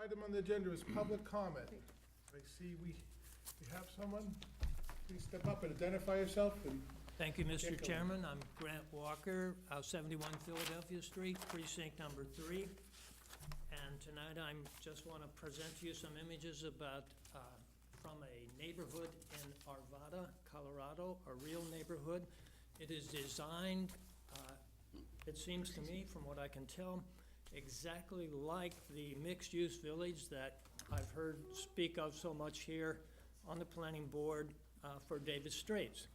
Item on the agenda is public comment. I see we have someone. Please step up and identify yourself and Thank you, Mr. Get going. Chairman. I'm Grant Walker, 71 Philadelphia Street, precinct number 3. And tonight I just want to present to you some images about, from a neighborhood in Arvada, Colorado, a real neighborhood. It is designed, it seems to me, from what I can tell, exactly like the mixed-use village that I've heard speak of so much here on the planning board for David Straits.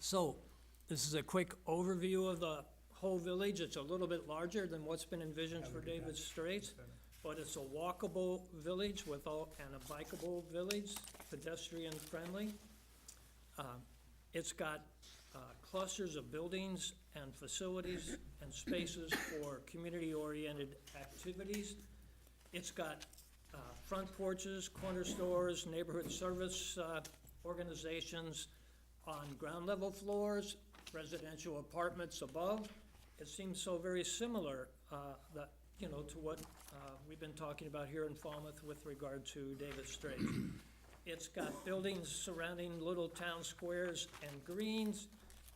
So, this is a quick overview of the whole village. It's a little bit larger than what's been envisioned for David Straits, but it's a walkable village and a bikeable village, pedestrian-friendly. It's got clusters of buildings and facilities and spaces for community-oriented activities. It's got front porches, corner stores, neighborhood service organizations on ground level floors, residential apartments above. It seems so very similar to what we've been talking about here in Falmouth with regard to David Straits. It's got buildings surrounding little town squares and greens.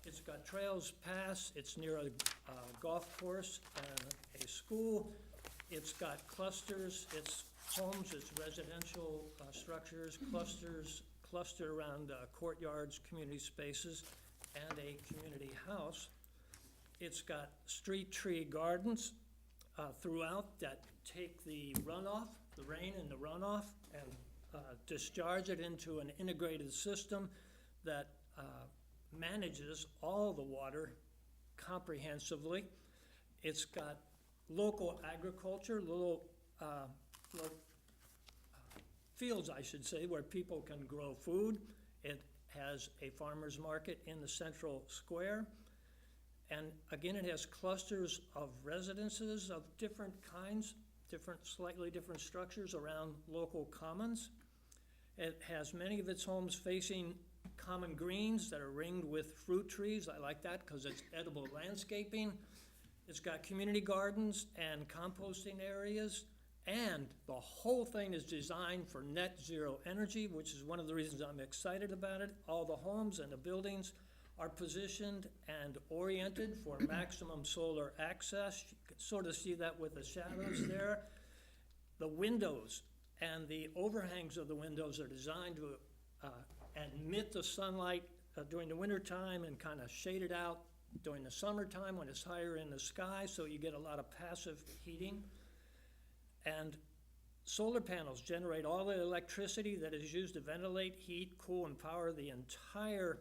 It's got trails pass. It's near a golf course and a school. It's got clusters. It's homes. It's residential structures, clustered around courtyards, community spaces, and a community house. It's got street tree gardens throughout that take the runoff, the rain and the runoff, and discharge it into an integrated system that manages all the water comprehensively. It's got local agriculture, little fields, I should say, where people can grow food. It has a farmer's market in the central square. And again, it has clusters of residences of different kinds, slightly different structures around local commons. It has many of its homes facing common greens that are ringed with fruit trees. I like that because it's edible landscaping. It's got community gardens and composting areas. And the whole thing is designed for net zero energy, which is one of the reasons I'm excited about it. All the homes and the buildings are positioned and oriented for maximum solar access. You can sort of see that with the shadows there. The windows and the overhangs of the windows are designed to admit the sunlight during the wintertime and kind of shade it out during the summertime when it's higher in the sky, so you get a lot of passive heating. And solar panels generate all the electricity that is used to ventilate, heat, cool, and power the entire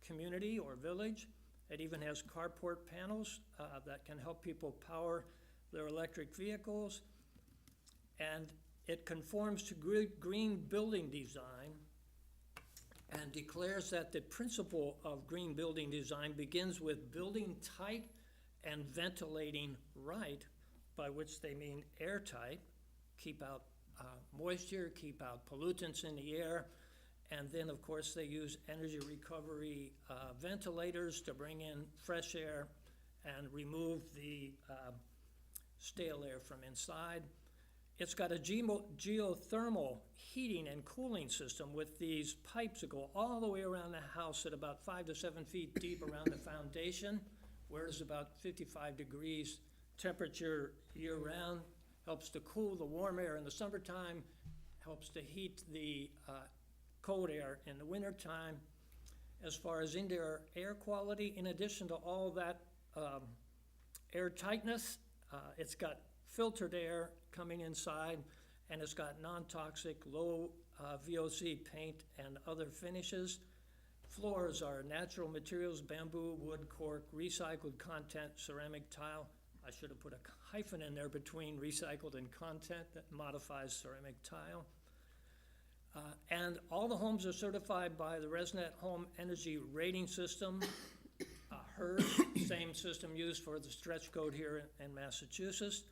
community or village. It even has carport panels that can help people power their electric vehicles. And it conforms to green building design and declares that the principle of green building design begins with building tight and ventilating right, by which they mean airtight, keep out moisture, keep out pollutants in the air, and then of course they use energy recovery ventilators to bring in fresh air and remove the stale air from inside. It's got a geothermal heating and cooling system with these pipes that go all the way around the house at about 5 to 7 feet deep around the foundation, where it's about 55 degrees temperature year-round. Helps to cool the warm air in the summertime, helps to heat the cold air in the wintertime. As far as indoor air quality, in addition to all that air tightness, it's got filtered air coming inside, and it's got non-toxic, low VOC paint and other finishes. Floors are natural materials, bamboo, wood, cork, recycled content, ceramic tile. I should have put a hyphen in there between recycled and content that modifies ceramic tile. And all the homes are certified by the ResNet Home Energy Rating System, HERS, same system used for the stretch code here in Massachusetts.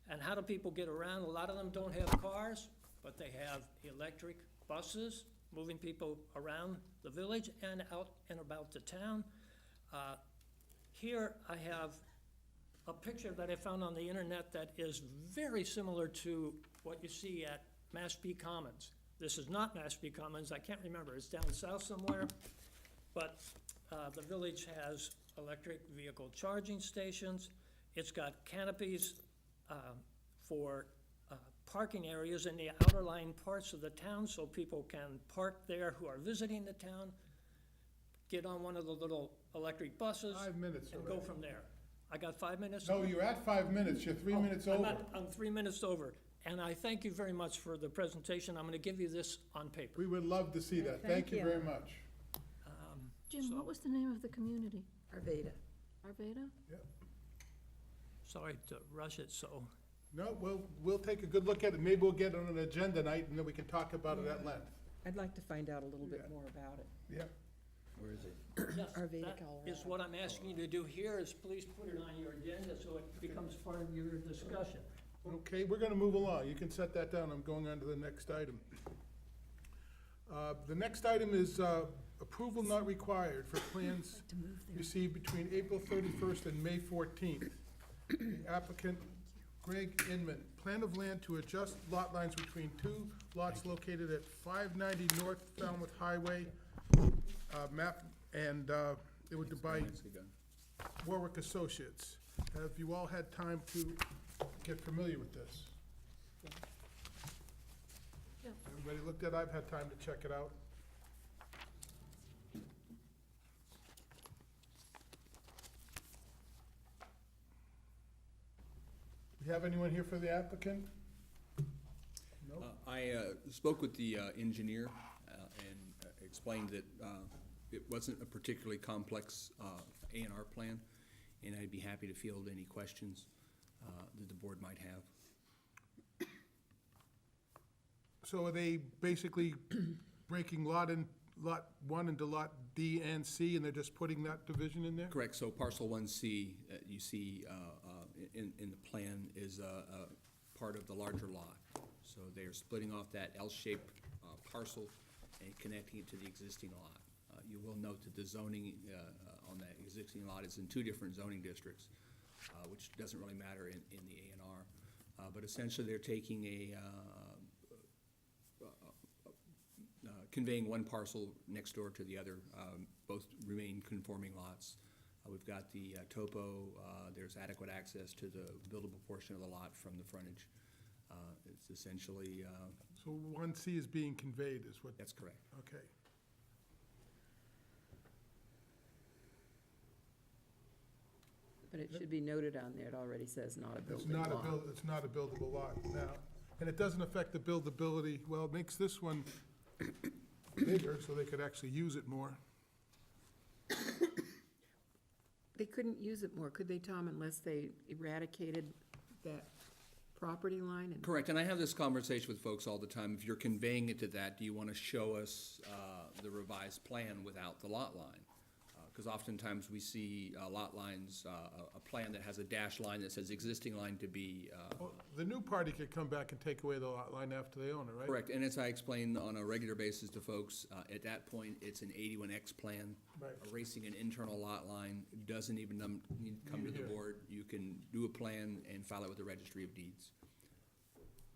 And how do people get around? A lot of them don't have cars, but they have electric buses moving people around the village and out and about the town. Here I have a picture that I found on the internet that is very similar to what you see at Mashpee Commons. This is not Mashpee Commons, I can't remember, it's down south somewhere. But the village has electric vehicle charging stations. It's got canopies for parking areas in the outer line parts of the town so people can park there who are visiting the town, get on one of the little electric buses. 5 minutes And already. go from there. I got 5 minutes? No, you're at 5 minutes, you're 3 minutes I'm over. I'm 3 minutes over, and I thank you very much for the presentation. I'm gonna give you this on paper. We would love to see that, thank you very much. Jim, So- what was the name of the community? Arvada. Arvada? Sorry to rush it so. No, we'll take a good look at it, maybe we'll get on an agenda night, and then we can talk about it at length. I'd like to find out a little bit Yeah. more about it. Yeah, Where is it? Yes, Arvada, that Colorado. is what I'm asking you to do here, is please put it on your agenda so it becomes part of your discussion. okay, we're gonna move along, you can set that down, I'm going on to the next item. The next item is approval not required for plans To move there. received between April 31st and May 14th. The applicant, Greg Inman, plan of land to adjust lot lines between two lots located at 590 North Falmouth Highway, map, and it would by Warwick Associates. Have you all had time to get familiar with this? Yeah. Everybody looked at it? I've had time to check it out. We have anyone here for the applicant? No? I spoke with the engineer and explained that it wasn't a particularly complex A&R plan, and I'd be happy to field any questions that the board might have. So are they basically breaking lot 1 into lot D and C, and they're just putting that division in there? Correct, so parcel 1C that you see in the plan is part of the larger lot. So they are splitting off that L-shaped parcel and connecting it to the existing lot. You will note that the zoning on that existing lot is in two different zoning districts, which doesn't really matter in the A&R. But essentially, they're taking conveying one parcel next door to the other. Both remain conforming lots. We've got the topo, there's adequate access to the buildable portion of the lot from the frontage. It's essentially, So 1C is being conveyed, is what, that's correct. okay. But it should be noted on there, it already says not a It's building not a lot. it's not a buildable lot now. And it doesn't affect the buildability, well, it makes this one bigger, so they could actually use it more. They couldn't use it more, could they, Tom, unless they eradicated that property line? And Correct, and I have this conversation with folks all the time. If you're conveying it to that, do you want to show us the revised plan without the lot line? Because oftentimes we see lot lines, a plan that has a dashed line that says existing line to be Well, the new party could come back and take away the lot line after they own it, right? correct. And as I explain on a regular basis to folks, at that point, it's an 81X plan. Right. Erasing an internal lot line doesn't even need to come to the Here. board. You can do a plan and file it with the Registry of Deeds.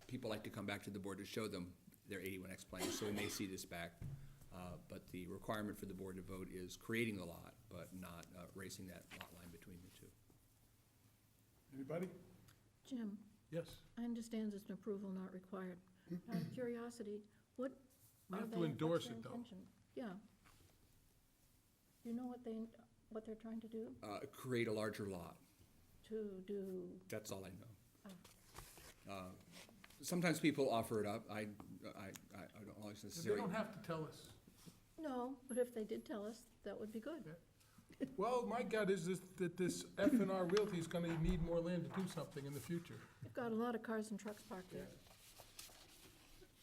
People like to come back to the board to show them their 81X plan, so we may see this back. But the requirement for the board to vote is creating the lot, but not erasing that lot line between the two. Anybody? Jim, Yes. I understand it's an approval not required. Out of curiosity, what We are have they, to endorse what's their it, though. intention? Yeah. Do you know what they're trying to do? Create a larger lot. To do, That's all I know. Sometimes people offer it up. I don't always They necessarily. don't have to tell us. No, but if they did tell us, that would be good. Well, my gut is that this F&R Realty is gonna need more land to do something in the future. We've got a lot of cars and trucks parked there.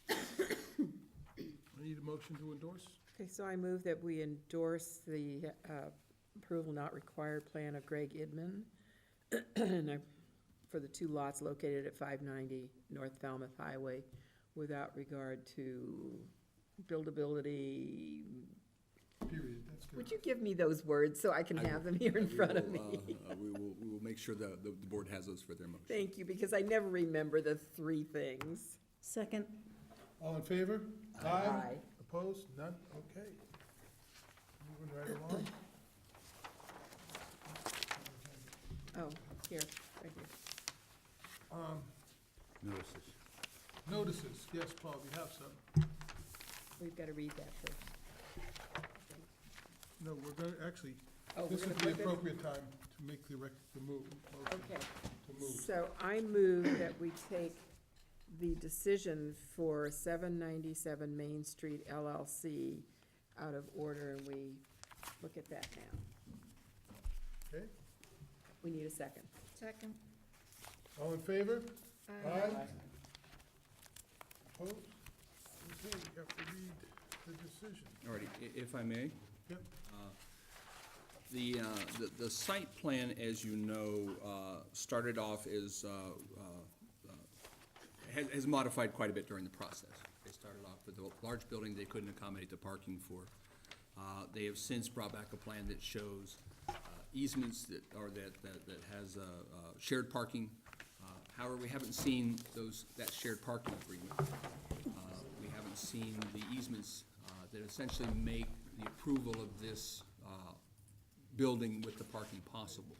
I need a motion to endorse. Okay, so I move that we endorse the approval not required plan of Greg Idman for the 2 lots located at 590 North Falmouth Highway without regard to buildability. Period, that's good. Would you give me those words so I can have them here in front of me? We will make sure the board has those for their motion. Thank you, because I never remember the 3 things. Second. All in favor? Aye. Opposed? None? Okay. Moving right along. Oh, here, right here. Notices. Notices, yes, Paul, you have some. We've got to read that first. No, we're gonna, actually, Oh, we're this is gonna the put this- appropriate time to make the move. motion Okay. To move. So I move that we take the decision for 797 Main Street LLC out of order, and we look at that now. Okay, We need a second. Second. all in favor? Aye. Opposed? Okay, you have to read the decision. All righty, if I may? Yep. The site plan, as you know, started off as, has modified quite a bit during the process. They started off with a large building they couldn't accommodate the parking for. They have since brought back a plan that shows easements that has shared parking. However, we haven't seen that shared parking agreement. We haven't seen the easements that essentially make the approval of this building with the parking possible.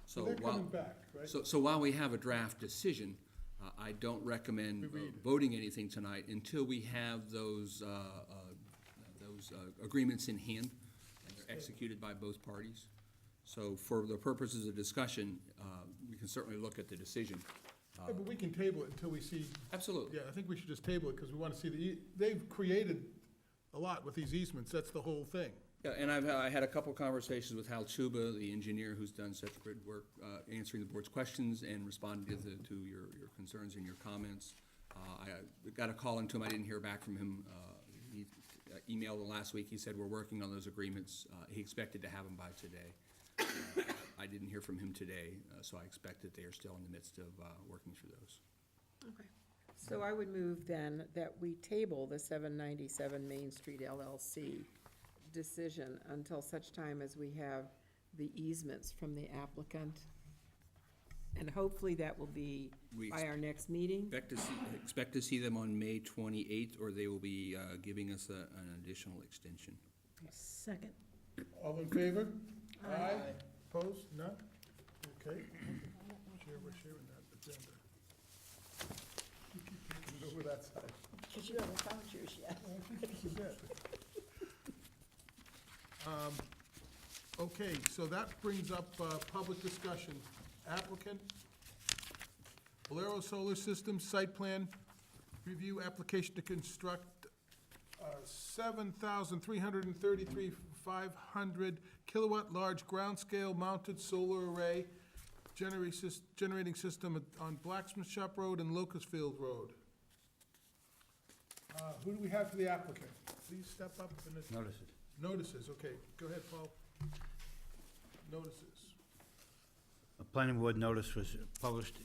So They're while, coming back, right? so while we have a draft decision, I don't recommend We read. voting anything tonight until we have those agreements in hand and they're executed by both parties. So for the purposes of discussion, we can certainly look at the decision. Yeah, but we can table it until we see, Absolutely. yeah, I think we should just table it, because we want to see they've created a lot with these easements, that's the whole thing. Yeah, and I had a couple conversations with Hal Chuba, the engineer who's done such great work answering the board's questions and responding to your concerns and your comments. I got a call into him, I didn't hear back from him. He emailed last week, he said, we're working on those agreements. He expected to have them by today. I didn't hear from him today, so I expect that they are still in the midst of working through those. Okay. So I would move then that we table the 797 Main Street LLC decision until such time as we have the easements from the applicant. And hopefully that will be We by our next meeting. expect to see them on May 28th, or they will be giving us an additional extension. Second. All in favor? Aye. Opposed? None? Okay. We're sharing that agenda. You keep taking it over that side. Because you haven't found yours yet. I think you bet. Okay, so that brings up public discussion. Applicant, Valero Solar Systems Site Plan Review Application to construct 7,333 500 kilowatt large ground scale mounted solar array generating system on Blacksmith Shop Road and Locustfield Road. Who do we have for the applicant? Please step up and Notices. notices, okay, go ahead, Paul. Notices. A planning board notice was published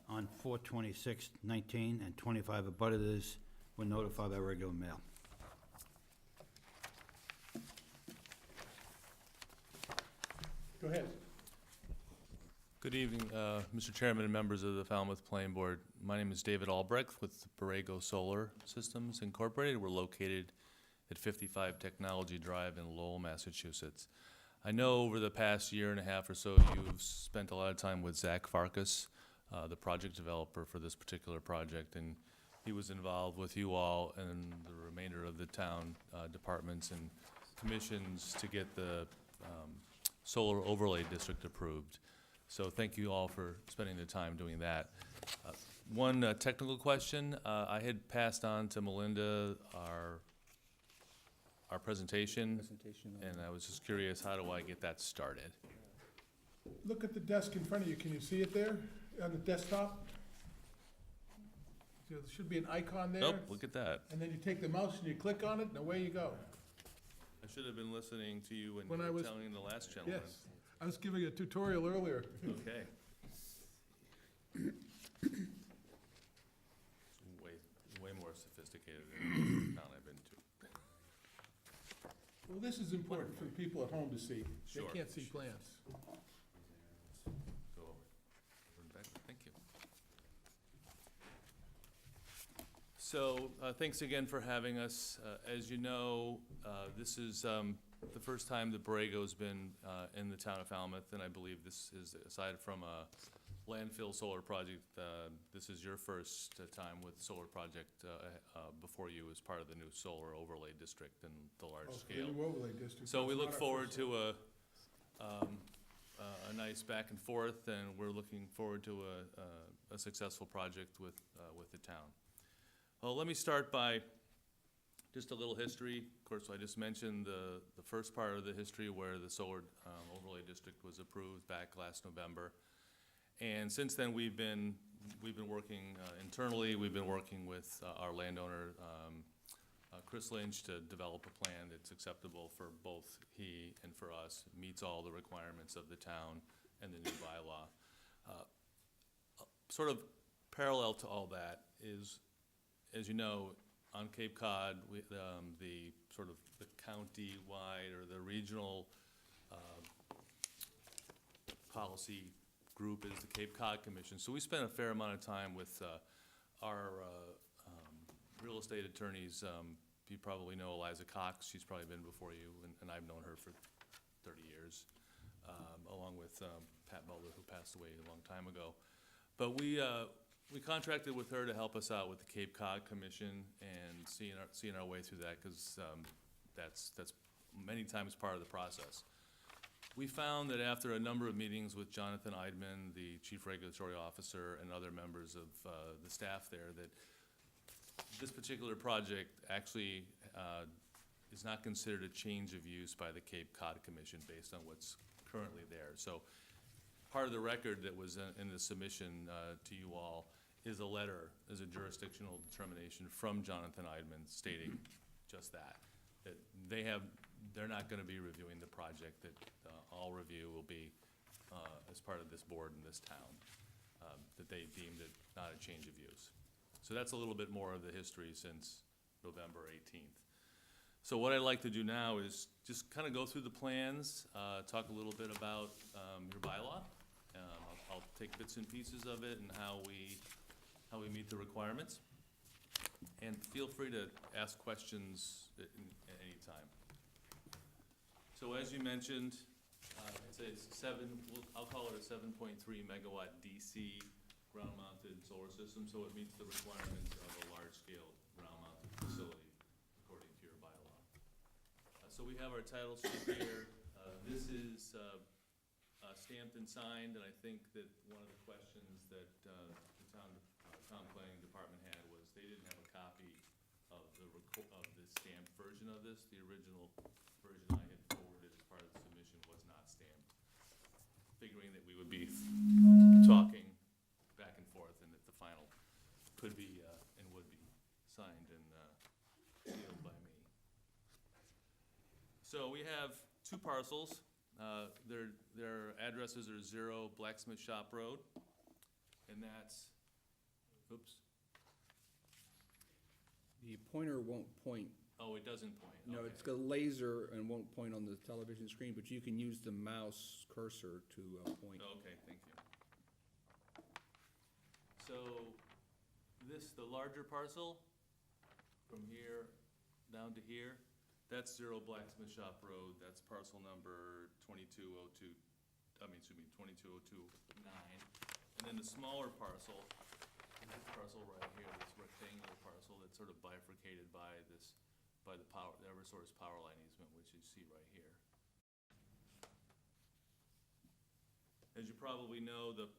on 4/26/19, and 25 abutters were notified by regular mail. Go ahead. Good evening, Mr. Chairman and members of the Falmouth Planning Board. My name is David Albrecht with Borrego Solar Systems Incorporated. We're located at 55 Technology Drive in Lowell, Massachusetts. I know over the past year and a half or so, you've spent a lot of time with Zach Farkas, the project developer for this particular project, and he was involved with you all and the remainder of the town departments and commissions to get the solar overlay district approved. So thank you all for spending the time doing that. one technical question. I had passed on to Melinda our presentation, Presentation on- and I was just curious, how do I get that started? Look at the desk in front of you, can you see it there on the desktop? There should be an icon there. Nope, look at that. And then you take the mouse and you click on it, and away you go. I should have been listening to you when When I you were was- telling the last gentleman. Yes, I was giving a tutorial earlier. Okay. It's way more sophisticated than the town I've been to. Well, this is important for the people at home to see. They Sure. can't see plans. Go over and back. Thank you. So, thanks again for having us. As you know, this is the first time that Borrego's been in the town of Falmouth, and I believe this is, aside from a landfill solar project, this is your first time with solar project before you as part of the new solar overlay district and the large Oh, scale. the new overlay district. So we It's look not our forward first to a nice back and forth, and we're looking forward to a successful project with the town. Well, let me start by just a little history. Of course, I just mentioned the first part of the history where the solar overlay district was approved back last November. And since then, we've been working internally. We've been working with our landowner, Chris Lynch, to develop a plan that's acceptable for both he and for us, meets all the requirements of the town and the new bylaw. Sort of parallel to all that is, as you know, on Cape Cod, the sort of the county-wide or the regional policy group is the Cape Cod Commission. So we spent a fair amount of time with our real estate attorneys. You probably know Eliza Cox. She's probably been before you, and I've known her for 30 years, along with Pat Butler, who passed away a long time ago. But we contracted with her to help us out with the Cape Cod Commission and seeing our way through that, because that's many times part of the process. We found that after a number of meetings with Jonathan Eidman, the Chief Regulatory Officer, and other members of the staff there, that this particular project actually is not considered a change of use by the Cape Cod Commission based on what's currently there. So part of the record that was in the submission to you all is a letter, is a jurisdictional determination from Jonathan Eidman stating just that they're not gonna be reviewing the project, that all review will be as part of this board in this town, that they deemed it not a change of use. So that's a little bit more of the history since November 18th. So what I'd like to do now is just kind of go through the plans, talk a little bit about your bylaw. I'll take bits and pieces of it and how we meet the requirements. And feel free to ask questions at any time. So as you mentioned, it's a I'll call it a 7.3 megawatt DC ground-mounted solar system, so it meets the requirements of a large-scale ground-mounted facility, according to your bylaw. So we have our title sheet here. This is stamped and signed, and I think that one of the questions that the town planning department had was they didn't have a copy of the stamped version of this. The original version I had forwarded as part of the submission was not stamped, figuring that we would be talking back and forth, and that the final could be and would be signed and sealed by me. So we have two parcels. Their addresses are 0 Blacksmith Shop Road, and that's, oops, The pointer won't point. oh, it doesn't point. No, Okay. it's got a laser and won't point on the television screen, but you can use the mouse cursor to point. Okay, thank you. So, the larger parcel, from here down to here, that's 0 Blacksmith Shop Road, that's parcel number 22029. And then the smaller parcel, this parcel right here, this rectangular parcel that's sort of bifurcated by the Eversource power line easement, which you see right here. As you probably know, the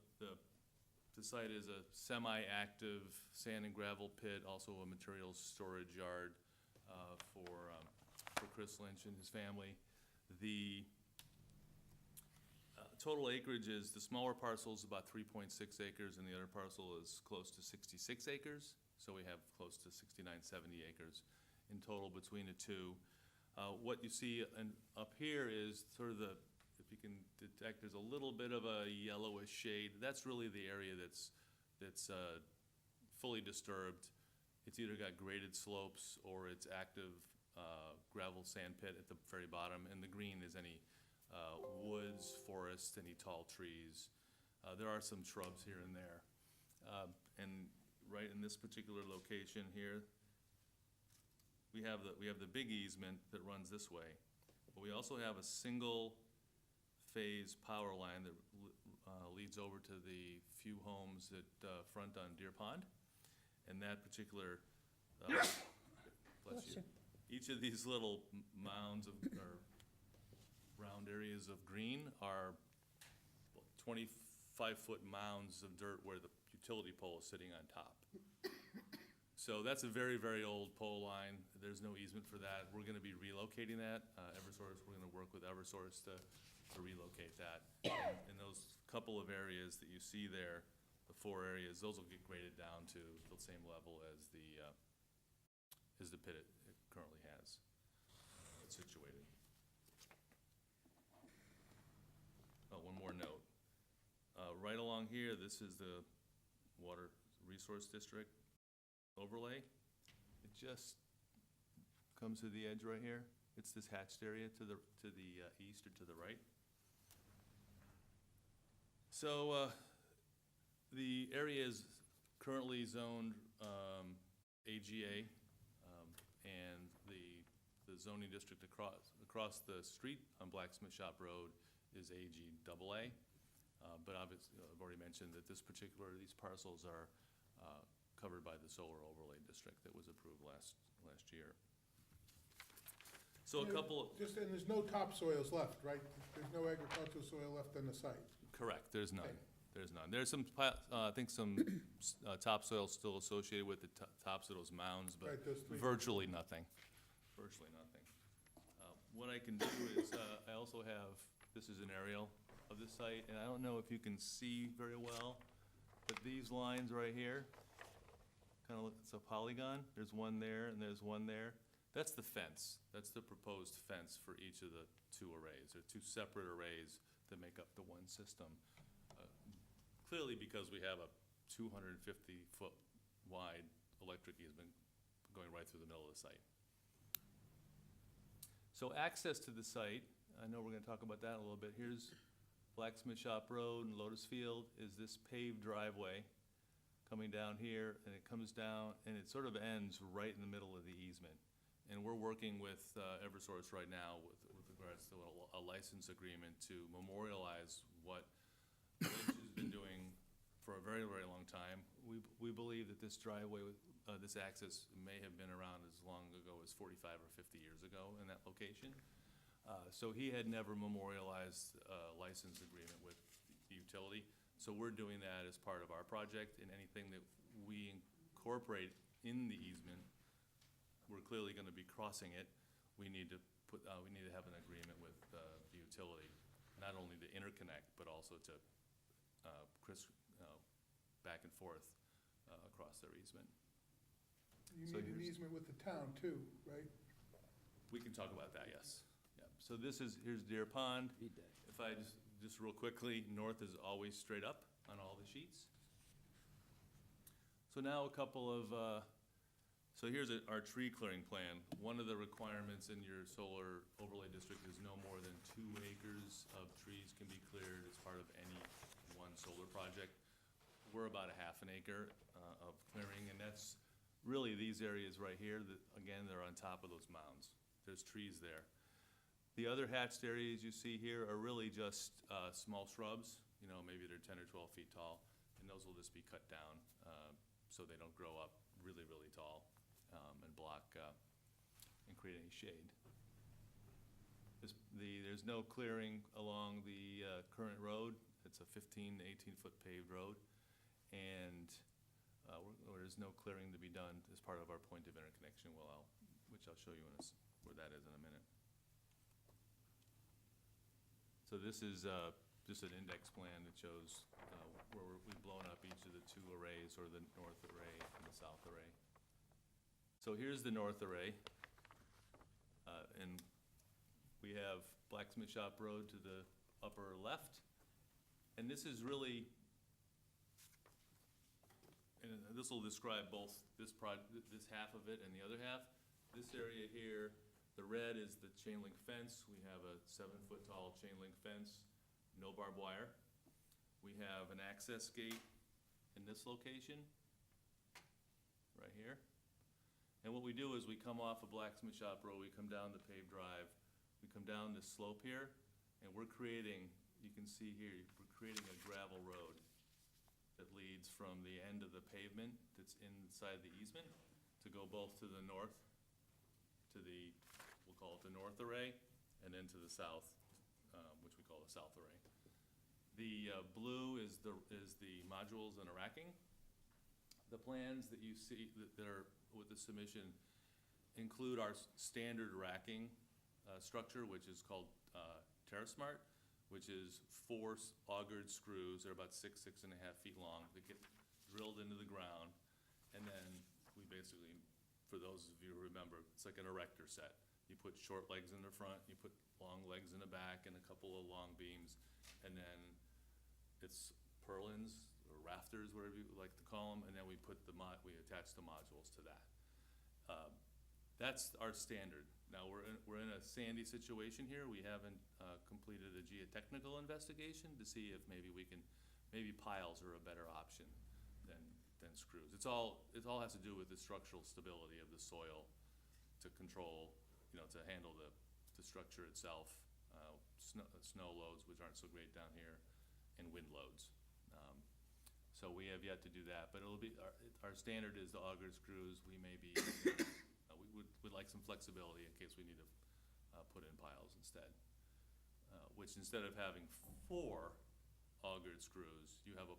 The site is a semi-active sand and gravel pit, also a materials storage yard for Chris Lynch and his family. The total acreage is, the smaller parcel is about 3.6 acres, and the other parcel is close to 66 acres. So we have close to 69, 70 acres in total between the two. What you see up here is sort of the, if you can detect, there's a little bit of a yellowish shade. That's really the area that's fully disturbed. It's either got graded slopes or it's active gravel sand pit at the very bottom, and the green is any woods, forests, any tall trees. There are some shrubs here and there. And right in this particular location here, we have the big easement that runs this way. But we also have a single phase power line that leads over to the few homes that front on Deer Pond. And that particular, bless you, each of these little mounds of, or round areas of green are 25-foot mounds of dirt where the utility pole is sitting on top. So that's a very, very old pole line. There's no easement for that. We're gonna be relocating that. Eversource, we're gonna work with Eversource to relocate that. And those couple of areas that you see there, the 4 areas, those will get graded down to the same level as the pit it currently has. It's situated. Oh, one more note. Right along here, this is the Water Resource District overlay. It just comes to the edge right here. It's this hatched area to the east or to the right. So the area is currently zoned AGA, and the zoning district across the street on Blacksmith Shop Road is AG AA. But obviously, I've already mentioned that these parcels are covered by the solar overlay district that was approved last year. So a couple, Just, and there's no topsoils left, right? There's no agricultural soil left on the site. correct, there's none. Okay. There's none. There's some, I think some topsoil still associated with the tops of those mounds, but Right, those 3. virtually nothing. Virtually nothing. What I can do is, I also have, this is an aerial of the site, and I don't know if you can see very well, but these lines right here, kind of, it's a polygon. There's one there and there's one there. That's the fence. That's the proposed fence for each of the 2 arrays. They're 2 separate arrays that make up the one system. Clearly because we have a 250-foot wide electric easement going right through the middle of the site. So access to the site, I know we're gonna talk about that a little bit. Here's Blacksmith Shop Road and Lotus Field is this paved driveway coming down here, and it comes down, and it sort of ends right in the middle of the easement. And we're working with Eversource right now with regards to a license agreement to memorialize what Lynch has been doing for a very, very long time. We believe that this driveway, this access may have been around as long ago as 45 or 50 years ago in that location. So he had never memorialized a license agreement with the utility. So we're doing that as part of our project, and anything that we incorporate in the easement, we're clearly gonna be crossing it. We need to have an agreement with the utility, not only to interconnect, but also to back and forth across their easement. You So need an here's- easement with the town too, right? We can talk about that, yes. Yeah. So here's Deer Pond. If I just real quickly, north is always straight up on all the sheets. So now a couple of, so here's our tree clearing plan. One of the requirements in your solar overlay district is no more than 2 acres of trees can be cleared as part of any one solar project. We're about a half an acre of clearing, and that's really these areas right here that, again, they're on top of those mounds. There's trees there. The other hatched areas you see here are really just small shrubs, you know, maybe they're 10 or 12 feet tall, and those will just be cut down so they don't grow up really, really tall and block and create any shade. There's no clearing along the current road. It's a 15 to 18-foot paved road. and there's no clearing to be done as part of our point of interconnection, which I'll show you where that is in a minute. So this is just an index plan that shows where we've blown up each of the two arrays, or the north array and the south array. So here's the north array, and we have Blacksmith Shop Road to the upper left, and this is really, and this will describe both this half of it and the other half. This area here, the red is the chain link fence. We have a 7-foot tall chain link fence, no barbed wire. We have an access gate in this location, right here. And what we do is we come off of Blacksmith Shop Road, we come down the paved drive, we come down this slope here, and we're creating, you can see here, we're creating a gravel road that leads from the end of the pavement that's inside the easement to go both to the north, to the, we'll call it the north array, and then to the south, which we call the south array. The blue is the modules and the racking. The plans that you see that are with the submission include our standard racking structure, which is called TerraSmart, which is 4 augured screws. They're about 6.5 feet long. They get drilled into the ground, and then we basically, for those of you who remember, it's like an erector set. You put short legs in the front, you put long legs in the back, and a couple of long beams, and then it's purlins or rafters, whatever you like to call them, and then we attach the modules to that. That's our standard. Now we're in a sandy situation here. We haven't completed a geotechnical investigation to see if maybe piles are a better option than screws. It all has to do with the structural stability of the soil to control, to handle the structure itself, snow loads, which aren't so great down here, and wind loads. So we have yet to do that, but it'll be, our standard is the auger screws. We may be, we'd like some flexibility in case we need to put in piles instead. Which instead of having 4 augered screws, you have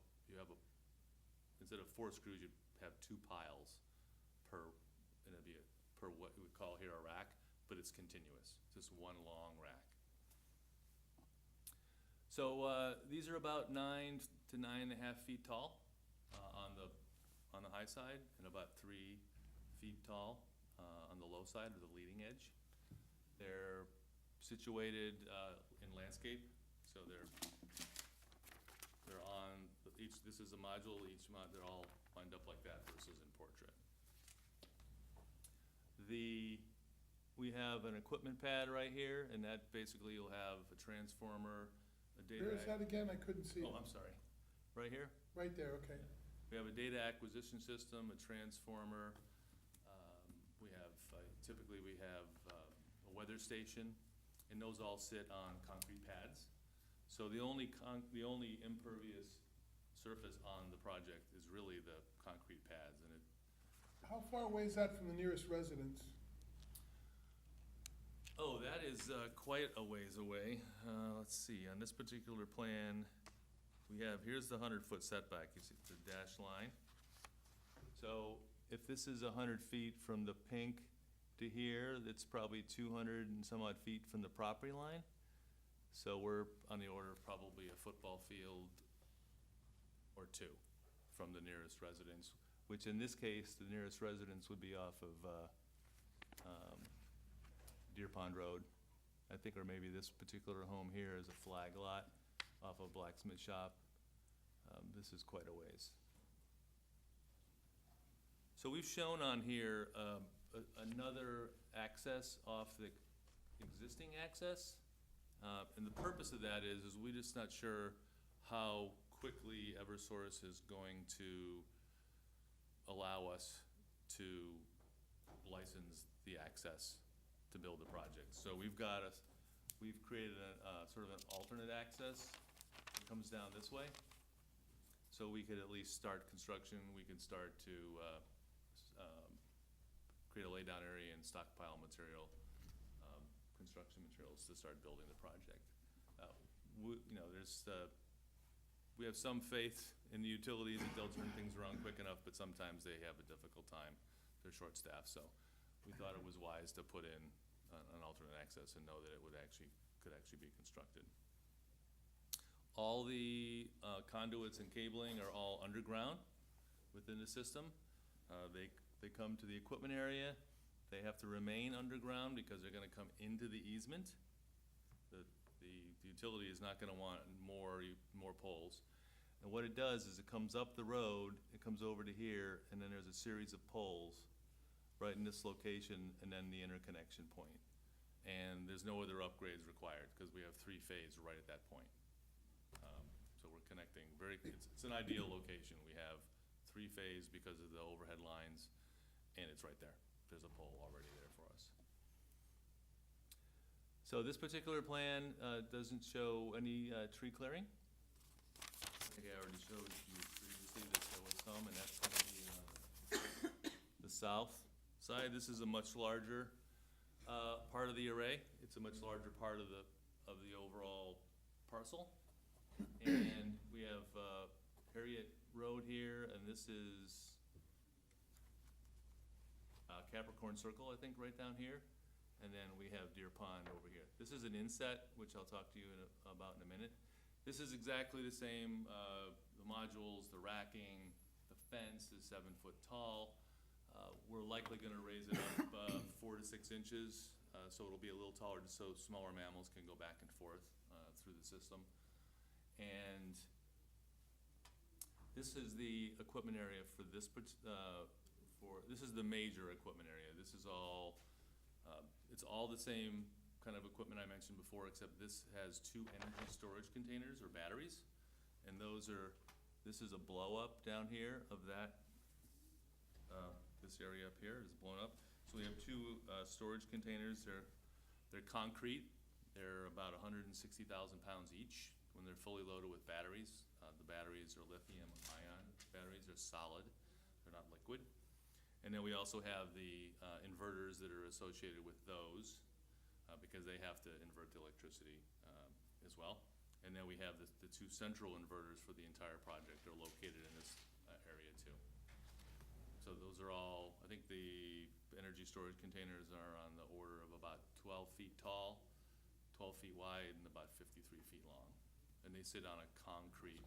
instead of 4 screws, you have 2 piles per, and it'd be per what we would call here a rack, but it's continuous, just one long rack. So these are about 9 to 9.5 feet tall on the high side, and about 3 feet tall on the low side, or the leading edge. They're situated in landscape, so they're on each. This is a module. They're all lined up like that versus in portrait. We have an equipment pad right here, and that basically you'll have a transformer, a data. Where is that again? I couldn't see. Oh, I'm sorry. Right here. Right there, okay. We have a data acquisition system, a transformer. Typically we have a weather station, and those all sit on concrete pads. So the only impervious surface on the project is really the concrete pads, and How far away is that from the nearest residence? Oh, that is quite a ways away. Let's see, on this particular plan, here's the 100-foot setback. You see the dashed line. So if this is 100 feet from the pink to here, it's probably 200 and some odd feet from the property line. So we're on the order of probably a football field or 2 from the nearest residence, which in this case, the nearest residence would be off of Deer Pond Road, I think, or maybe this particular home here is a flag lot off of Blacksmith Shop. This is quite a ways. So we've shown on here another access off the existing access. And the purpose of that is we're just not sure how quickly Eversource is going to allow us to license the access to build the project. So we've created a sort of an alternate access that comes down this way. So we could at least start construction. We could start to create a laydown area and stockpile material, construction materials to start building the project. There's we have some faith in the utilities that they'll turn things around quick enough, but sometimes they have a difficult time. They're short-staffed, so we thought it was wise to put in an alternate access and know that it could actually be constructed. All the conduits and cabling are all underground within the system. They come to the equipment area. They have to remain underground because they're gonna come into the easement. The utility is not gonna want more poles. And what it does is it comes up the road, it comes over to here, and then there's a series of poles right in this location, and then the interconnection point. And there's no other upgrades required, because we have 3-phase right at that point. So we're connecting it's an ideal location. We have 3-phase because of the overhead lines, and it's right there. There's a pole already there for us. So this particular plan doesn't show any tree clearing. I think I already showed you previously that there was some, and that's gonna be the south side. This is a much larger part of the array. It's a much larger part of the overall parcel. And we have Harriet Road here, and this is Capricorn Circle, I think, right down here. And then we have Deer Pond over here. This is an inset, which I'll talk to you about in a minute. This is exactly the same, the modules, the racking, the fence is 7 foot tall. We're likely gonna raise it up 4 to 6 inches, so it'll be a little taller, just so smaller mammals can go back and forth through the system. And this is the equipment area for this, this is the major equipment area. This is all, it's all the same kind of equipment I mentioned before, except this has 2 energy storage containers or batteries. And this is a blow up down here of that, this area up here is blown up. So we have 2 storage containers. They're concrete. They're about 160,000 pounds each when they're fully loaded with batteries. The batteries are lithium-ion batteries. They're solid. They're not liquid. And then we also have the inverters that are associated with those because they have to invert the electricity as well. And then we have the 2 central inverters for the entire project. They're located in this area too. So those are all, I think the energy storage containers are on the order of about 12 feet tall, 12 feet wide, and about 53 feet long. And they sit on a concrete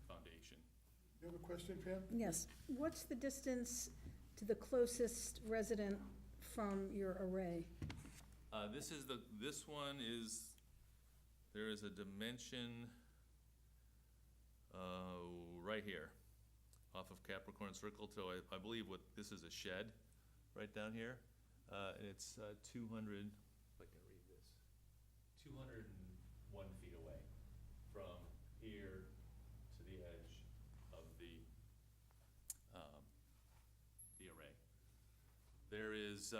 foundation. You have a question, Pam? Yes. What's the distance to the closest resident from your array? This one is, there is a dimension, right here, off of Capricorn Circle, so I believe this is a shed, right down here. And it's 200, if I can read this, 201 feet away from here to the edge of the array. There is,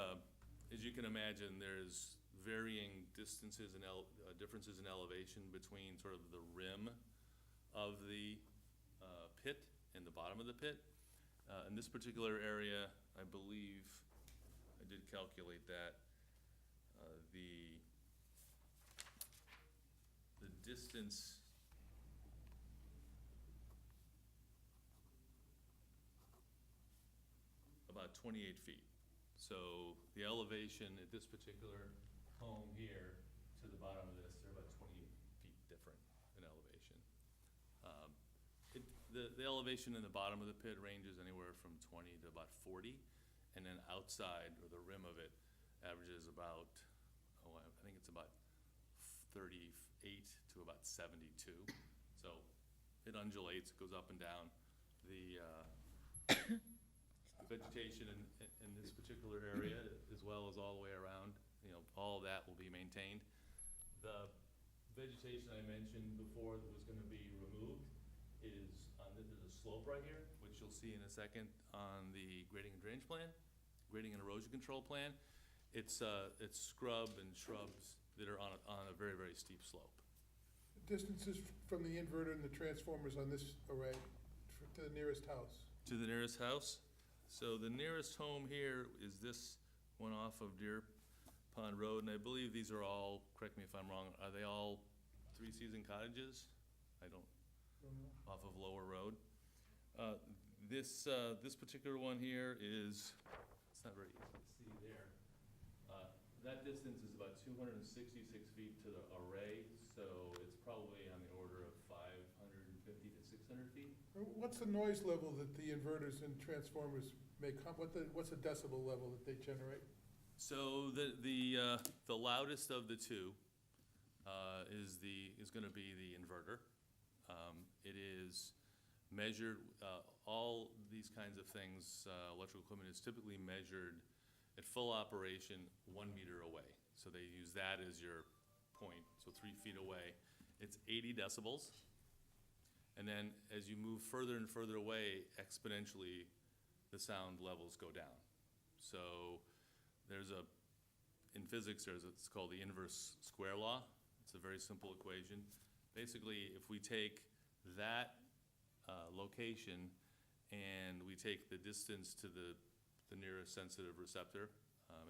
as you can imagine, there's varying distances and differences in elevation between sort of the rim of the pit and the bottom of the pit. In this particular area, I believe, I did calculate that, the distance about 28 feet. So the elevation at this particular home here to the bottom of this, they're about 28 feet different in elevation. The elevation in the bottom of the pit ranges anywhere from 20 to about 40, and then outside, or the rim of it, averages about, I think it's about 38 to about 72. So it undulates, goes up and down. The vegetation in this particular area, as well as all the way around, all of that will be maintained. The vegetation I mentioned before that was gonna be removed is there's a slope right here, which you'll see in a second on the grading and drainage plan, grading and erosion control plan. It's scrub and shrubs that are on a very, very steep slope. Distances from the inverter and the transformers on this array to the nearest house. To the nearest house. So the nearest home here is this one off of Deer Pond Road, and I believe these are all, correct me if I'm wrong, are they all 3-season cottages? I don't, off of Lower Road. This particular one here is, it's not very easy to see there. That distance is about 266 feet to the array, so it's probably on the order of 550 to 600 feet. What's the noise level that the inverters and transformers make? What's the decibel level that they generate? So the loudest of the two is going to be the inverter. It is measured, all these kinds of things, electrical equipment is typically measured at full operation 1 meter away. So they use that as your point, so 3 feet away. It's 80 decibels. And then as you move further and further away, exponentially, the sound levels go down. So in physics, it's called the inverse square law. It's a very simple equation. Basically, if we take that location and we take the distance to the nearest sensitive receptor,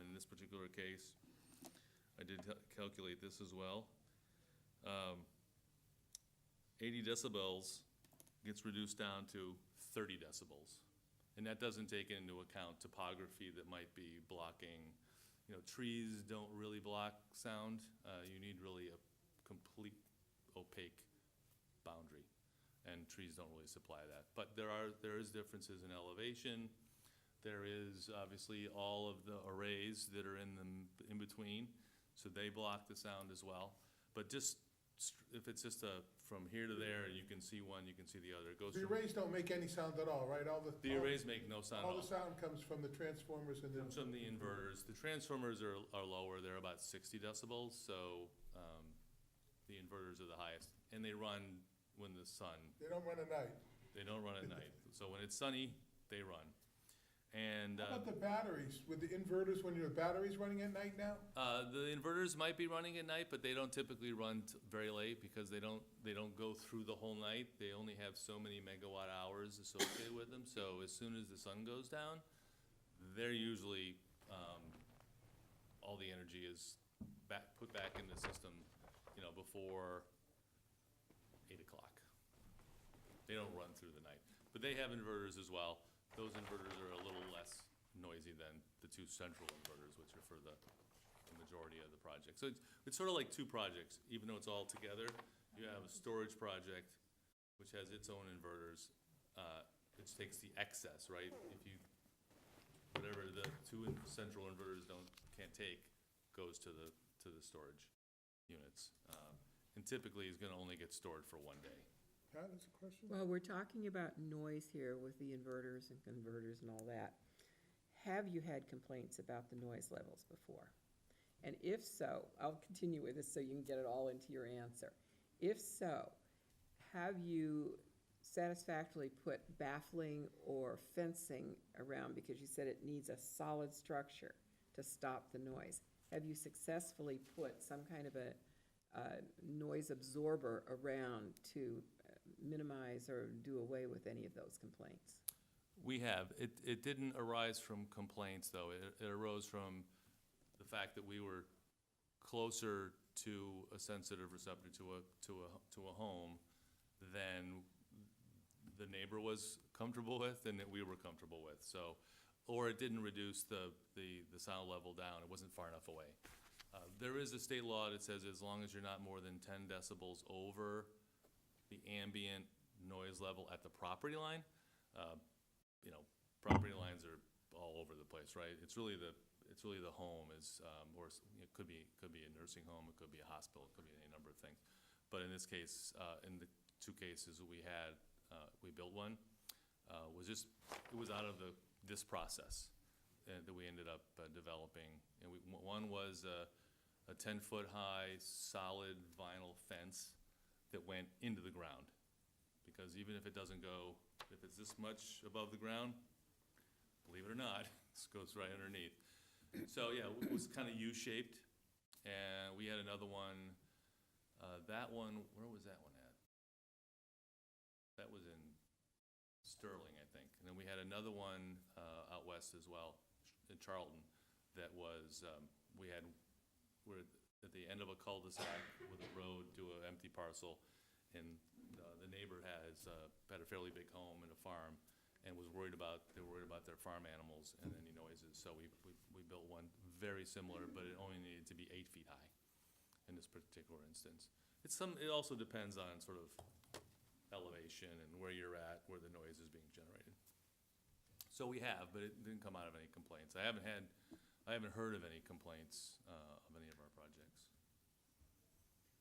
in this particular case, I did calculate this as well. 80 decibels gets reduced down to 30 decibels. And that doesn't take into account topography that might be blocking, trees don't really block sound. You need really a complete opaque boundary, and trees don't really supply that. But there is differences in elevation. There is obviously all of the arrays that are in between, so they block the sound as well. But if it's just from here to there, you can see one, you can see the other. It goes The arrays don't make any sound at all, right? the arrays make no sound at All all. the sound comes from the transformers and Comes from the inverters. The transformers are lower, they're about 60 decibels, so the inverters are the highest. And they run when the sun, they don't run at night. they don't run at night. So when it's sunny, they run. And How about the batteries? With the inverters, when your battery's running at night now? the inverters might be running at night, but they don't typically run very late because they don't go through the whole night. They only have so many megawatt hours associated with them. So as soon as the sun goes down, they're usually, all the energy is put back in the system, before 8 o'clock. They don't run through the night, but they have inverters as well. Those inverters are a little less noisy than the two central inverters, which are for the majority of the project. So it's sort of like two projects, even though it's all together. You have a storage project, which has its own inverters, which takes the excess, right? Whatever the two central inverters can't take, goes to the storage units. And typically is gonna only get stored for 1 day. Pat, that's a question? Well, we're talking about noise here with the inverters and converters and all that. Have you had complaints about the noise levels before? And if so, I'll continue with this so you can get it all into your answer. If so, have you satisfactorily put baffling or fencing around, because you said it needs a solid structure to stop the noise? Have you successfully put some kind of a noise absorber around to minimize or do away with any of those complaints? We have. It didn't arise from complaints, though. It arose from the fact that we were closer to a sensitive receptor, to a home, than the neighbor was comfortable with and that we were comfortable with. So, or it didn't reduce the sound level down. It wasn't far enough away. There is a state law that says as long as you're not more than 10 decibels over the ambient noise level at the property line, property lines are all over the place, right? It's really the home is, or it could be a nursing home, it could be a hospital, it could be any number of things. But in this case, in the two cases that we had, we built one, it was out of this process that we ended up developing. And one was a 10-foot high solid vinyl fence that went into the ground. Because even if it doesn't go, if it's this much above the ground, believe it or not, this goes right underneath. So yeah, it was kind of U-shaped. And we had another one, that one, where was that one at? That was in Sterling, I think. And then we had another one out west as well, in Charlton, that was, we're at the end of a cul-de-sac with a road to an empty parcel, and the neighbor had a fairly big home and a farm, and they were worried about their farm animals and any noises. So we built one very similar, but it only needed to be 8 feet high in this particular instance. It also depends on sort of elevation and where you're at, where the noise is being generated. So we have, but it didn't come out of any complaints. I haven't heard of any complaints of any of our projects.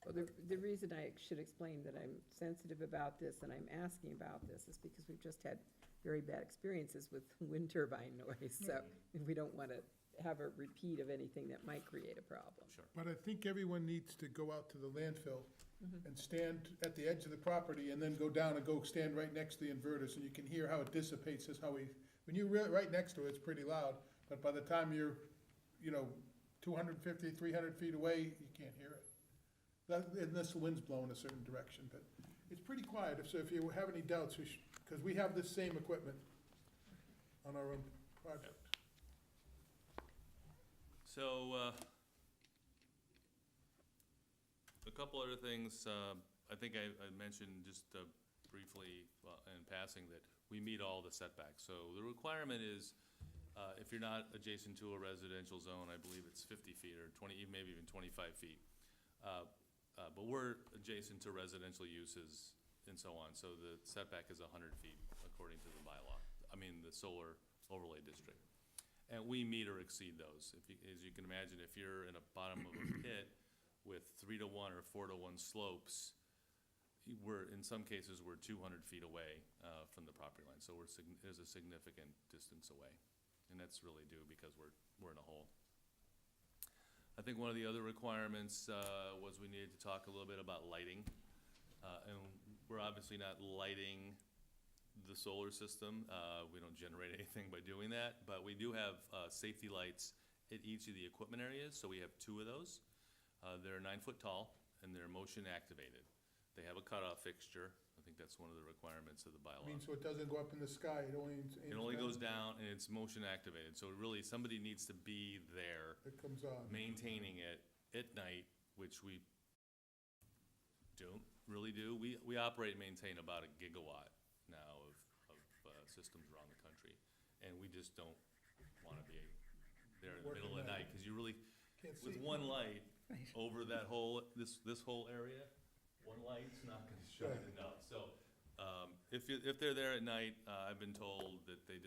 Well, the reason I should explain that I'm sensitive about this and I'm asking about this is because we've just had very bad experiences with wind turbine noise, so we don't want to have a repeat of anything that might create a problem. Sure. But I think everyone needs to go out to the landfill and stand at the edge of the property and then go down and go stand right next to the inverters, and you can hear how it dissipates, is how when you're right next to it, it's pretty loud, but by the time you're, 250, 300 feet away, you can't hear it. Unless the wind's blowing a certain direction, but it's pretty quiet, so if you have any doubts, because we have this same equipment on our own project. So, a couple other things, I think I mentioned just briefly in passing that we meet all the setbacks. So the requirement is, if you're not adjacent to a residential zone, I believe it's 50 feet or 20, maybe even 25 feet. But we're adjacent to residential uses and so on, so the setback is 100 feet according to the bylaw, the solar overlay district. And we meet or exceed those. As you can imagine, if you're in a bottom of a pit with 3-to-1 or 4-to-1 slopes, in some cases, we're 200 feet away from the property line, so there's a significant distance away. And that's really due because we're in a hole. I think one of the other requirements was we needed to talk a little bit about lighting. And we're obviously not lighting the solar system. We don't generate anything by doing that, but we do have safety lights at each of the equipment areas. So we have 2 of those. They're 9 foot tall and they're motion activated. They have a cutoff fixture. I think that's one of the requirements of the bylaw. So it doesn't go up in the sky, it only aims It only down. goes down and it's motion activated. So really, somebody needs to be there It comes on. maintaining it at night, which we don't really do. We operate and maintain about 1 gigawatt now of systems around the country. And we just don't want to be there in the Working middle of the night. night, because you really, Can't with see. one light over that whole, this whole area, one light's not gonna shine Right. enough. So, if they're there at night, I've been told that they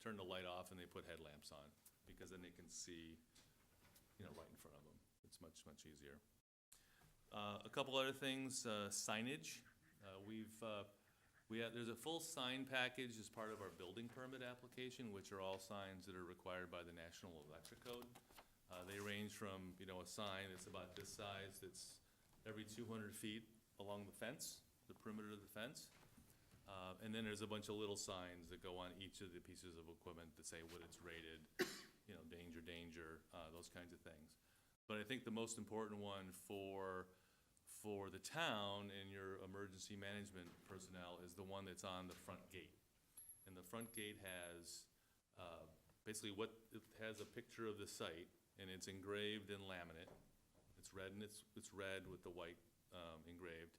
turn the light off and they put headlamps on, because then they can see, right in front of them. It's much, much easier. A couple other things, signage. There's a full sign package as part of our building permit application, which are all signs that are required by the National Electric Code. They range from, a sign that's about this size, that's every 200 feet along the fence, the perimeter of the fence. And then there's a bunch of little signs that go on each of the pieces of equipment that say what it's rated, danger, danger, those kinds of things. But I think the most important one for the town and your emergency management personnel is the one that's on the front gate. And the front gate has, basically it has a picture of the site, and it's engraved in laminate. It's red, and it's red with the white engraved.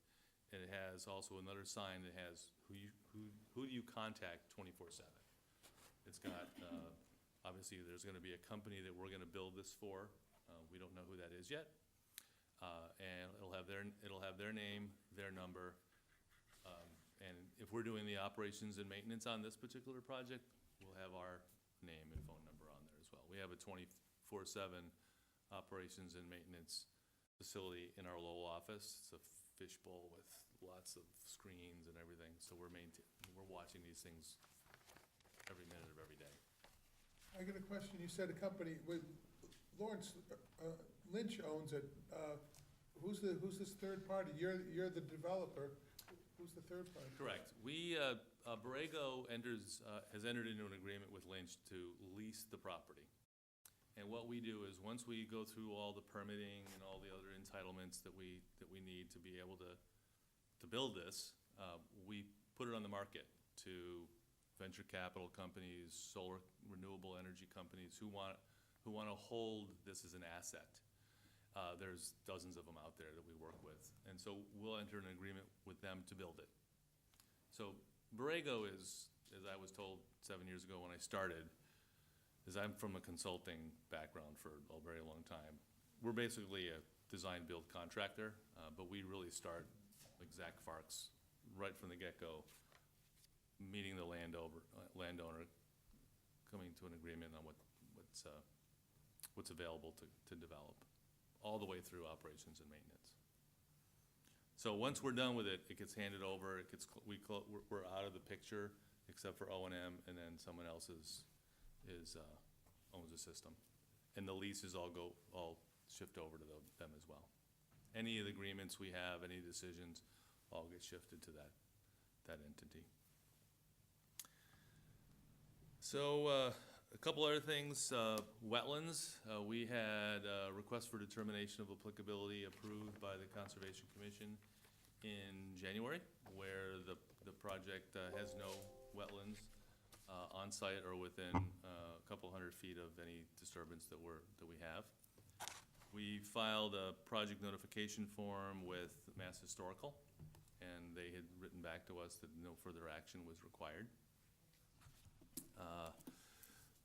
And it has also another sign that has who do you contact 24/7. It's got, obviously, there's gonna be a company that we're gonna build this for. We don't know who that is yet. And it'll have their name, their number. And if we're doing the operations and maintenance on this particular project, we'll have our name and phone number on there as well. We have a 24/7 operations and maintenance facility in our Lowell office. It's a fishbowl with lots of screens and everything, so we're watching these things every minute of every day. I got a question, you said a company, Lawrence Lynch owns it, who's this third party? You're the developer, who's the third party? Correct. Borrego has entered into an agreement with Lynch to lease the property. And what we do is, once we go through all the permitting and all the other entitlements that we need to be able to build this, we put it on the market to venture capital companies, solar renewable energy companies who want to hold this as an asset. There's dozens of them out there that we work with. And so we'll enter an agreement with them So Borrego is, as I was told 7 years ago when I started, is I'm from a consulting background for a very long time. We're basically a design-build contractor, but we really start, like Zach Farks, right from the get-go, meeting the landowner, coming to an agreement on what's available to develop, all the way through operations and maintenance. So once we're done with it, it gets handed over, we're out of the picture, except for O&M, and then someone else owns the system. And the leases all shift over to them as well. Any of the agreements we have, any decisions, all get shifted to that entity. So, a couple other things, wetlands, we had a request for determination of applicability approved by the Conservation Commission in January, where the project has no wetlands on site or within a couple hundred feet of any disturbance that we have. We filed a project notification form with Mass Historical, and they had written back to us that no further action was required.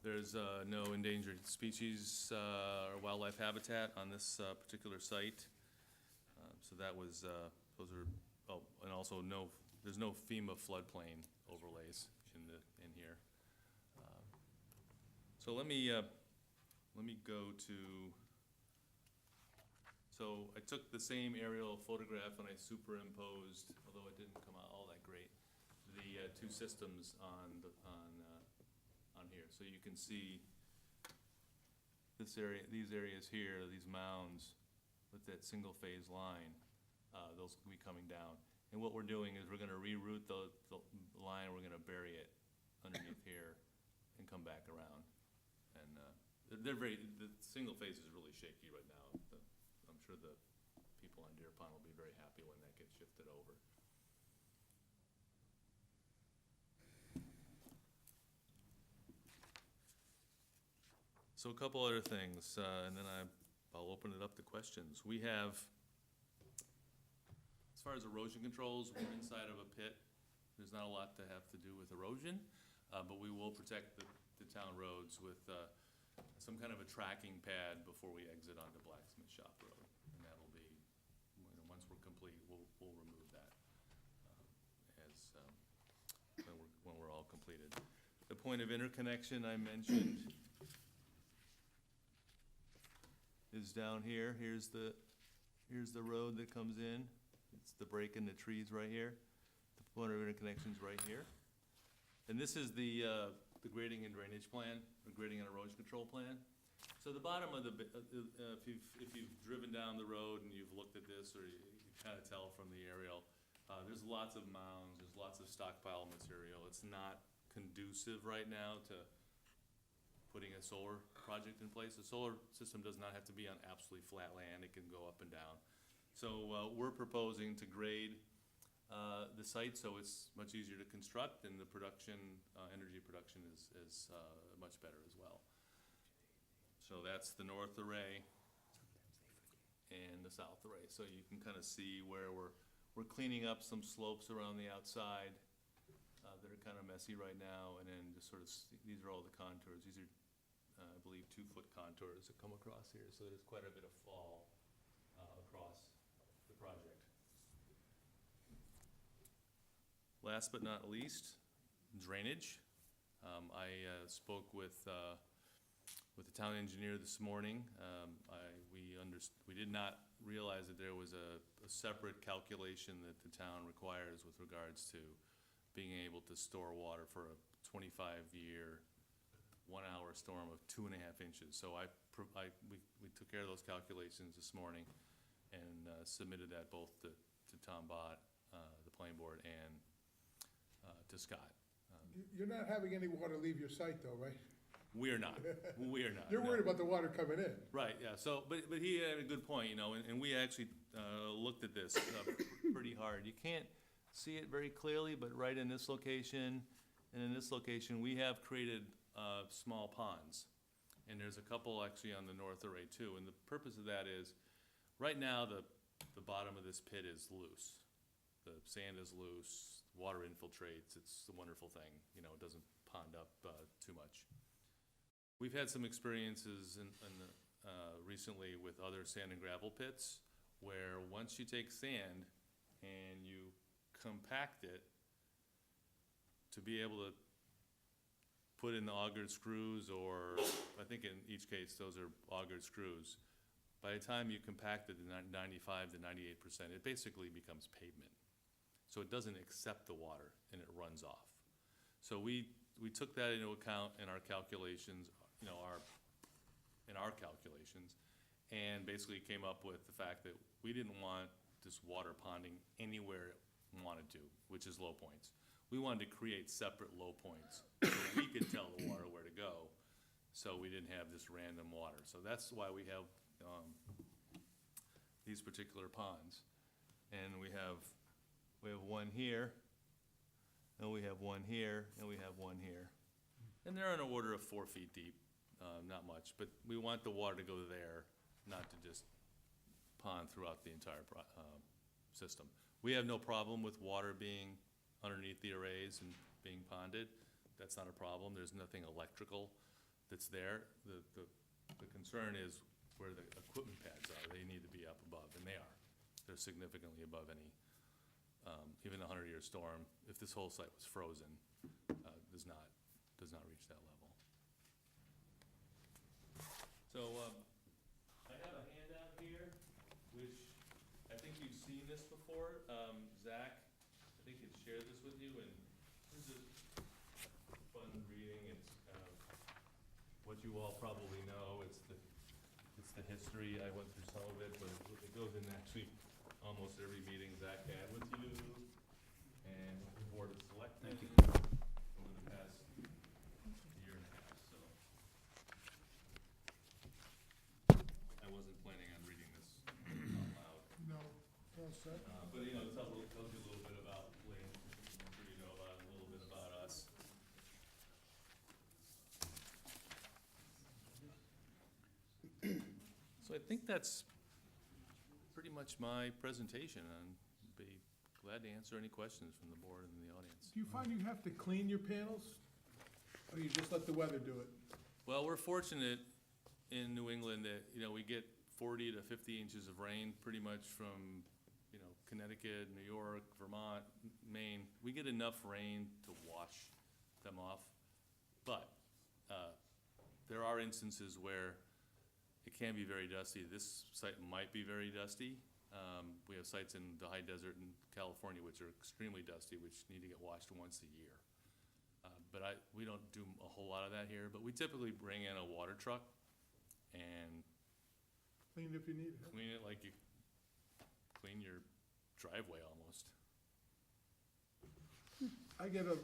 There's no endangered species or wildlife habitat on this particular site. So that was, those are, oh, and also there's no FEMA floodplain overlays in here. So let me go to, so I took the same aerial photograph and I superimposed, although it didn't come out all that great, the two systems on here. So you can see this area, these areas here, these mounds with that single phase line, those will be coming down. And what we're doing is we're gonna reroute the line, we're gonna bury it underneath here and come back around. And the single phase is really shaky right now. I'm sure the people on Deer Pond will be very happy when that gets shifted over. So a couple other things, and then I'll open it up to questions. We have, as far as erosion controls, we're inside of a pit. There's not a lot to have to do with erosion, but we will protect the town roads with some kind of a tracking pad before we exit onto Blacksmith Shop Road. And that'll be, once we're complete, we'll remove that when we're all completed. The point of interconnection I mentioned is down here. Here's the road that comes in. It's the break in the trees right here. The point of interconnection's right here. And this is the grading and drainage plan, the grading and erosion control plan. So the bottom of if you've driven down the road and you've looked at this, or you can kind of tell from the aerial, there's lots of mounds, there's lots of stockpile material. It's not conducive right now to putting a solar project in place. The solar system does not have to be on absolutely flat land. It can go up and down. So we're proposing to grade the site so it's much easier to construct, and the production, energy production is much better as well. So that's the north array and the south array. So you can kind of see where we're cleaning up some slopes around the outside that are kind of messy right now, and then just sort of, these are all the contours. These are, I believe, 2-foot contours that come across here, so there's quite a bit of fall across the project. Last but not least, drainage. I spoke with the town engineer this morning. We did not realize that there was a separate calculation that the town requires with regards to being able to store water for a 25-year, 1-hour storm of 2.5 inches. So we took care of those calculations this morning and submitted that both to Tom Bott, the planning board, and to Scott. You're not having any water leave your site though, right? We're not. We're not. You're no. worried about the water coming in. Right, yeah, so, but he had a good point, and we actually looked at this pretty hard. You can't see it very clearly, but right in this location and in this location, we have created small ponds. And there's a couple actually on the north array too, and the purpose of that is, right now, the bottom of this pit is loose. The sand is loose, water infiltrates, it's a wonderful thing, you know, it doesn't pond up, too much. We've had some experiences recently with other sand and gravel pits, where once you take sand and you compact it, to be able to put in the augered screws, or I think in each case, those are augered screws. By the time you compact it to 95 to 98%, it basically becomes pavement. So it doesn't accept the water and it runs off. So we took that into account in our calculations, you know, in our calculations, and basically came up with the fact that we didn't want this water ponding anywhere it wanted to, which is low points. We wanted to create separate low points so we could tell the water where to go, so we didn't have this random water. So that's why we have these particular ponds. And we have one here, and we have one here, and we have one here. And they're on an order of 4 feet deep, not much, but we want the water to go there, not to just pond throughout the entire system. We have no problem with water being underneath the arrays and being ponded. That's not a problem. There's nothing electrical that's there. The concern is where the equipment pads are. They need to be up above, and they are. They're significantly above any, even a 100-year storm, if this whole site was frozen, does not reach that level. So, I have a handout here, which I think you've seen this before. Zach, I think he'd shared this with you, and this is fun reading. It's kind of what you all probably know. It's the history. I went through some of it, but it goes in actually almost every meeting Zach had with you and the Board of Selectmen over the past year and a half, so. I wasn't planning on reading this out loud. No, all set. But, you know, it tells you a little bit about Lynn, I'm sure you know about it, a little bit about us. So I think that's pretty much my presentation, and be glad to answer any questions from the board and the audience. Do you find you have to clean your panels, or you just let the weather do it? Well, we're fortunate in New England that, you know, we get 40 to 50 inches of rain pretty much from, you know, Connecticut, New York, Vermont, Maine. We get enough rain to wash them off. But there are instances where it can be very dusty. This site might be very dusty. We have sites in the high desert in California which are extremely dusty, which need to get washed once a year. But we don't do a whole lot of that here, but we typically bring in a water truck and Clean it if you need it. clean it like you clean your driveway almost. I get a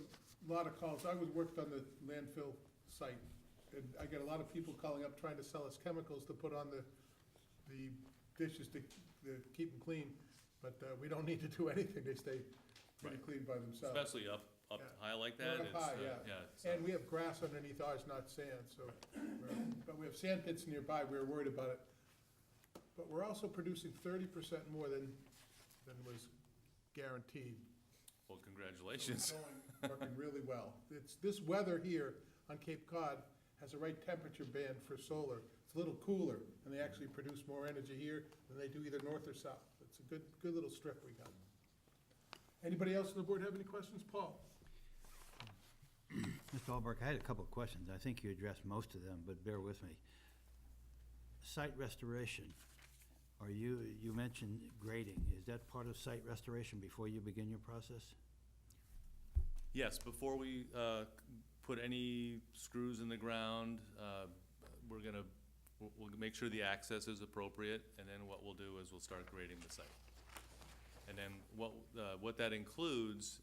lot of calls. I worked on the landfill site, and I get a lot of people calling up trying to sell us chemicals to put on the dishes to keep them clean, but we don't need to do anything. They stay pretty Right. clean by themselves. Especially up Yeah. high like Right that. up high, it's, yeah. so- And we have grass underneath ours, not sand, so, but we have sand pits nearby. We're worried about it. But we're also producing 30% more than was guaranteed. Well, congratulations. Working really well. This weather here on Cape Cod has the right temperature band for solar. It's a little cooler, and they actually produce more energy here than they do either north or south. It's a good little strip we got. Anybody else on the board have any questions? Paul? Mr. Albrecht, I had a couple of questions. I think you addressed most of them, but bear with me. Site restoration, you mentioned grading. Is that part of site restoration before you begin your process? Yes, before we put any screws in the ground, we'll make sure the access is appropriate, and then what we'll do is we'll start grading the site. And then what that includes,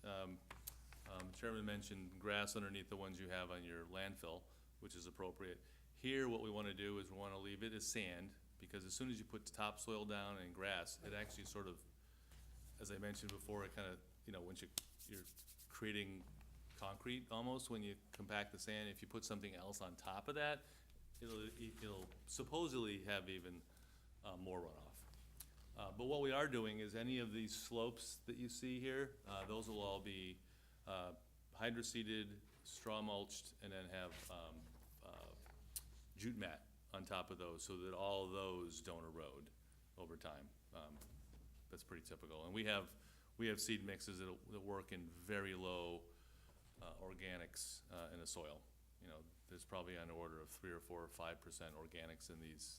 Chairman mentioned grass underneath the ones you have on your landfill, which is appropriate. Here, what we want to do is we want to leave it as sand, because as soon as you put topsoil down and grass, it actually sort of, as I mentioned before, it kind of, you know, once you're creating concrete almost when you compact the sand, if you put something else on top of that, it'll supposedly have even more runoff. But what we are doing is any of these slopes that you see here, those will all be hydroseeded, straw mulched, and then have jute mat on top of those so that all of those don't erode over time. That's pretty typical. And we have seed mixes that work in very low organics in the soil. You know, there's probably on the order of 3 or 4 or 5% organics in these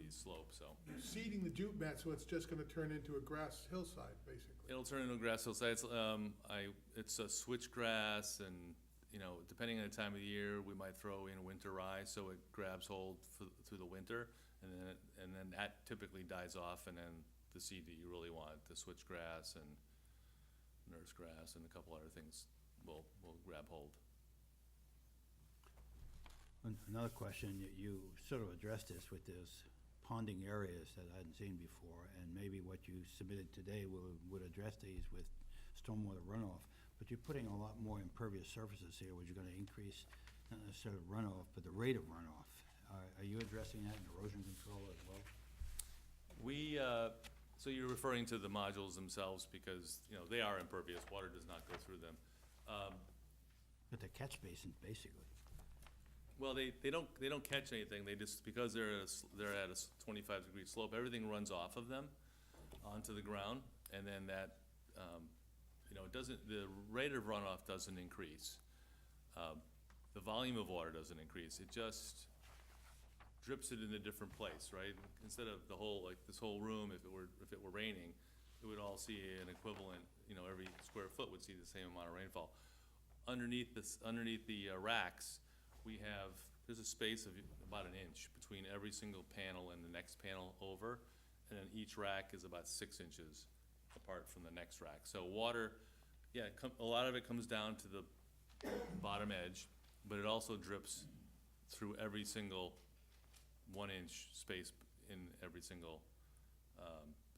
slopes, so. Seeding the jute mat, so it's just gonna turn into a grass hillside, basically. It'll turn into a grass hillside. It's a switchgrass, and, you know, depending on the time of the year, we might throw in winter rye, so it grabs hold through the winter, and then that typically dies off, and then the seed that you really want, the switchgrass and nurse grass and a couple other things will grab hold. Another question, you sort of addressed this with those ponding areas that I hadn't seen before, and maybe what you submitted today would address these with stormwater runoff. But you're putting a lot more impervious surfaces here, which are gonna increase, not necessarily runoff, but the rate of runoff. Are you addressing that in erosion control as well? So you're referring to the modules themselves because, you know, they are impervious, water does not go through them. But the catch basins, basically. Well, they don't catch anything, they just, because they're at a 25-degree slope, everything runs off of them onto the ground, and then that, you know, the rate of runoff doesn't increase. The volume of water doesn't increase, it just drips it in a different place, right? Instead of the whole, like this whole room, if it were raining, it would all see an equivalent, you know, every square foot would see the same amount of rainfall. Underneath the racks, there's a space of about an inch between every single panel and the next panel over, and then each rack is about 6 inches apart from the next rack. So water, yeah, a lot of it comes down to the bottom edge, but it also drips through every single 1-inch space in every single,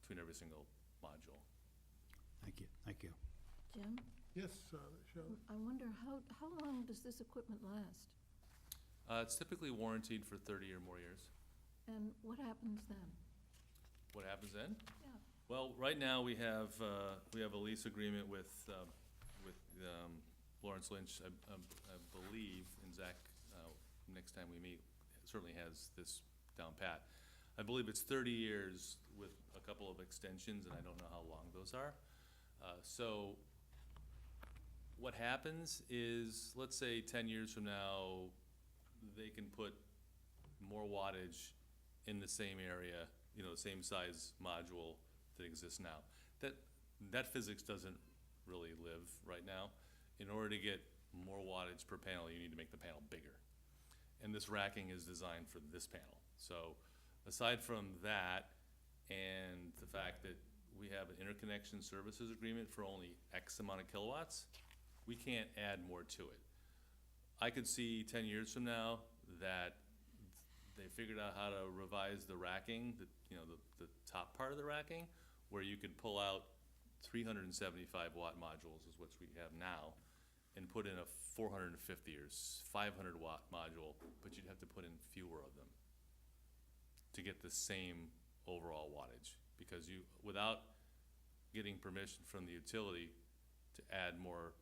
between every single module. Thank you. Jim, Yes, Shelley? I wonder, how long does this equipment last? It's typically warranted for 30 or more years. And what happens then? What happens then? Yeah. Well, right now, we have a lease agreement with Lawrence Lynch, I believe, and Zach, next time we meet, certainly has this down pat. I believe it's 30 years with a couple of extensions, and I don't know how long those are. So what happens is, let's say 10 years from now, they can put more wattage in the same area, you know, the same size module that exists now. That physics doesn't really live right now. In order to get more wattage per panel, you need to make the panel bigger. And this racking is designed for this panel. So aside from that, and the fact that we have an interconnection services agreement for only X amount of kilowatts, we can't add more to it. I could see 10 years from now that they figured out how to revise the racking, the top part of the racking, where you could pull out 375 watt modules is what we have now, and put in a 450 or 500 watt module, but you'd have to put in fewer of them to get the same overall wattage. Because without getting permission from the utility to add more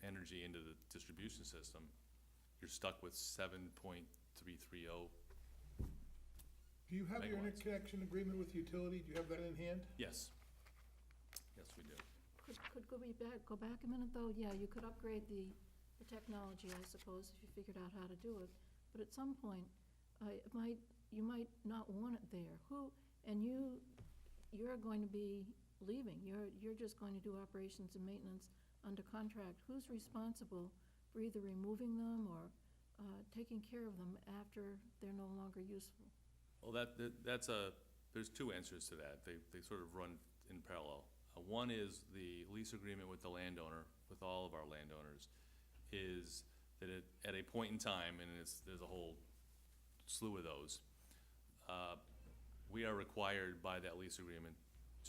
energy into the distribution system, you're stuck with 7.330. Do you have your Megawatts. interconnection agreement with the utility? Do you have that in hand? Yes. Yes, we do. Could we go back a minute, though? Yeah, you could upgrade the technology, I suppose, if you figured out how to do it. But at some point, you might not want it there. You're going to be leaving. You're just going to do operations and maintenance under contract. Who's responsible for either removing them or taking care of them after they're no longer useful? Well, there's two answers to that. They sort of run in parallel. One is the lease agreement with the landowner, with all of our landowners, is that at a point in time, and there's a whole slew of those, we are required by that lease agreement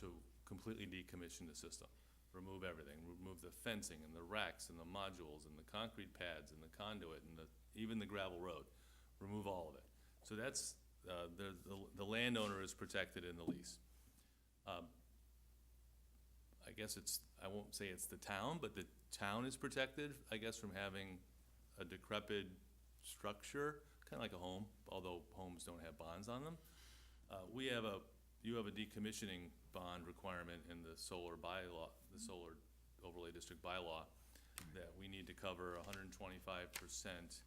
to completely decommission the system, remove everything, remove the fencing and the racks and the modules and the concrete pads and the conduit and even the gravel road, remove all of it. So that's, the landowner is protected in the lease. I guess I won't say it's the town, but the town is protected, I guess, from having a decrepit structure, kind of like a home, although homes don't have bonds on them. You have a decommissioning bond requirement in the solar bylaw, the solar overlay district bylaw, that we need to cover 125%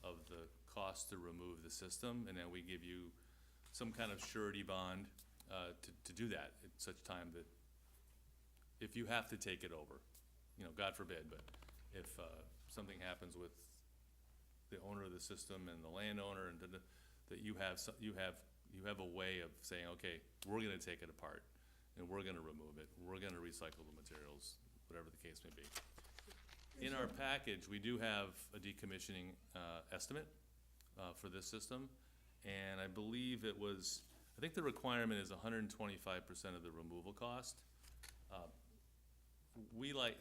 of the cost to remove the system, and then we give you some kind of surety bond to do that at such time that if you have to take it over, God forbid, but if something happens with the owner of the system and the landowner, and that you have a way of saying, okay, we're gonna take it apart, and we're gonna remove it, we're gonna recycle the materials, whatever the case may be. In our package, we do have a decommissioning estimate for this system, and I believe I think the requirement is 125% of the removal cost. We like,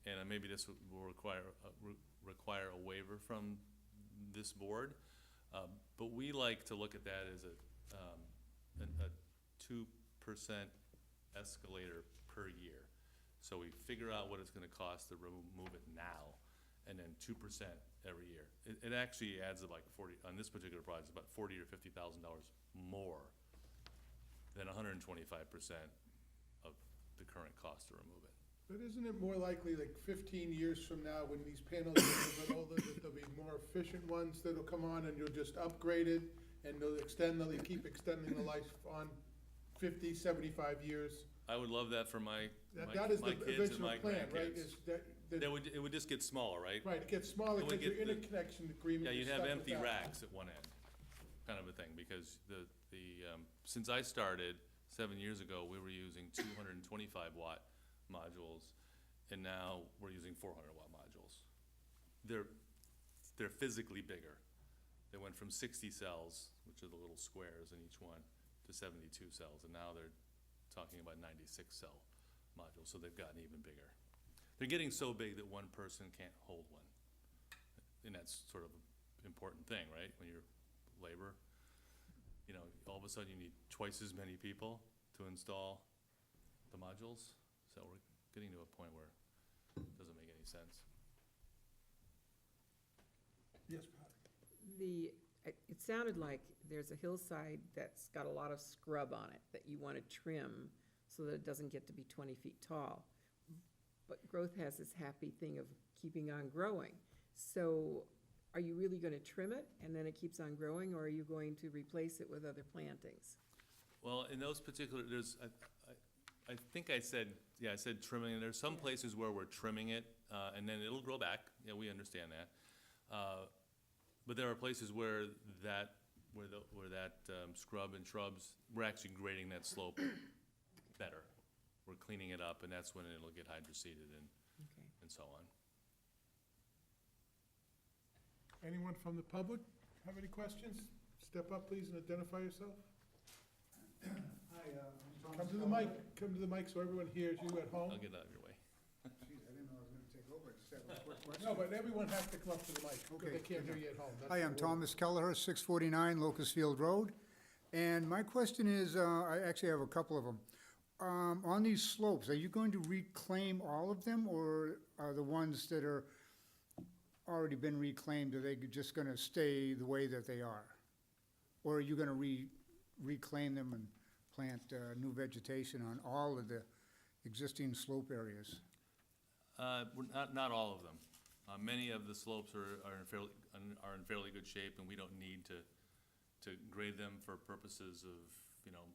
and maybe this will require a waiver from this board, but we like to look at that as a 2% escalator per year. So we figure out what it's gonna cost to remove it now, and then 2% every year. It actually adds up like on this particular project, about $40,000 or $50,000 more than 125% of the current cost to remove it. But isn't it more likely, like 15 years from now, when these panels are a little bit older, that there'll be more efficient ones that'll come on and you'll just upgrade it and they'll keep extending the life on 50, 75 years? I would love that for my That is the kids and original my plan, right? grandkids. Is that- It would just get smaller, right? Right, it gets smaller It would because your get the- interconnection agreement Yeah, is you'd stuck have with empty that. racks at one end, kind of a thing, because since I started 7 years ago, we were using 225 watt modules, and now we're using 400 watt modules. They're physically bigger. They went from 60 cells, which are the little squares in each one, to 72 cells, and now they're talking about 96 cell modules, so they've gotten even bigger. They're getting so big that one person can't hold one. And that's sort of an important thing, right? When you're labor, all of a sudden you need twice as many people to install the modules. So we're getting to a point where it doesn't make any sense. Yes, Pat. It sounded like there's a hillside that's got a lot of scrub on it that you want to trim so that it doesn't get to be 20 feet tall. But growth has this happy thing of keeping on growing. So are you really going to trim it and then it keeps on growing, or are you going to replace it with other plantings? Well, in those particular, I think I said trimming, and there's some places where we're trimming it, and then it'll grow back. Yeah, we understand that. But there are places where that scrub and shrubs, we're actually grading that slope better. We're cleaning it up, and that's when it'll get hydroseeded Okay. and so on. Anyone from the public have any questions? Step up, please, and identify yourself. Hi, I'm Thomas. Come to the mic, so everyone hears you at home. I'll get out of your way. Geez, I didn't know I was gonna take over, I just have a quick question. No, but everyone has to come up to the mic, because Okay. they can't hear you at home. That's Hi, the I'm rule. Thomas Kelleher, 649 Locust Field Road. And my question is, I actually have a couple of them. On these slopes, are you going to reclaim all of them, or are the ones that are already been reclaimed, are they just gonna stay the way that they are? Or are you gonna reclaim them and plant new vegetation on all of the existing slope areas? Not all of them. Many of the slopes are in fairly good shape, and we don't need to grade them for purposes of,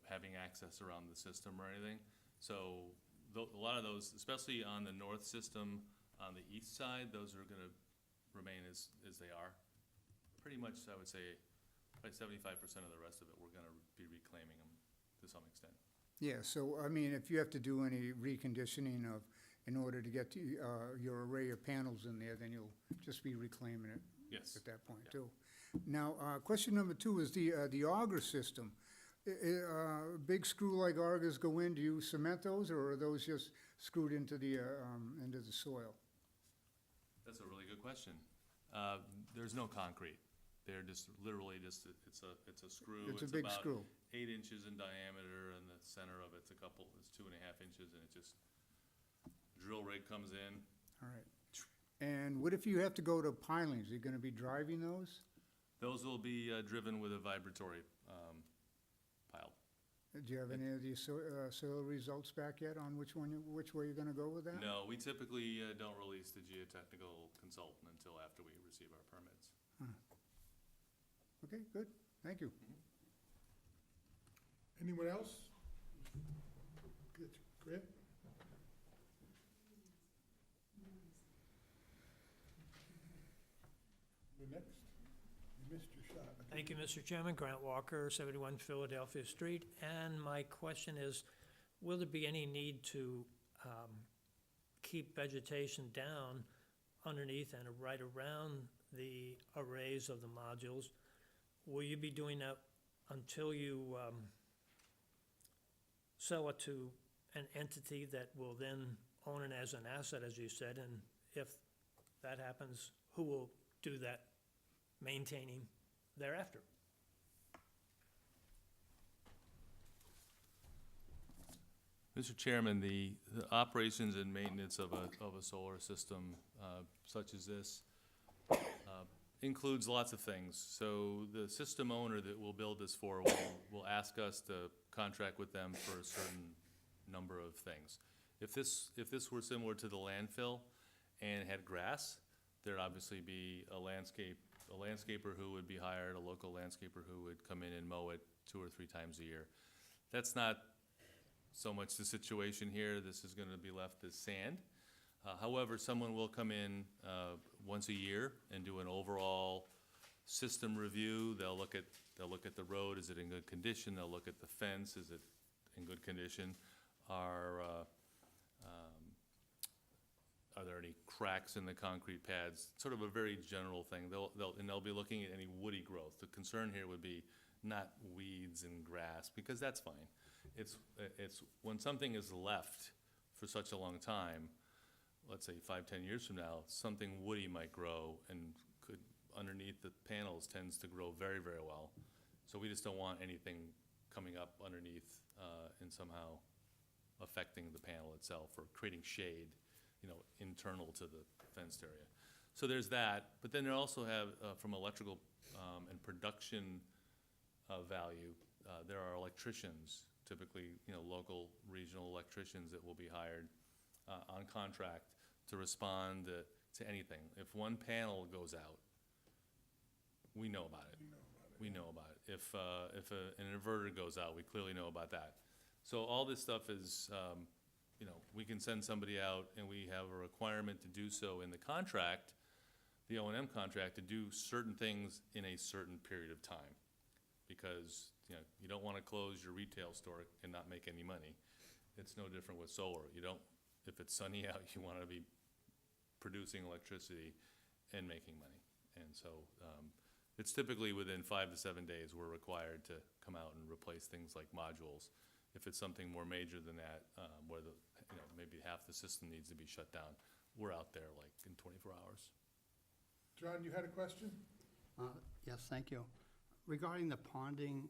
having access around the system or anything. So, a lot of those, especially on the north system, on the east side, those are gonna remain as they are. Pretty much, I would say, probably 75% of the rest of it, we're gonna be reclaiming them to some extent. Yeah, so, I mean, if you have to do any reconditioning in order to get your array of panels in there, then you'll just be reclaiming it Yes. at that point, too. Now, question number 2 is the auger system. Big screw-like augers go in, do you cement those, or are those just screwed into the soil? That's a really good question. There's no concrete. They're just literally just, it's a screw. It's a big screw. About 8 inches in diameter, and the center of it's 2.5 inches, and it just, drill rig comes in. All right. And what if you have to go to pilings? Are you gonna be driving those? Those will be driven with a vibratory pile. Do you have any of the soil results back yet on which way you're gonna go with that? No, we typically don't release the geotechnical consultant until after we receive our permits. Okay, good, thank you. Anyone else? Good, Grant? You're next. You missed your shot. Thank you, Mr. Chairman. Grant Walker, 71 Philadelphia Street. And my question is, will there be any need to keep vegetation down underneath and right around the arrays of the modules? Will you be doing that until you sell it to an entity that will then own it as an asset, as you said? And if that happens, who will do that maintaining thereafter? Mr. Chairman, the operations and maintenance of a solar system such as this includes lots of things. So the system owner that we'll build this for will ask us to contract with them for a certain number of things. If this were similar to the landfill and it had grass, there'd obviously be a landscaper who would be hired, a local landscaper who would come in and mow it 2 or 3 times a year. That's not so much the situation here. This is gonna be left as sand. However, someone will come in once a year and do an overall system review. They'll look at the road, is it in good condition? They'll look at the fence, is it in good condition? Are there any cracks in the concrete pads? Sort of a very general thing. They'll be looking at any woody growth. The concern here would be not weeds and grass, because that's fine. It's when something is left for such a long time, let's say 5, 10 years from now, something woody might grow and could, underneath the panels, tends to grow very, very well. So we just don't want anything coming up underneath and somehow affecting the panel itself or creating shade, internal to the fenced area. So there's that, but then they also have, from electrical and production value, there are electricians, typically, local, regional electricians that will be hired on contract to respond to anything. If one panel goes out, we know about it. We know about it. If an inverter goes out, we clearly know about that. So all this stuff is, we can send somebody out, and we have a requirement to do so in the contract, the O&M contract, to do certain things in a certain period of time. Because, you don't want to close your retail store and not make any money. It's no different with solar. If it's sunny out, you want to be producing electricity and making money. And so, it's typically within 5 to 7 days we're required to come out and replace things like modules. If it's something more major than that, where maybe half the system needs to be shut down, we're out there like in 24 hours. John, you had a question? Yes, thank you. Regarding the ponding,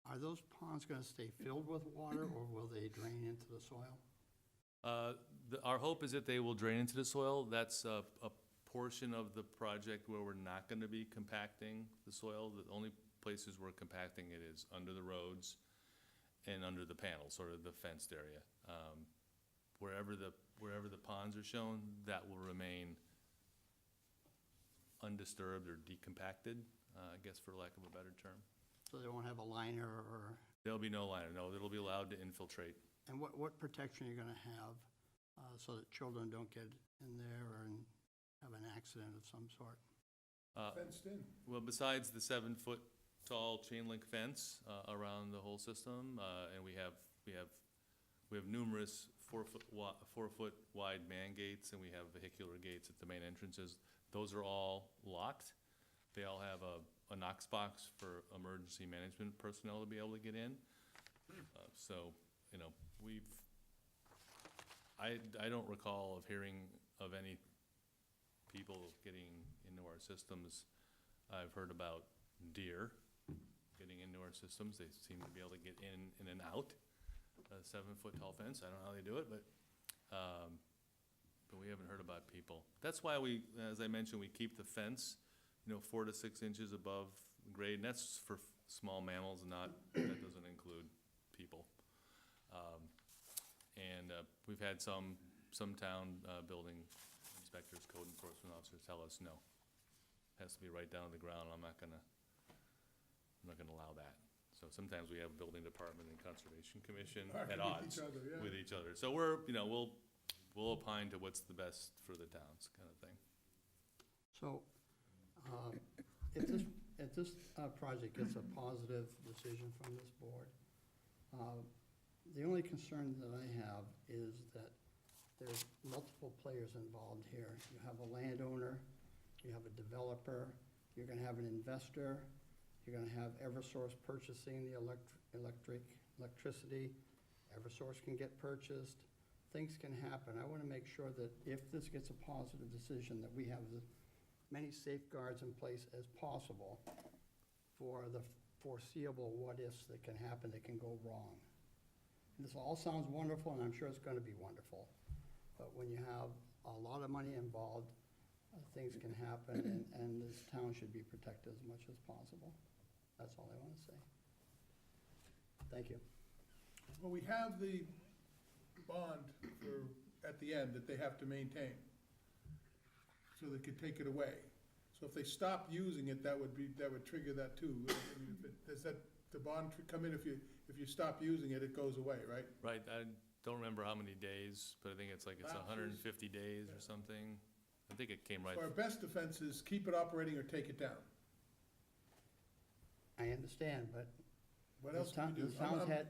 are those ponds going to stay filled with water, or will they drain into the soil? Our hope is that they will drain into the soil. That's a portion of the project where we're not going to be compacting the soil. The only places we're compacting it is under the roads and under the panels, sort of the fenced area. Wherever the ponds are shown, that will remain undisturbed or decompacted, I guess, for lack of a better term. So they won't have a liner or, There'll be no liner. No, it'll be allowed to infiltrate. and what protection are you going to have so that children don't get in there and have an accident of some sort? Fenced in. Well, besides the 7-foot tall chain link fence around the whole system, and we have numerous 4-foot wide man gates, and we have vehicular gates at the main entrances. Those are all locked. They all have a Knox box for emergency management personnel to be able to get in. So, I don't recall of hearing of any people getting into our systems I've heard about deer getting into our systems. They seem to be able to get in and out. A 7-foot tall fence, I don't know how they do it, but we haven't heard about people. That's why we, as I mentioned, we keep the fence, 4 to 6 inches above grade, and that's for small mammals, that doesn't include people. And we've had some town building inspectors, code enforcement officers tell us, no. Has to be right down to the ground, I'm not gonna allow that. So sometimes we have building department and conservation commission at odds with each other. So we're, we'll opine to what's the best for the towns, kind of thing. So, if this project gets a positive decision from this board, the only concern that I have is that there's multiple players involved here. You have a landowner, you have a developer, you're gonna have an investor, you're gonna have Eversource purchasing the electricity, Eversource can get purchased, things can happen. I wanna make sure that if this gets a positive decision, that we have as many safeguards in place as possible for the foreseeable what-ifs that can happen, that can go wrong. This all sounds wonderful, and I'm sure it's gonna be wonderful, but when you have a lot of money involved, things can happen, and this town should be protected as much as possible. That's all I wanna say. Thank you. Well, we have the bond at the end that they have to maintain, so they could take it away. So if they stop using it, that would trigger that too. I mean, does the bond come in, if you stop using it, it goes away, right? Right, I don't remember how many days, but I think it's like it's Lapses. 150 days or something. I think it came right. So our best defense is keep it operating or take it down. I understand, but What else this can we do?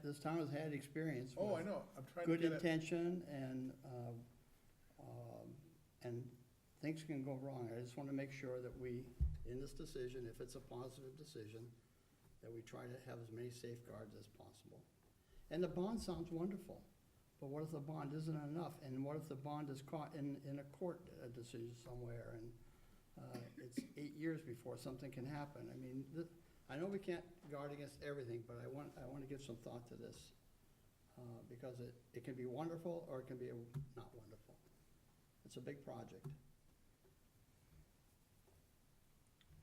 this town has had experience Oh, I with know, I'm trying to good get at, intention and things can go wrong. I just wanna make sure that we, in this decision, if it's a positive decision, that we try to have as many safeguards as possible. And the bond sounds wonderful, but what if the bond isn't enough? And what if the bond is caught in a court decision somewhere, and it's 8 years before something can happen? I mean, I know we can't guard against everything, but I want to give some thought to this, because it can be wonderful, or it can be not wonderful. It's a big project.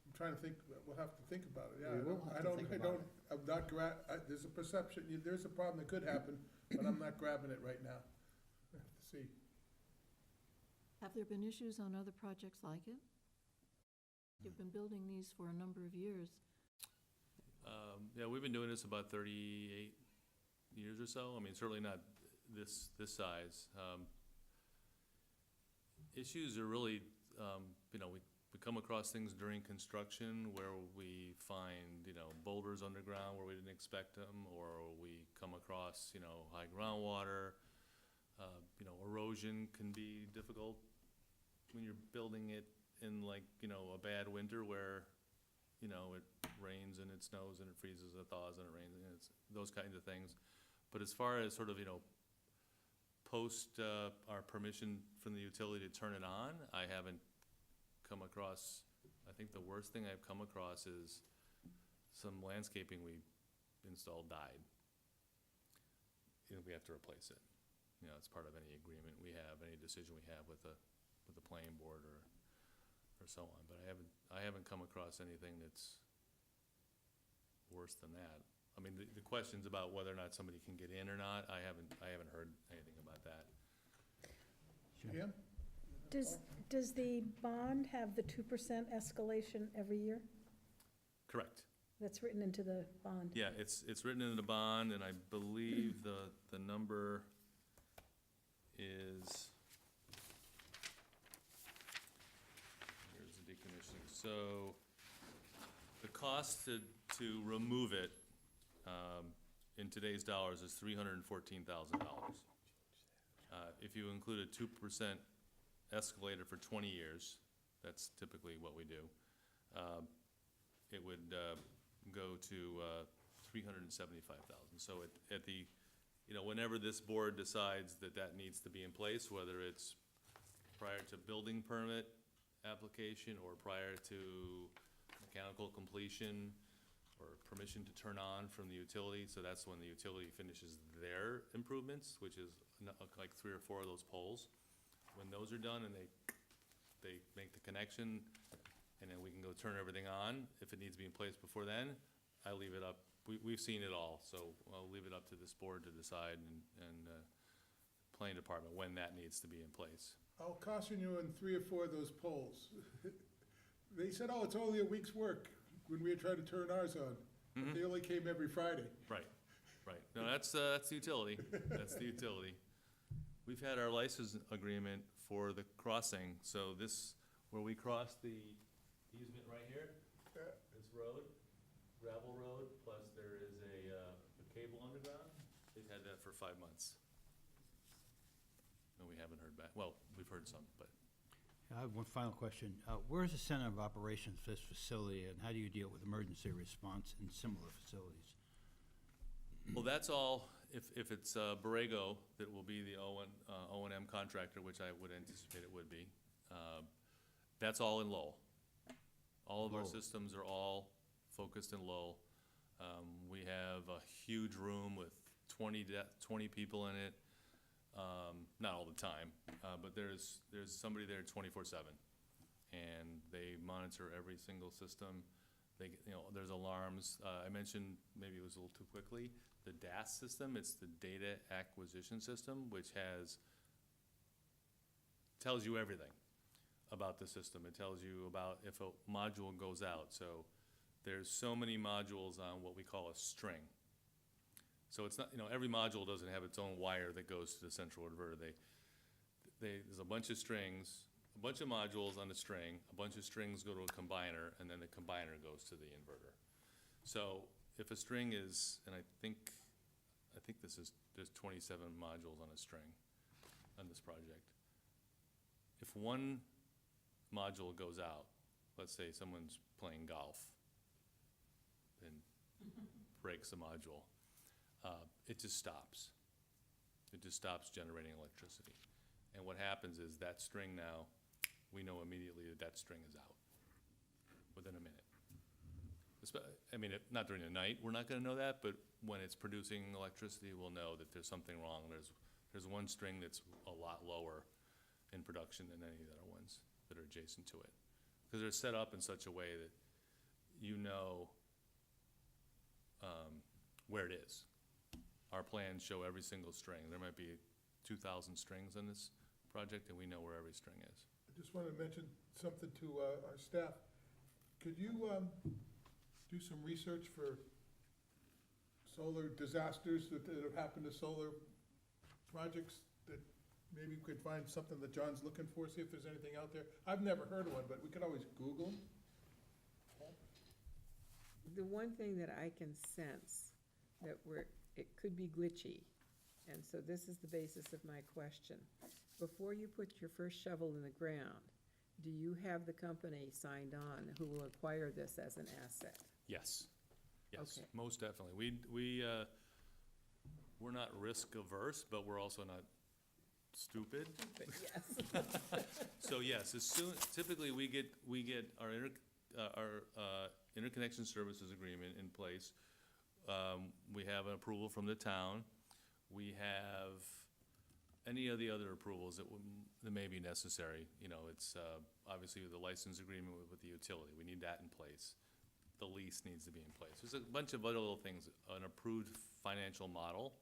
I'm trying to think, we'll have to think about it, yeah. We will have to think about it. I'm not there's a perception, there's a problem that could happen, but I'm not grabbing it right now. I have to see. Have there been issues on other projects like it? You've been building these for a number of years. Yeah, we've been doing this about 38 years or so. I mean, certainly not this size. Issues are really, we come across things during construction where we find, boulders underground where we didn't expect them, or we come across, high groundwater. Erosion can be difficult when you're building it in a bad winter where, it rains and it snows and it freezes and it thaws and it rains, and it's those kinds of things. But as far as sort of, post our permission from the utility to turn it on, I haven't come across, I think the worst thing I've come across is some landscaping we installed died. We have to replace it. It's part of any agreement we have, any decision we have with the planning board or so on. But I haven't come across anything that's worse than that. I mean, the questions about whether or not somebody can get in or not, I haven't heard anything about that. Jim? Does the bond have the 2% escalation every year? Correct. That's written into the bond? Yeah, it's written into the bond, and I believe the number is, here's the decommissioning. So the cost to remove it in today's dollars is $314,000. If you include a 2% escalator for 20 years, that's typically what we do, it would go to $375,000. So at the, whenever this board decides that needs to be in place, whether it's prior to building permit application or prior to mechanical completion or permission to turn on from the utility, so that's when the utility finishes their improvements, which is like 3 or 4 of those poles. When those are done and they make the connection, and then we can go turn everything on, if it needs to be in place before then, I leave it up. We've seen it all, so I'll leave it up to this board to decide and planning department when that needs to be in place. I'll caution you on 3 or 4 of those polls. They said, oh, it's only a week's work when we tried to turn ours on. But they only came every Friday. Right, right. No, that's the utility. That's the utility. We've had our license agreement for the crossing, so this, where we cross the easement right here, this road, gravel road, plus there is a cable underground. They've had that for 5 months. And we haven't heard back. Well, we've heard some, but I have one final question. Where is the center of operations for this facility, and how do you deal with emergency response in similar facilities? well, that's all, if it's Borrego that will be the O&M contractor, which I would anticipate it would be, that's all in Lowell. All of our Lowell. systems are all focused in Lowell. We have a huge room with 20 people in it, not all the time, but there's somebody there 24/7. And they monitor every single system. They, there's alarms. I mentioned, maybe it was a little too quickly, the DAS system, it's the Data Acquisition System, which tells you everything about the system. It tells you about if a module goes out. So there's so many modules on what we call a string. So it's not, every module doesn't have its own wire that goes to the central inverter. There's a bunch of strings, a bunch of modules on a string, a bunch of strings go to a combiner, and then the combiner goes to the inverter. So if a string is, and I think there's 27 modules on a string on this project. If one module goes out, let's say someone's playing golf and breaks a module, it just stops. It just stops generating electricity. And what happens is that string now, we know immediately that string is out within a minute. Not during the night, we're not gonna know that, but when it's producing electricity, we'll know that there's something wrong. There's one string that's a lot lower in production than any of the other ones that are adjacent to it. Because they're set up in such a way that you know where it is. Our plans show every single string. There might be 2,000 strings on this project, and we know where every string is. I just want to mention something to our staff. Could you do some research for solar disasters that have happened to solar projects, that maybe we could find something that John's looking for, see if there's anything out there? I've never heard of one, but we could always Google. The one thing that I can sense that it could be glitchy, and so this is the basis of my question. Before you put your first shovel in the ground, do you have the company signed on who will acquire this as an asset? Yes, yes, Okay. most definitely. We're not risk averse, but we're also not stupid. But yes. So yes, typically we get our interconnection services agreement in place. We have an approval from the town. We have any of the other approvals that may be necessary. It's obviously the license agreement with the utility. We need that in place. The lease needs to be in place. There's a bunch of other little things, an approved financial model,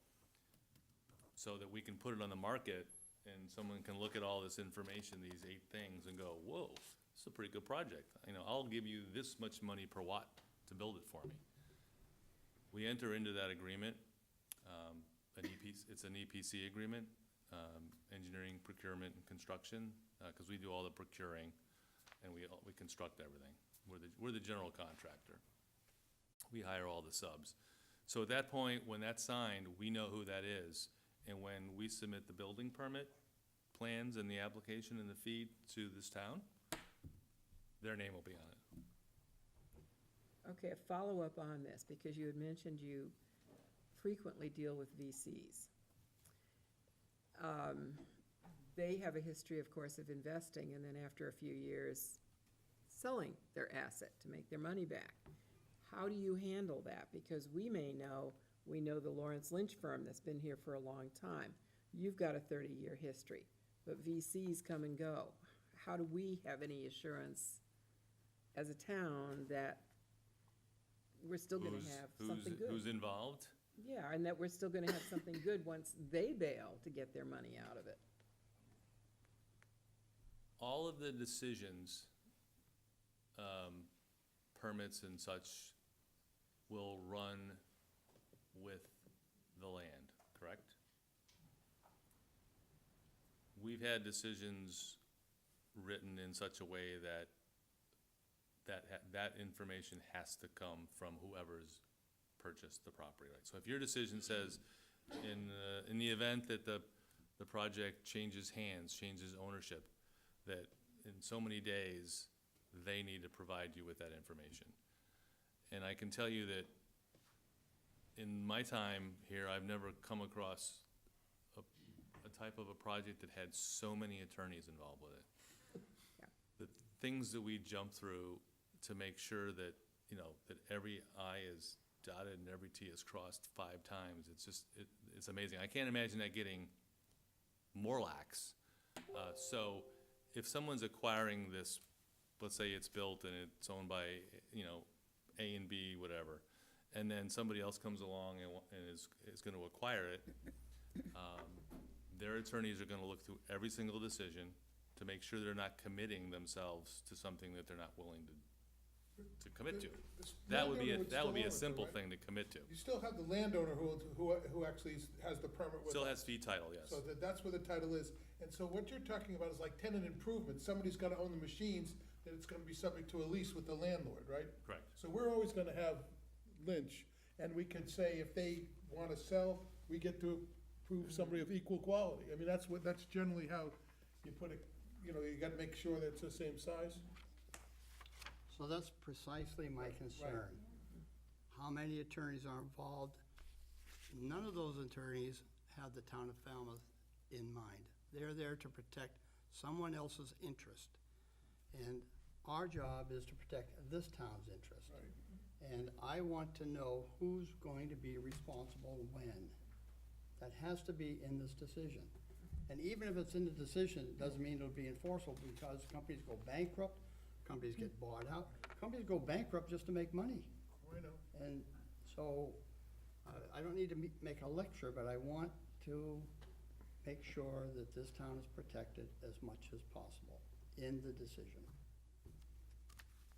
so that we can put it on the market and someone can look at all this information, these 8 things, and go, whoa, this is a pretty good project. I'll give you this much money per watt to build it for me. We enter into that agreement. It's an EPC agreement, engineering, procurement, and construction, because we do all the procuring and we construct everything. We're the general contractor. We hire all the subs. So at that point, when that's signed, we know who that is. And when we submit the building permit plans and the application and the feed to this town, their name will be on it. Okay, a follow-up on this, because you had mentioned you frequently deal with VCs. They have a history, of course, of investing, and then after a few years, selling their asset to make their money back. How do you handle that? Because we know the Lawrence Lynch firm that's been here for a long time. You've got a 30-year history, but VCs come and go. How do we have any assurance as a town that we're still gonna have something good? Who's involved? Yeah, and that we're still gonna have something good once they bail to get their money out of it. All of the decisions, permits and such, will run with the land, correct? We've had decisions written in such a way that information has to come from whoever's purchased the property, right? So if your decision says, in the event that the project changes hands, changes ownership, that in so many days, they need to provide you with that information. And I can tell you that in my time here, I've never come across a type of a project that had so many attorneys involved with it. Yeah. The things that we jump through to make sure that, that every I is dotted and every T is crossed 5 times, it's amazing. I can't imagine that getting more lax. So if someone's acquiring this, let's say it's built and it's owned by, A and B, whatever, and then somebody else comes along and is gonna acquire it, their attorneys are gonna look through every single decision to make sure they're not committing themselves to something that they're not willing to commit to. That would be landowner that would be a still own it, simple right? thing to commit to. You still have the landowner who actually has the permit with. Still has fee title, yes. So that's where the title is. And so what you're talking about is like tenant improvements. Somebody's gonna own the machines, then it's gonna be subject to a lease with the landlord, right? Correct. So we're always gonna have Lynch, and we can say if they wanna sell, we get to prove somebody of equal quality. I mean, that's generally how you put it, you gotta make sure that it's the same size. So that's precisely my concern. How many attorneys are involved? None of those attorneys have the town of Falmouth in mind. They're there to protect someone else's interest. And our job is to protect this town's interest. And I want to know who's going to be responsible when. That has to be in this decision. And even if it's in the decision, it doesn't mean it'll be enforceable, because companies go bankrupt, companies get bought out, companies go bankrupt just to make money. I know. And so, I don't need to make a lecture, but I want to make sure that this town is protected as much as possible in the decision.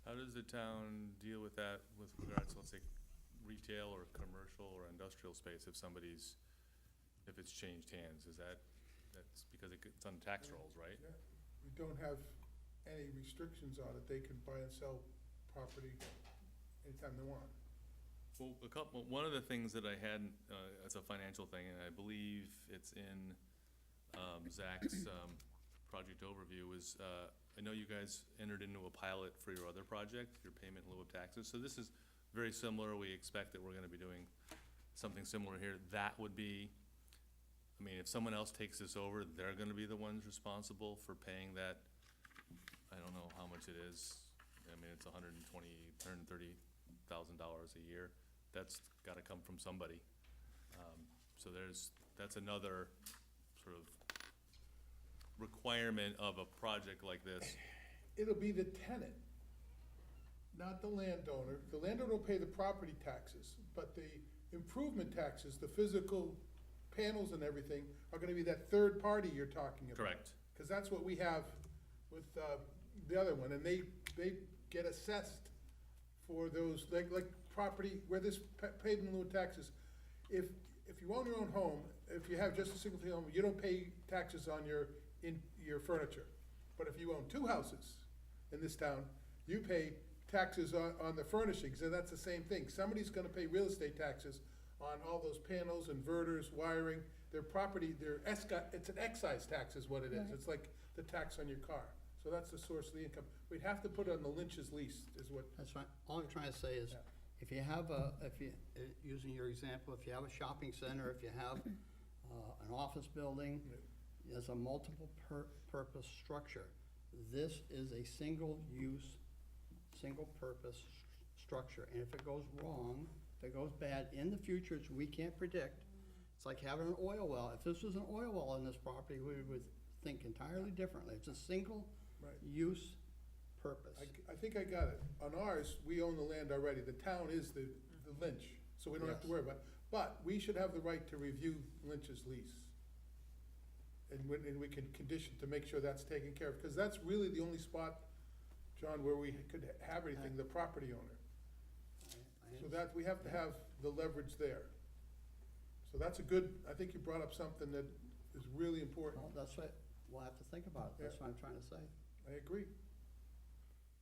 How does the town deal with that with regards to, let's say, retail or commercial or industrial space if it's changed hands? That's because it's on tax rolls, right? Yeah. We don't have any restrictions on it. They can buy and sell property anytime they want. Well, one of the things that I had as a financial thing, and I believe it's in Zach's project overview, is I know you guys entered into a pilot for your other project, your payment in lieu of taxes. So this is very similar. We expect that we're gonna be doing something similar here. That would be, I mean, if someone else takes this over, they're gonna be the ones responsible for paying that. I don't know how much it is. I mean, it's $130,000 a year. That's gotta come from somebody. So that's another sort of requirement of a project like this. It'll be the tenant, not the landowner. The landowner will pay the property taxes, but the improvement taxes, the physical panels and everything, are gonna be that third party you're talking about. Correct. Cause that's what we have with, the other one, and they get assessed for those, like property, where this paid in lieu of taxes. If you own your own home, if you have just a single family home, you don't pay taxes on your furniture. But if you own 2 houses in this town, you pay taxes on the furnishings, and that's the same thing. Somebody's gonna pay real estate taxes on all those panels, inverters, wiring, their property, it's an excise tax is what it is. Right. It's like the tax on your car. So that's the source of the income. We'd have to put it on the Lynch's lease, is what. That's right. All I'm trying to say is, Yeah. if you have using your example, if you have a shopping center, if you have an office building, there's a multiple purpose structure. This is a single-use single-purpose structure. And if it goes wrong, if it goes bad in the future, which we can't predict, it's like having an oil well. If this was an oil well on this property, we would think entirely differently. It's a single-use purpose. I think I got it. On ours, we own the land already. The town is the Lynch, so we don't have to Yes. worry about it. But we should have the right to review Lynch's lease. And we can condition to make sure that's taken care of, because that's really the only spot, John, where we could have anything, the property owner. So that, we have to have the leverage there. So that's a good, I think you brought up something that is really important. Well, that's what, we'll have to think about it. That's what I'm trying to say. I agree.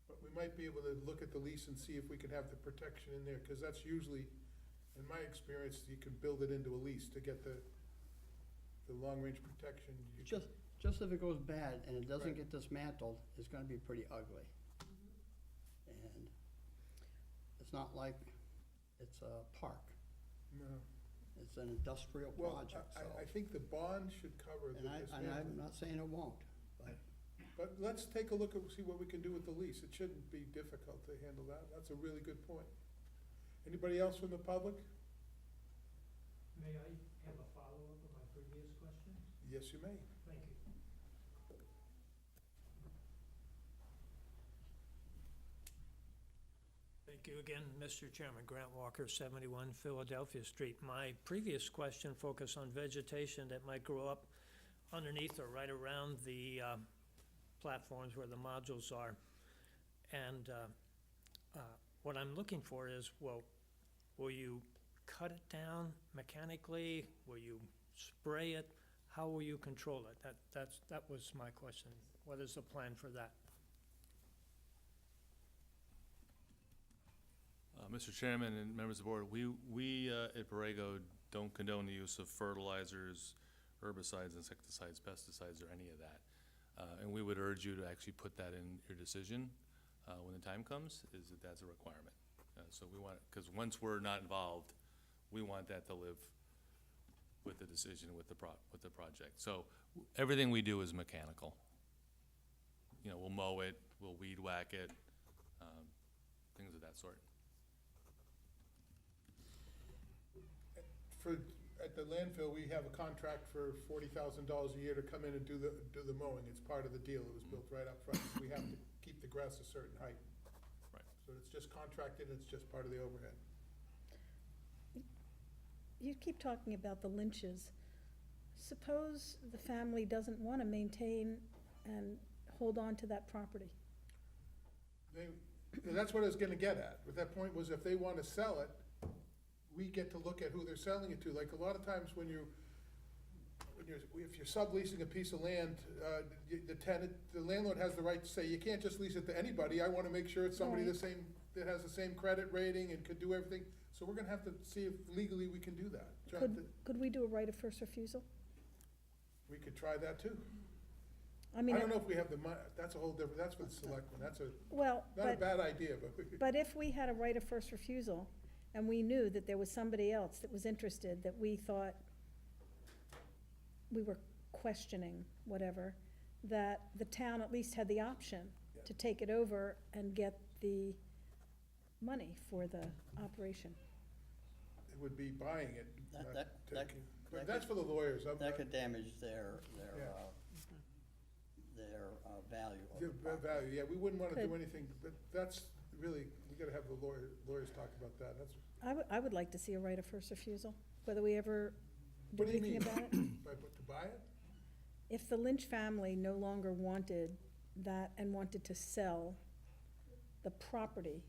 But we might be able to look at the lease and see if we can have the protection in there, because that's usually, in my experience, you can build it into a lease to get the long-range protection. You can- Just if it goes bad and it doesn't Right. get dismantled, it's gonna be pretty ugly. And it's not like it's a park, No. it's an industrial Well, project, so. I think the bond should cover the And I'm dismantling. not saying it won't, but But let's take a look at, see what we can do with the lease. It shouldn't be difficult to handle that. That's a really good point. Anybody else from the public? May I have a follow-up of my previous question? Yes, you may. Thank you. Thank you again, Mr. Chairman. Grant Walker, 71 Philadelphia Street. My previous question focused on vegetation that might grow up underneath or right around the platforms where the modules are. And what I'm looking for is, well, will you cut it down mechanically? Will you spray it? How will you control it? That was my question. What is the plan for that? Mr. Chairman and members of the board, we at Borrego don't condone the use of fertilizers, herbicides, insecticides, pesticides, or any of that. And we would urge you to actually put that in your decision when the time comes, is that that's a requirement. So we want, because once we're not involved, we want that to live with the decision, with the project. So everything we do is mechanical. You know, we'll mow it, we'll weed whack it, things of that sort. At the landfill, we have a contract for $40,000 a year to come in and do the mowing. It's part of the deal. It was built right up front. We have to keep the grass a certain height. Right. So it's just contracted, it's just part of the overhead. You keep talking about the Lynches. Suppose the family doesn't want to maintain and hold on to that property. That's what I was gonna get at. But that point was, if they wanna sell it, we get to look at who they're selling it to. Like, a lot of times if you're subleasing a piece of land, the landlord has the right to say, you can't just lease it to anybody. I wanna make sure it's somebody Right. that has the same credit rating and could do everything. So we're gonna have to see if legally we can do that. John, Could we do a right of first refusal? we could try that too. I mean, I don't know if we have the money, that's a whole different, that's for the selectmen. That's well, not a but, bad idea, but we could. but if we had a right of first refusal and we knew that there was somebody else that was interested, that we thought we were questioning, whatever, that the town at least had the option to take it over and get the money for the operation. It would be buying it, That- not that- that taking. could- But that that's for the lawyers. I'm that not- could damage their Yeah. value of The the property. value, yeah, we wouldn't wanna do Could- anything, but that's really, we gotta have the lawyers talk about that. That's, I would like to see a right of first refusal, whether we ever do What do you anything mean? about it. to buy it? If the Lynch family no longer wanted that and wanted to sell the property,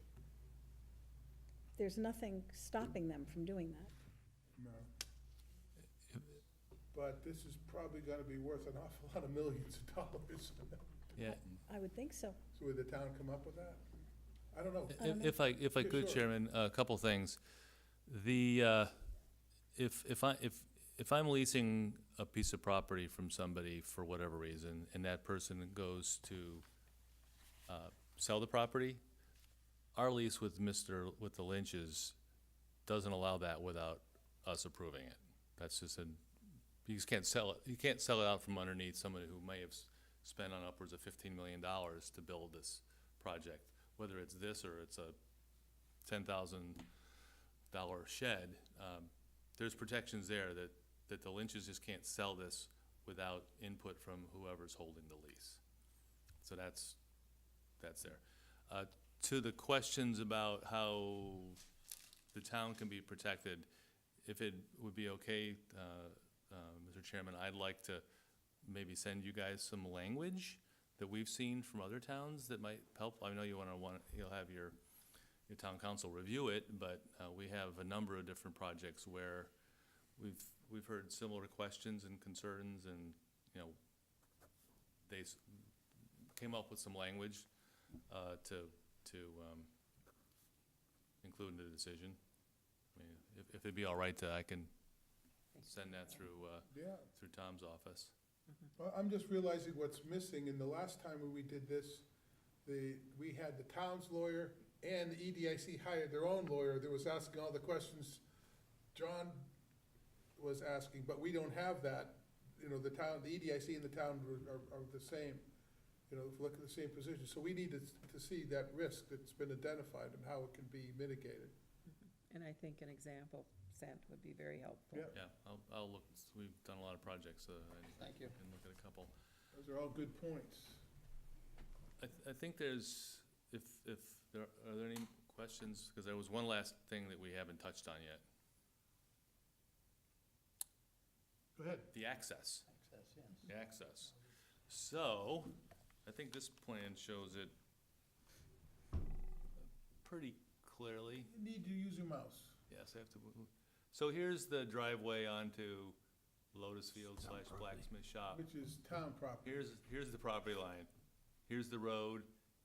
there's nothing stopping them from doing that. No. But this is probably gonna be worth an awful lot of millions of dollars. Yeah, I would think so. So would the town come up with that? I don't know. I don't know. if I Yeah, could, sure. Chairman, a couple things. If I'm leasing a piece of property from somebody for whatever reason, and that person goes to sell the property, our lease with the Lynches doesn't allow that without us approving it. That's just you just can't sell it. You can't sell it out from underneath somebody who may have spent on upwards of $15 million to build this project whether it's this or it's a $10,000 shed, there's protections there that the Lynches just can't sell this without input from whoever's holding the lease. So that's there. To the questions about how the town can be protected, if it would be okay, Mr. Chairman, I'd like to maybe send you guys some language that we've seen from other towns that might help. I know you'll have your town council review it, but we have a number of different projects where we've heard similar questions and concerns, and, you know, they came up with some language to include in the decision. I mean, if it'd be all right, I can send that through Yeah. through Tom's office. Well, I'm just realizing what's missing, and the last time when we did this, we had the town's lawyer and the EDIC hired their own lawyer that was asking all the questions John was asking, but we don't have that. You know, the town, the EDIC and the town are the same, you know, look at the same position. So we need to see that risk that's been identified and how it can be mitigated. And I think an example sent would be very helpful. Yeah. Yeah, I'll look, we've done a lot of projects, Thank you. I can look at a couple. Those are all good points. I think there's, if there, are there any questions? Because there was one last thing that we haven't touched on yet, Go ahead. the access. Access, yes. The access. So, I think this plan shows it pretty clearly. You need to use your mouse. Yes, I have to move. So here's the driveway onto Lotus Field / Blacksmith Shop. Which is town property. Here's the property line. Here's the road.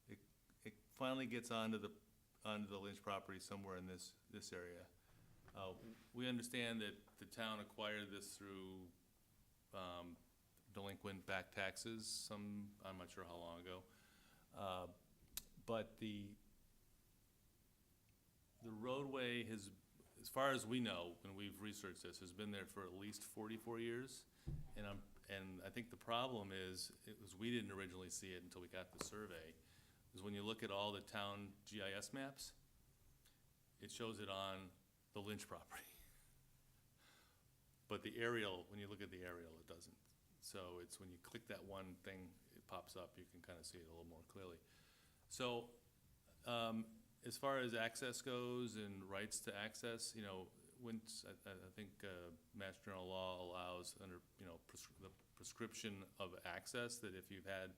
It finally gets onto the Lynch property somewhere in this area. We understand that the town acquired this through delinquent back taxes, I'm not sure how long ago. But the roadway has, as far as we know, when we've researched this, has been there for at least 44 years. And I think the problem is, we didn't originally see it until we got the survey, is when you look at all the town GIS maps, it shows it on the Lynch property. But the aerial, when you look at the aerial, it doesn't. So it's when you click that one thing, it pops up, you can kind of see it a little more clearly. So, as far as access goes and rights to access, you know, I think Mass General Law allows under, you know, the prescription of access, that if you've had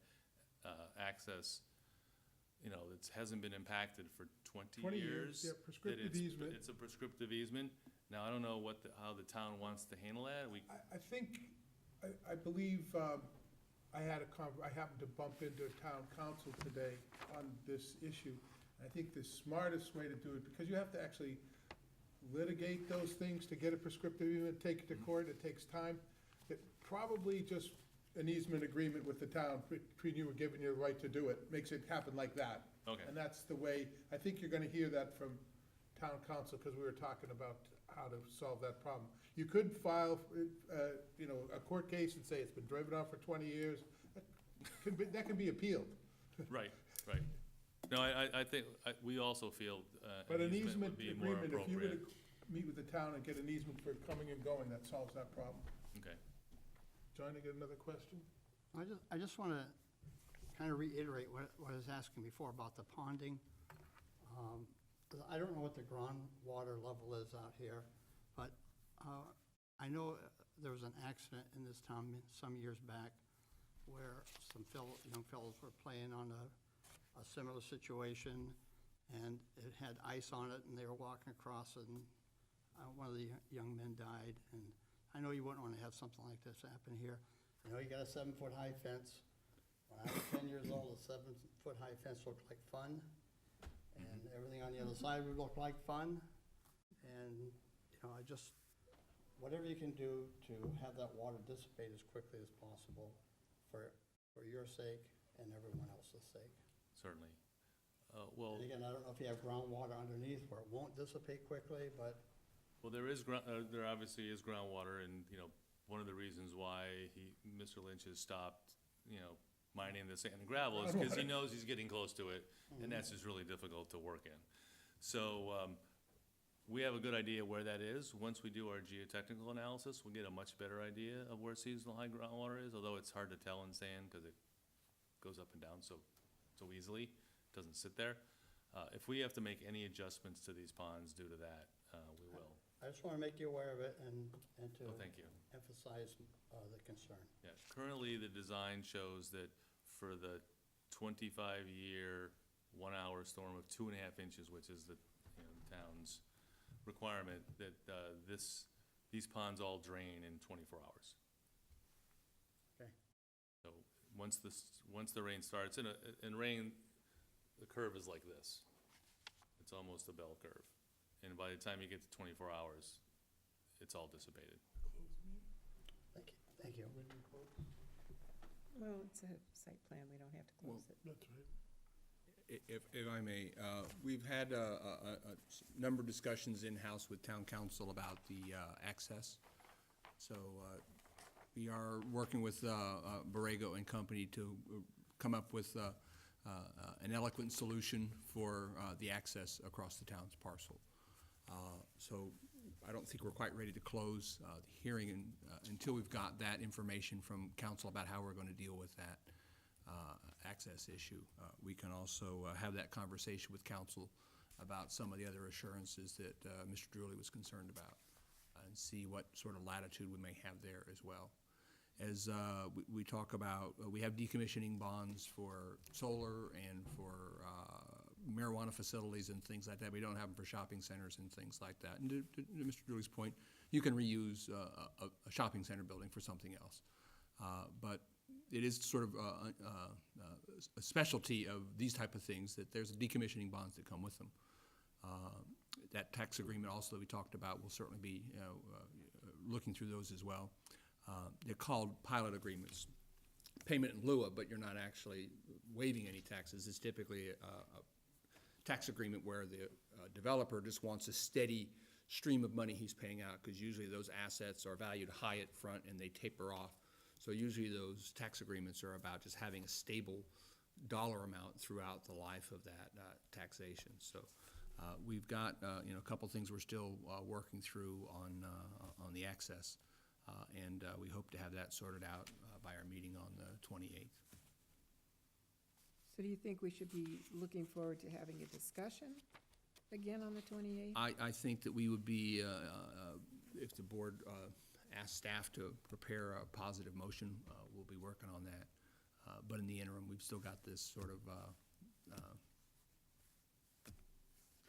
access, you know, that hasn't been impacted for 20 years. Yeah, prescriptive easement. It's a prescriptive easement. Now, I don't know how the town wants to handle that. I think, I believe, I happened to bump into town council today on this issue. I think the smartest way to do it, because you have to actually litigate those things to get a prescriptive easement, take it to court, it takes time. It probably just an easement agreement with the town, between you and giving you the right to do it, makes it happen like that. Okay. And that's the way, I think you're gonna hear that from town council, because we were talking about how to solve that problem. You could file, you know, a court case and say it's been driven on for 20 years. That can be appealed. Right. No, I think, we also feel But an easement would be more agreement, if you were appropriate. to meet with the town and get an easement for coming and going, that solves that problem. Okay. John, you got another question? I just want to kind of reiterate what I was asking before about the ponding. I don't know what the groundwater level is out here, but I know there was an accident in this town some years back where some young fellows were playing on a similar situation, and it had ice on it, and they were walking across, and one of the young men died. And I know you wouldn't want to have something like this happen here. I know you got a 7-foot-high fence. When I was 10 years old, a 7-foot-high fence looked like fun, and everything on the other side would look like fun. And, you know, whatever you can do to have that water dissipate as quickly as possible for your sake and everyone else's sake. Certainly. Well, And again, I don't know if you have groundwater underneath where it won't dissipate quickly, but there obviously is groundwater, and, you know, one of the reasons why Mr. Lynch has stopped, you know, mining the sand and gravel is because he knows he's getting close to it, and that's just really difficult to work in. So, we have a good idea where that is. Once we do our geotechnical analysis, we'll get a much better idea of where seasonal high groundwater is, although it's hard to tell in sand because it goes up and down so easily, it doesn't sit there. If we have to make any adjustments to these ponds due to that, we will. I just want to make you aware of it and to Oh, thank you. emphasize the concern. Yeah, currently the design shows that for the 25-year, 1-hour storm of 2.5 inches, which is the, the town's requirement, that these ponds all drain in 24 hours. Okay. So once the rain starts, in rain, the curve is like this. It's almost a bell curve. And by the time you get to 24 hours, it's all dissipated. Thank you, thank you. Well, it's a site plan, we don't have to close it. That's right. If I may, we've had a number of discussions in-house with town council about the access. So we are working with Borrego and Company to come up with an eloquent solution for the access across the town's parcel. So I don't think we're quite ready to close the hearing until we've got that information from council about how we're going to deal with that access issue. We can also have that conversation with council about some of the other assurances that Mr. Drewley was concerned about and see what sort of latitude we may have there as well. As we talk about, we have decommissioning bonds for solar and for marijuana facilities and things like that. We don't have them for shopping centers and things like that. And to Mr. Drewley's point, you can reuse a shopping center building for something else. But it is sort of a specialty of these type of things that there's decommissioning bonds that come with them. That tax agreement also that we talked about will certainly be looking through those as well. They're called pilot agreements. Payment in lieu of, but you're not actually waiving any taxes. It's typically a tax agreement where the developer just wants a steady stream of money he's paying out, because usually those assets are valued high up front and they taper off. So usually those tax agreements are about just having a stable dollar amount throughout the life of that taxation. So we've got a couple things we're still working through on the access, and we hope to have that sorted out by our meeting on the 28th. So do you think we should be looking forward to having a discussion again on the 28th? I think that we would be, if the board asks staff to prepare a positive motion, we'll be working on that. But in the interim, we've still got this sort of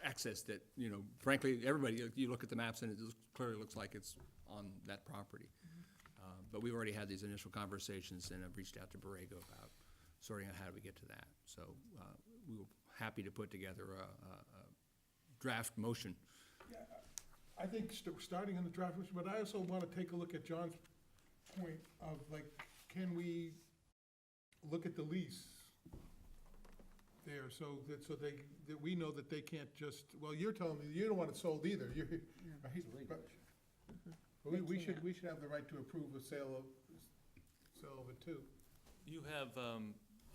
access that, frankly, everybody, you look at the maps and it clearly looks like it's on that property. But we've already had these initial conversations and I've reached out to Borrego about sorting out how do we get to that. So we were happy to put together a draft motion. I think starting on the draft, but I also want to take a look at John's point of, like, can we look at the lease there so that we know that they can't just, well, you're telling me you don't want it sold either, right? But we should have the right to approve a sale of it too. You have,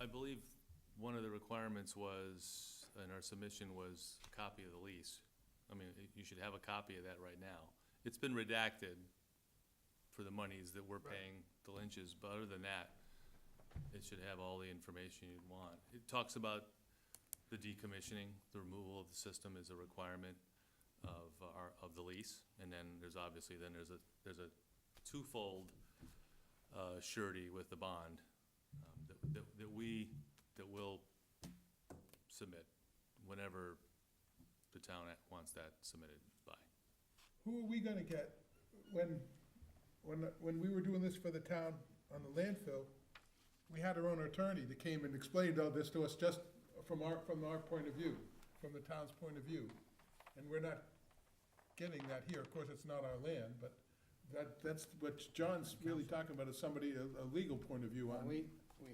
I believe, one of the requirements was, in our submission, was a copy of the lease. I mean, you should have a copy of that right now. It's been redacted for the monies that we're paying the Lynches, but other than that, it should have all the information you'd want. It talks about the decommissioning, the removal of the system is a requirement of the lease, and then there's obviously, there's a twofold surety with the bond that we'll submit whenever the town wants that submitted by. Who are we gonna get when we were doing this for the town on the landfill? We had our own attorney that came and explained all this to us just from our point of view, from the town's point of view. And we're not getting that here. Of course, it's not our land, but that's what John's really talking about, is somebody, a legal point of view on. We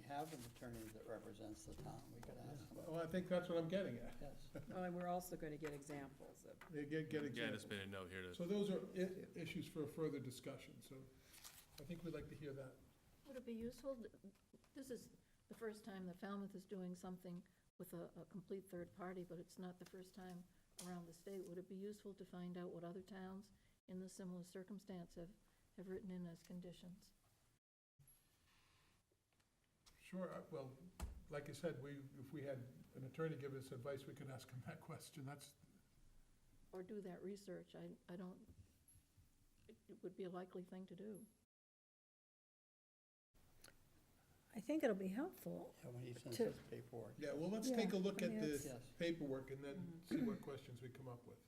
have an attorney that represents the town, we could ask about. Well, I think that's what I'm getting at. Yes. Oh, and we're also going to get examples of, They get Yeah, examples. just made a note here to. So those are issues for further discussion, so I think we'd like to hear that. Would it be useful, this is the first time that Falmouth is doing something with a complete third party, but it's not the first time around the state. Would it be useful to find out what other towns in the similar circumstance have written in as conditions? Sure, well, like I said, if we had an attorney give us advice, we could ask him that question. Or do that research? I don't, it would be a likely thing to do. I think it'll be helpful. Yeah, when he sends To- us paperwork. Yeah, well, let's Yeah, take a look I at mean, the it's- Yes. paperwork and then see what questions we come up with.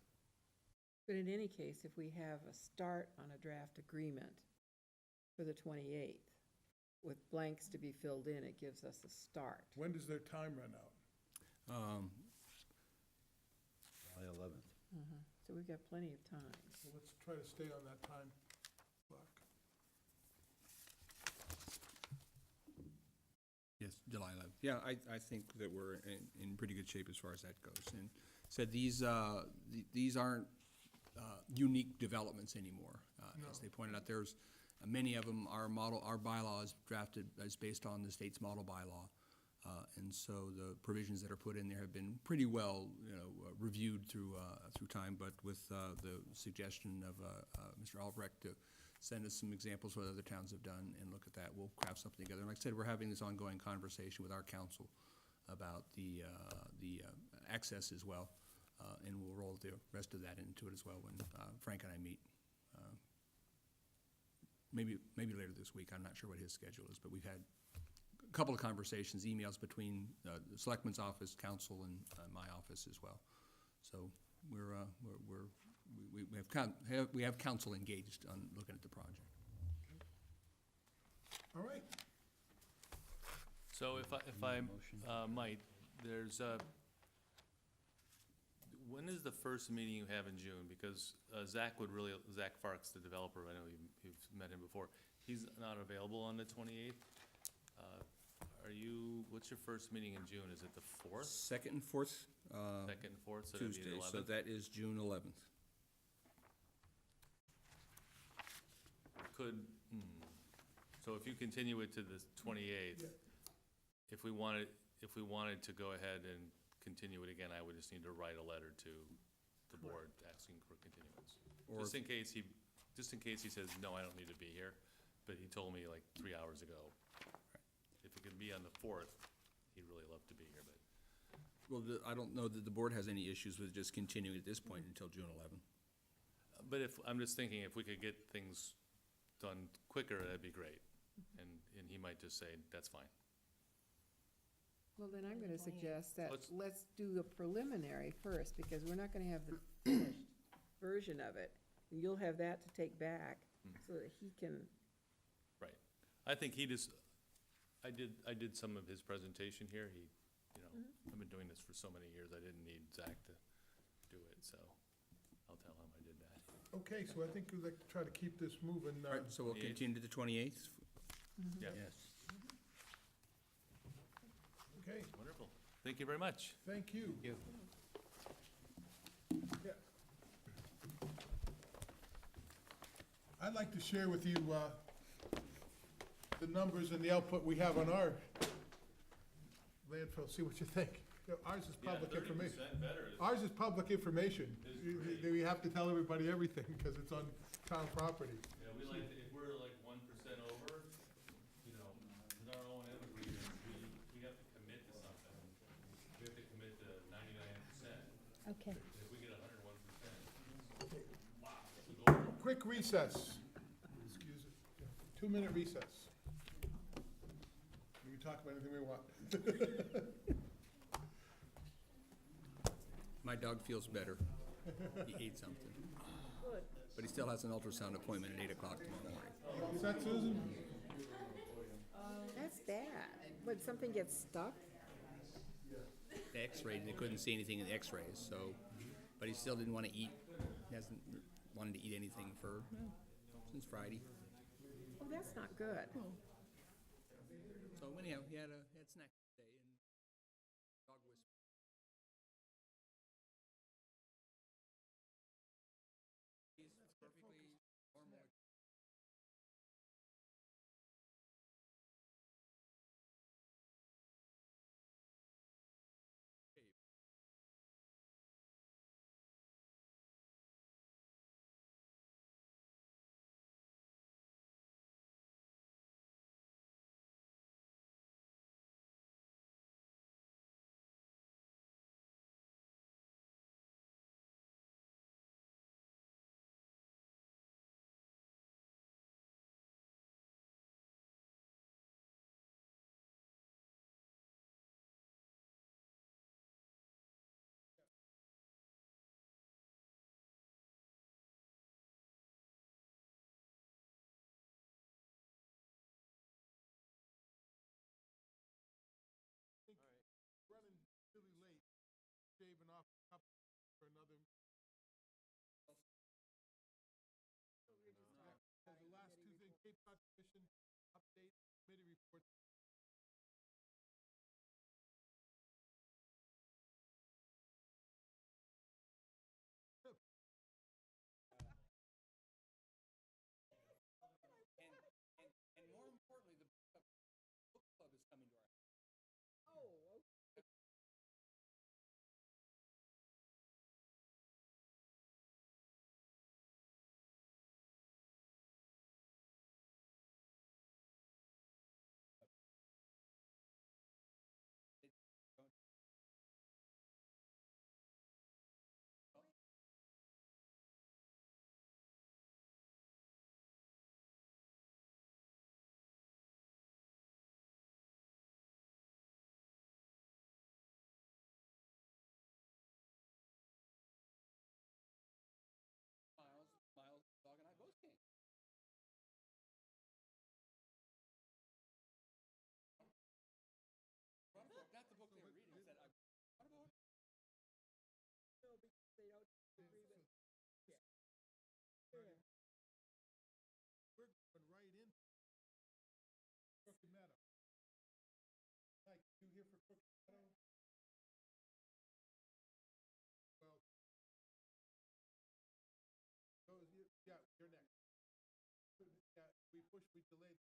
But in any case, if we have a start on a draft agreement for the 28th, with blanks to be filled in, it gives us a start. When does their time run out? July 11th. So we've got plenty of time. So let's try to stay on that time clock. Yes, July 11th. Yeah, I think that we're in pretty good shape as far as that goes. And said these aren't unique developments anymore. As they pointed out, there's many of them, our bylaw is drafted as based on the state's model bylaw. And so the provisions that are put in there have been pretty well, reviewed through time, but with the suggestion of Mr. Albrecht to send us some examples of what other towns have done and look at that, we'll craft something together. And like I said, we're having this ongoing conversation with our council about the access as well, and we'll roll the rest of that into it as well when Frank and I meet. Maybe later this week, I'm not sure what his schedule is, but we've had a couple of conversations, emails between the Selectman's office, council, and my office as well. So we have council engaged on looking at the project. All right, So if I might, there's when is the first meeting you have in June? Because Zach Farks, the developer, I know you've met him before, he's not available on the 28th. What's your first meeting in June? Is it the 4th? Second and fourth Second and 4th, so that'd be the Tuesday, 11th? so that is June 11th. So if you continue it to the 28th, if we wanted to go ahead and continue it again, I would just need to write a letter to the board asking for continuance. Or Just in case he says, no, I don't need to be here, but he told me like 3 hours ago. If it could be on the 4th, he'd really love to be here, but. Well, I don't know that the board has any issues with just continuing at this point until June 11th. But I'm just thinking if we could get things done quicker, that'd be great. And he might just say, that's fine. Well, then I'm gonna suggest that Let's- let's do a preliminary first, because we're not gonna have the finished version of it. You'll have that to take back, so that he can, Right. I think I did some of his presentation here. I've been doing this for so many years, I didn't need Zach to do it, so I'll tell him I did that. okay, so I think we'd like to try to keep this moving. All right, so we'll 28th. continue to the 28th? Yeah, Yes. Okay, wonderful. Thank you very much. thank you. Thank you. Yeah. I'd like to share with you the numbers and the output we have on our landfill, see what you think. Ours is public information. better. Ours is public information. It's great. We have to tell everybody everything because it's on town property. Yeah, if we're like 1% over, with our O and M agreement, we have to commit to something. We have to commit to 99%. Okay. If we get 101%, wow, it's a goal. Quick recess. Excuse it. 2-minute recess. We can talk about anything we want. My dog feels better. He ate something. Good. But he still has an ultrasound appointment at 8 o'clock tomorrow morning. Is that Susan? that's bad. When something gets stuck, The x-ray, they couldn't see anything in the x-rays, so, but he still didn't want to eat. He hasn't wanted to eat anything since Friday. oh, that's not good. So anyhow, he had snacks.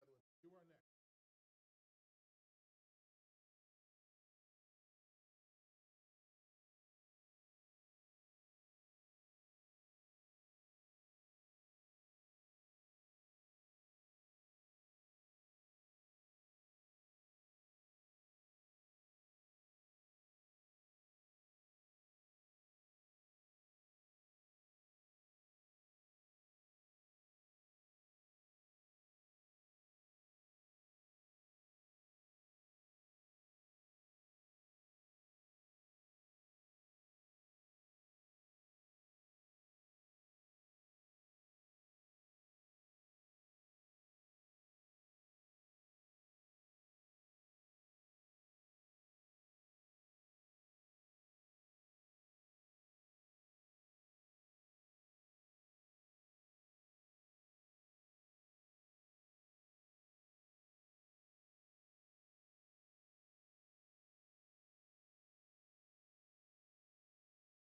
You are next.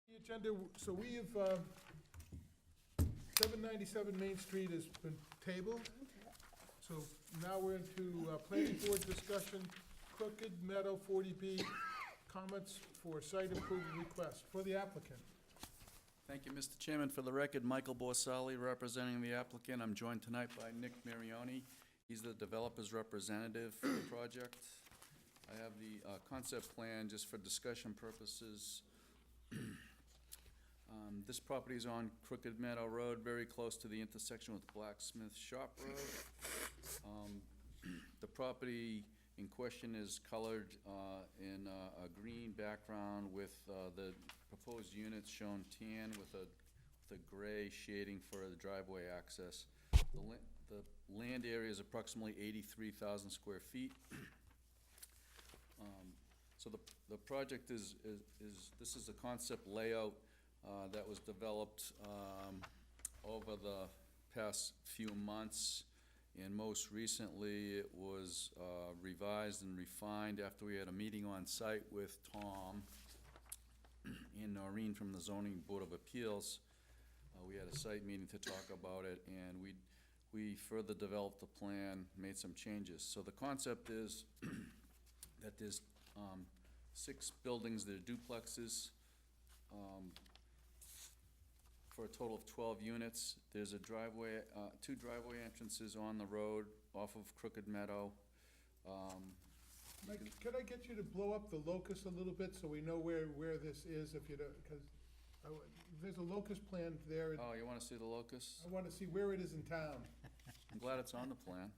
The agenda, so we have, 797 Main Street has been tabled. So now we're into planning board discussion, Crooked Meadow 40B, comments for site improvement request for the applicant. Thank you, Mr. Chairman. For the record, Michael Borsali, representing the applicant. I'm joined tonight by Nick Marioni. He's the developer's representative for the project. I have the concept plan just for discussion purposes. This property is on Crooked Meadow Road, very close to the intersection with Blacksmith Shop Road. The property in question is colored in a green background with the proposed units shown tan with a gray shading for the driveway access. The land area is approximately 83,000 square feet. So the project is, this is a concept layout that was developed over the past few months, and most recently it was revised and refined after we had a meeting on site with Tom and Noreen from the Zoning Board of Appeals. We had a site meeting to talk about it, and we further developed the plan, made some changes. So the concept is that there's 6 buildings that are duplexes, for a total of 12 units. There's a driveway, 2 driveway entrances on the road off of Crooked Meadow. Mike, could I get you to blow up the locus a little bit so we know where this is, if you don't, because there's a locus plan there. Oh, you wanna see the locus? I want to see where it is in town. I'm glad it's on the plan.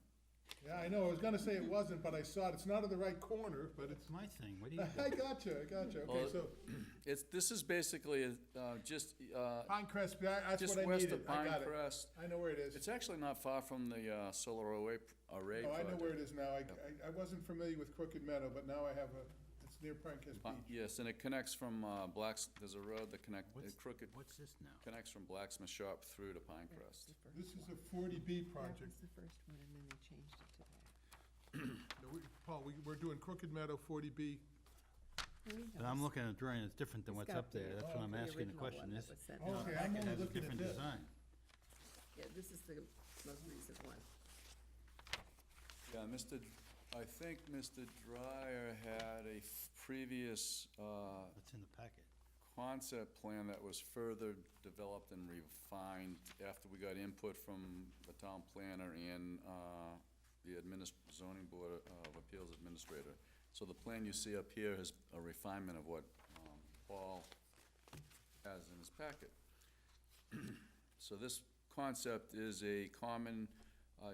Yeah, I know, I was gonna say it wasn't, but I saw it, it's not in the right corner, but it's, It's my thing, what do you I do? gotcha, okay, Well, so, This is basically just, Pinecrest, that's just what I west needed, of I got it. Pinecrest. I know where it is. It's actually not far from the solar array Oh, I project. know where it is now, I wasn't familiar with Crooked Meadow, but now I have it's near Pinecrest Beach. Yes, and it connects from there's a road that Crooked, What's this now? connects from Blacksmith Shop through to Pinecrest. This is a 40B That project. was the first one, and then they changed it to that. No, Paul, we're doing Crooked Meadow 40B. But I'm looking at a drawing that's different than It's what's got up there, the- that's what I'm the asking the original one question, that this, was sent you know, out. Okay, our I'm packet only has a looking at different this. design. Yeah, this is the most recent one. Yeah, I think Mr. Dryer had a previous What's in the packet? concept plan that was further developed and refined after we got input from the town planner and the zoning board of appeals administrator. So the plan you see up here is a refinement of what Paul has in his packet. So this concept is a common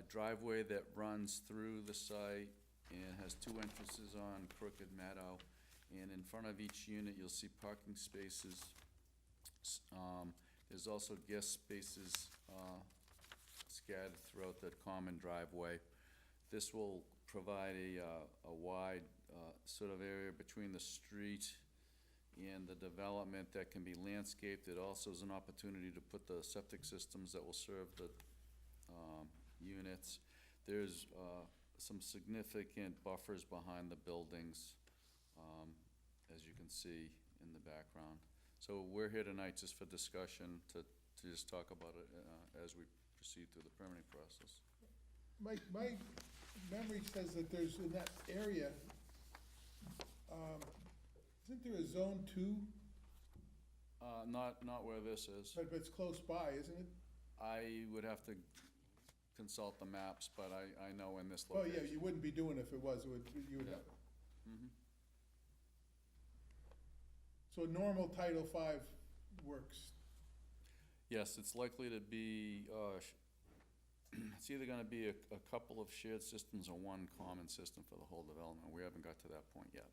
driveway that runs through the site and has 2 entrances on Crooked Meadow. And in front of each unit, you'll see parking spaces. There's also guest spaces scattered throughout that common driveway. This will provide a wide sort of area between the street and the development that can be landscaped. It also is an opportunity to put the septic systems that will serve the units. There's some significant buffers behind the buildings, as you can see in the background. So we're here tonight just for discussion, to just talk about it as we proceed through the permitting process. My memory says that there's, in that area, isn't there a zone two? Not where this is. But it's close by, isn't it? I would have to consult the maps, but I know in this Oh, location. yeah, you wouldn't be doing it if it was, you would Yeah. have. Mhm. So normal Title V works. Yes, it's likely to be, it's either gonna be a couple of shared systems or one common system for the whole development. We haven't got to that point yet.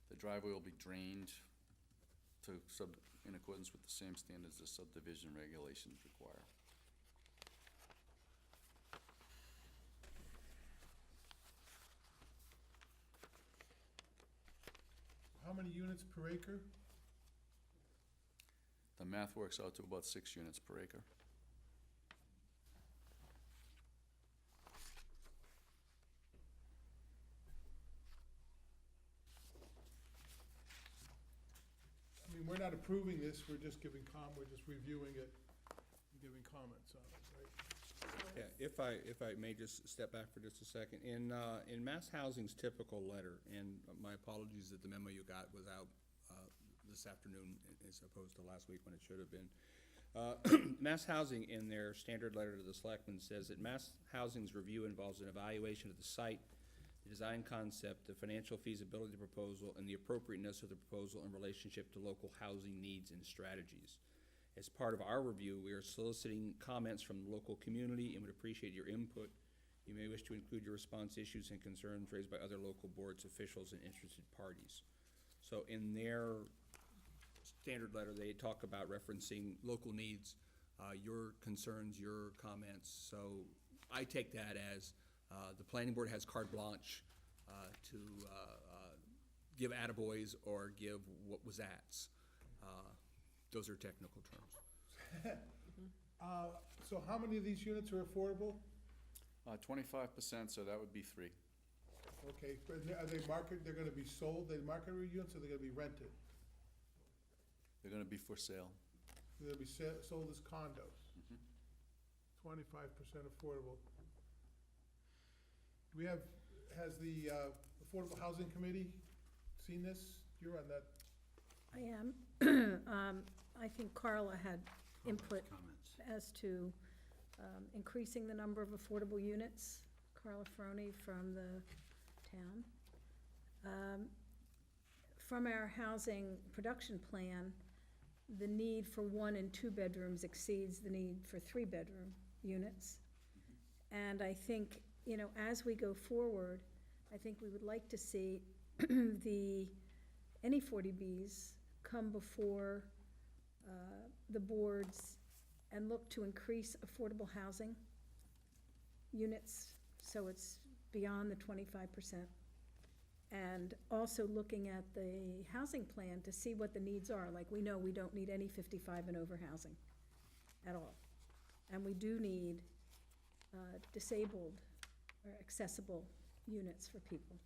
The driveway will be drained in accordance with the same standards as subdivision regulations require. How many units per acre? The math works out to about 6 units per acre. I mean, we're not approving this, we're just we're just reviewing it and giving comments on it, right? Yeah, if I may just step back for just a second. In Mass Housing's typical letter, and my apologies that the memo you got was out this afternoon as opposed to last week when it should have been. Mass Housing, in their standard letter to the selectmen, says that Mass Housing's review involves an evaluation of the site, the design concept, the financial feasibility of the proposal, and the appropriateness of the proposal in relationship to local housing needs and strategies. As part of our review, we are soliciting comments from the local community and would appreciate your input. You may wish to include your response issues and concerns raised by other local boards, officials, and interested parties. So in their standard letter, they talk about referencing local needs, your concerns, your comments. So I take that as the planning board has carte blanche to give attaboys or give what was ats. Those are technical terms. So how many of these units are affordable? 25%, so that would be 3. Okay, but are they they're gonna be sold, they market units, or they're gonna be rented? They're gonna be for sale. They'll be sold as condos. 25% affordable. Has the Affordable Housing Committee seen this? You're on that. I am. I think Carla had input Comments. as to increasing the number of affordable units. Carla Froni from the town. From our housing production plan, the need for 1 and 2 bedrooms exceeds the need for 3-bedroom units. And I think, you know, as we go forward, I think we would like to see any 40Bs come before the boards and look to increase affordable housing units, so it's beyond the 25%. And also looking at the housing plan to see what the needs are. Like, we know we don't need any 55 and over housing at all. And we do need disabled or accessible units for people.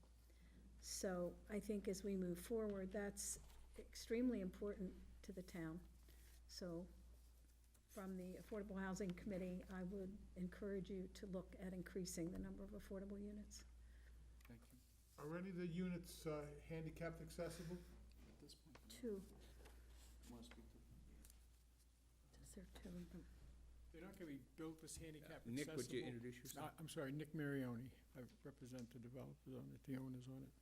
So I think as we move forward, that's extremely important to the town. So from the Affordable Housing Committee, I would encourage you to look at increasing the number of affordable units. Thank you. Are any of the units handicapped accessible? At this point, 2, you wanna speak to? is there 2 of them? They're not gonna be built as handicap Nick, would you accessible. introduce yourself? I'm sorry, Nick Marioni. I represent the developers on it, the owners on it.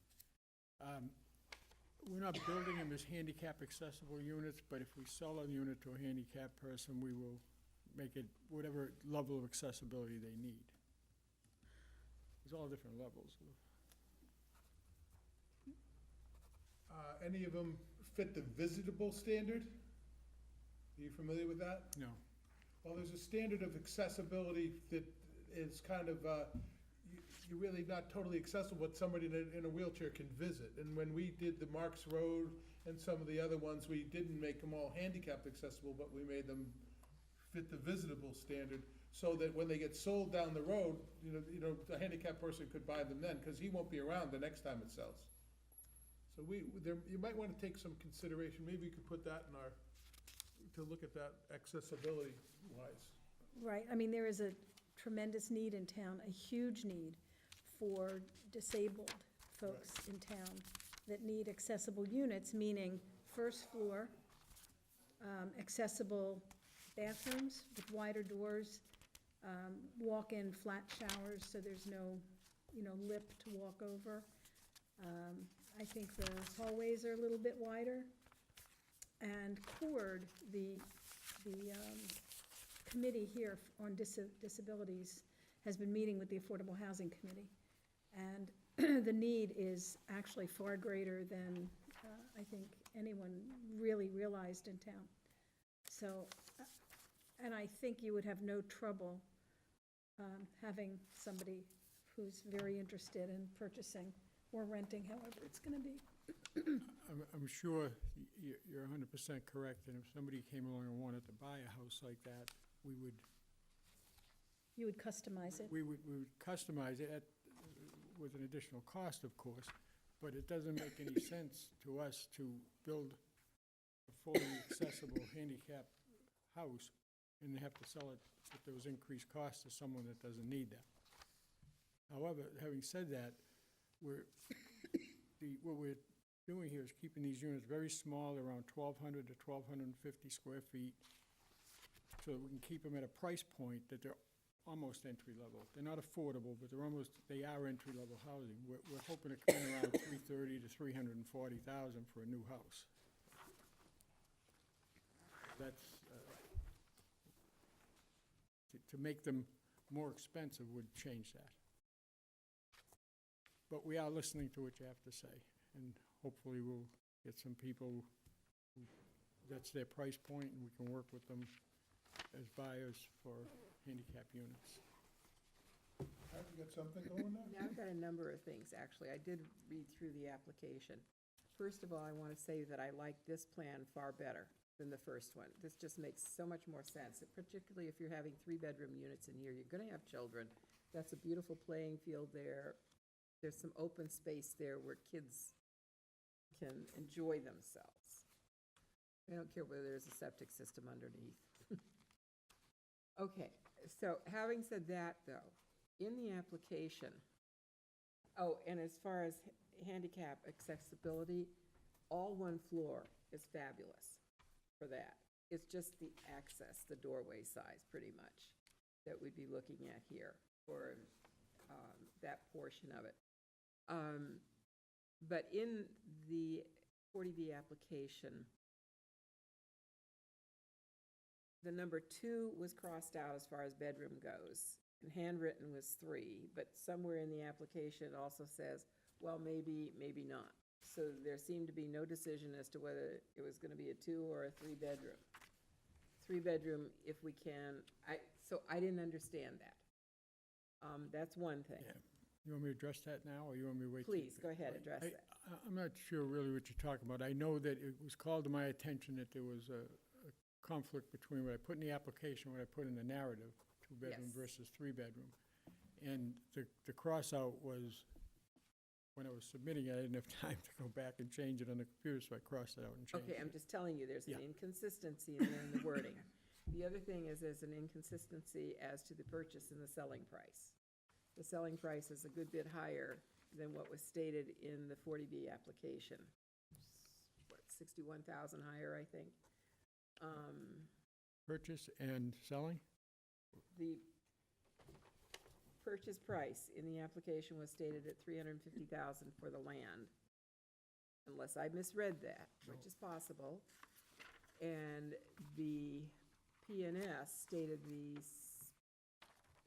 We're not building them as handicap accessible units, but if we sell a unit to a handicapped person, we will make it whatever level of accessibility they need. There's all different levels. Any of them fit the visitable standard? Are you familiar with that? No. Well, there's a standard of accessibility that is kind of, you're really not totally accessible, but somebody in a wheelchair can visit. And when we did the Marks Road and some of the other ones, we didn't make them all handicapped accessible, but we made them fit the visitable standard, so that when they get sold down the road, you know, the handicapped person could buy them then, because he won't be around the next time it sells. So you might want to take some consideration, maybe you could put that in to look at that accessibility wise. Right, I mean, there is a tremendous need in town, a huge need for disabled folks in town that need accessible units, meaning first floor, accessible bathrooms with wider doors, walk-in flat showers, so there's no, lip to walk over. I think the hallways are a little bit wider. And CORD, the committee here on disabilities, has been meeting with the Affordable Housing Committee. And the need is actually far greater than I think anyone really realized in town. So, and I think you would have no trouble having somebody who's very interested in purchasing or renting, however it's gonna be. I'm sure you're 100% correct, and if somebody came along and wanted to buy a house like that, we would You would customize it. We would customize it with an additional cost, of course, but it doesn't make any sense to us to build a fully accessible handicap house and have to sell it with those increased costs to someone that doesn't need that. However, having said that, what we're doing here is keeping these units very small, around 1,200 to 1,250 square feet, so that we can keep them at a price point that they're almost entry-level. They're not affordable, but they are entry-level housing. We're hoping to come in around $330,000 to $340,000 for a new house. That's, to make them more expensive would change that. But we are listening to what you have to say, and hopefully we'll get some people who, that's their price point, and we can work with them as buyers for handicap units. Have you got something going on? Yeah, I've got a number of things, actually. I did read through the application. First of all, I want to say that I like this plan far better than the first one. This just makes so much more sense, particularly if you're having 3-bedroom units in here. You're going to have children. That's a beautiful playing field there. There's some open space there where kids can enjoy themselves. I don't care whether there's a septic system underneath. Okay, so having said that, though, in the application, and as far as handicap accessibility, all one floor is fabulous for that. It's just the access, the doorway size, pretty much, that we'd be looking at here for that portion of it. But in the 40B application, the number 2 was crossed out as far as bedroom goes, and handwritten was 3, but somewhere in the application it also says, well, maybe, maybe not. So there seemed to be no decision as to whether it was going to be a 2 or a 3-bedroom. 3-bedroom, if we can, so I didn't understand that. That's one thing. Yeah. You want me to address that now, or you want me to wait? Please, go ahead, address that. I'm not sure really what you're talking about. I know that it was called to my attention that there was a conflict between what I put in the application, what I put in the narrative, 2-bedroom Yes. versus 3-bedroom. And the cross-out was, when I was submitting it, I didn't have time to go back and change it on the computer, so I crossed it out and changed it. Okay, I'm just telling you, there's an Yeah. inconsistency in there in the wording. The other thing is there's an inconsistency as to the purchase and the selling price. The selling price is a good bit higher than what was stated in the 40B application. What, 61,000 higher, I think? Purchase and selling? The purchase price in the application was stated at $350,000 for the land, unless I misread that, which is possible. And the PNS stated the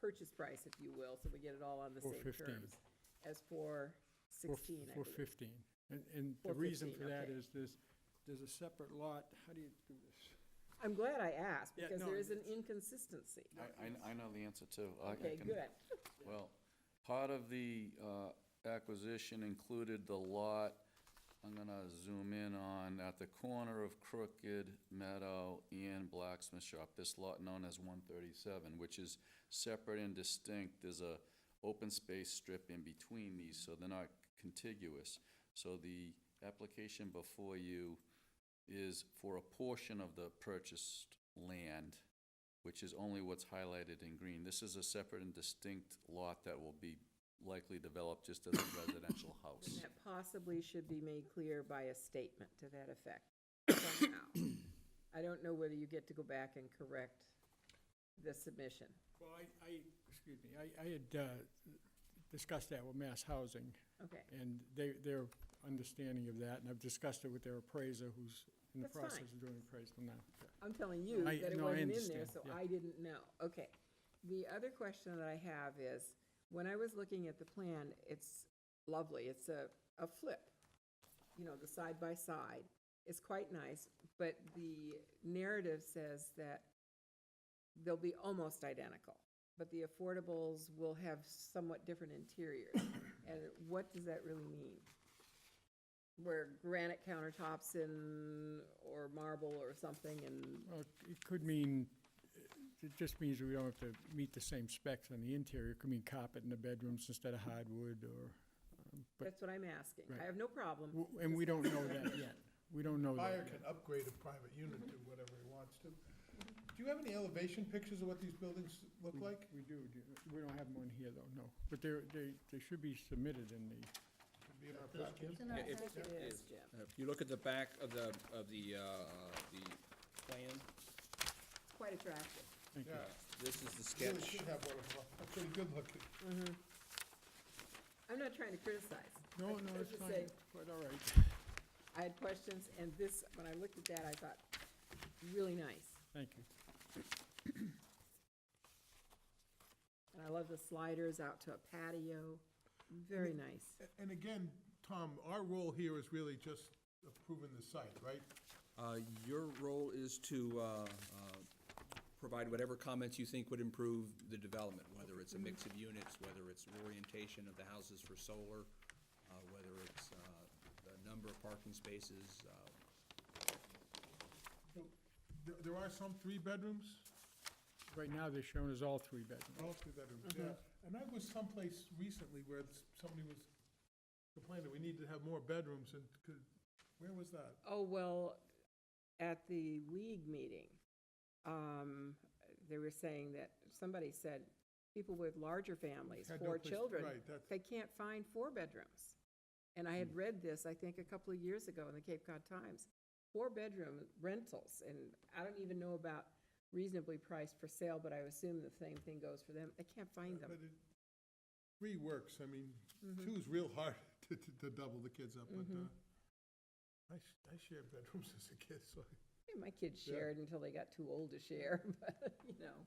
purchase price, if you will, so we get it all on the same 415. terms, as 416, I believe. 415. And the reason for 415, that okay. is there's a separate lot. How do you do this? I'm glad I asked, Yeah, because no, there is an it's- inconsistency. I know the answer too. I Okay, can- good. Well, part of the acquisition included the lot, I'm gonna zoom in on, at the corner of Crooked Meadow and Blacksmith Shop, this lot known as 137, which is separate and distinct. There's a open space strip in between these, so they're not contiguous. So the application before you is for a portion of the purchased land which is only what's highlighted in green. This is a separate and distinct lot that will be likely developed just as a residential house. And that possibly should be made clear by a statement to that effect somehow. I don't know whether you get to go back and correct the submission. Well, excuse me, I had discussed that with Mass Housing, Okay, and their understanding of that, and I've discussed it with their appraiser, who's in the That's fine. process of doing appraisal now. I'm telling you I- that it no, I wasn't in there, understand, so yeah. I didn't know. Okay. The other question that I have is, when I was looking at the plan, it's lovely. It's a flip, you know, the side by side. It's quite nice, but the narrative says that they'll be almost identical, but the affordables will have somewhat different interiors. And what does that really mean? Where granite countertops or marble or something, and Well, it could mean, it just means we don't have to meet the same specs on the interior. It could mean carpet in the bedrooms instead of hardwood, or, but, that's what I'm asking. I Right. have no problem. and we don't know that yet. We don't know Buyer that can yet. upgrade a private unit to whatever he wants to. Do you have any elevation pictures of what these buildings look like? We do. We don't have one here, though, no. But they should be submitted in the, Could be in our packet. It's in our Yeah, if- packet. It is, Jim. If you look at the back of the plan, Quite attractive. thank you. Yeah, this is the really sketch. should have one of them. They're pretty good looking. I'm not trying to criticize. No, I- no, I it's just fine, say, it's quite all right. I had questions, and this, when I looked at that, I thought, really nice. Thank you. And I love the sliders out to a patio. Very nice. And again, Tom, our role here is really just approving the site, right? Your role is to provide whatever comments you think would improve the development, whether it's a mix of units, whether it's orientation of the houses for solar, whether it's the number of parking spaces. So, there are some three-bedrooms? Right now, they're shown as all three bedrooms. All three bedrooms, yeah. And I was someplace recently where somebody was complaining we need to have more bedrooms, and where was that? Oh, well, at the League meeting, they were saying that, somebody said, people with larger families, Had no 4 place- children, right, that's- they can't find 4 bedrooms. And I had read this, I think, a couple of years ago in the Cape Cod Times. 4-bedroom rentals, and I don't even know about reasonably priced for sale, but I assume the same thing goes for them. They can't find them. But three works, I mean, two's real hard to double the kids up, but, I shared bedrooms as a kid, so. Hey, my kids Yeah. shared until they got too old to share, but, you know.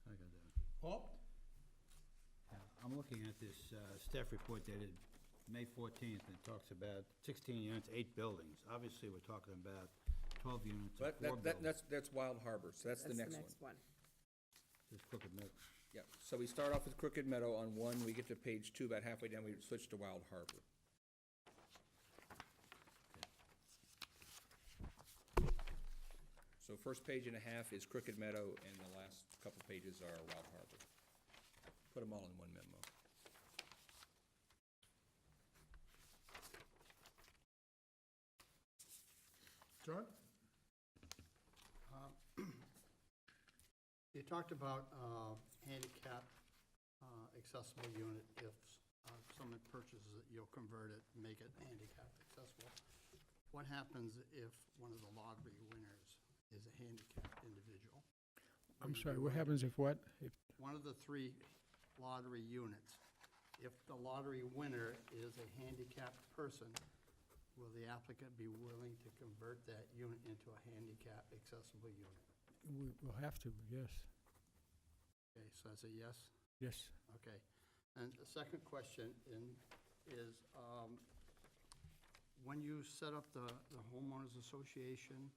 I got that. Paul? Yeah, I'm looking at this staff report dated May 14th, and it talks about 16 units, 8 buildings. Obviously, we're talking about 12 units and But 4 buildings. that's Wild Harbor, so that's the next one. one. This Crooked Meadow. Yeah, so we start off with Crooked Meadow on 1, we get to page 2, about halfway down, we switch to Wild Harbor. So first page and a half is Crooked Meadow, and the last couple pages are Wild Harbor. Put them all in one memo. John? You talked about handicap accessible unit. If someone purchases it, you'll convert it, make it handicap accessible. What happens if one of the lottery winners is a handicapped individual? I'm sorry, what happens if what? If One of the 3 lottery units, if the lottery winner is a handicapped person, will the applicant be willing to convert that unit into a handicap accessible unit? we'll have to, yes, Okay, so that's a yes? yes. Okay. And the second question is, when you set up the homeowners association,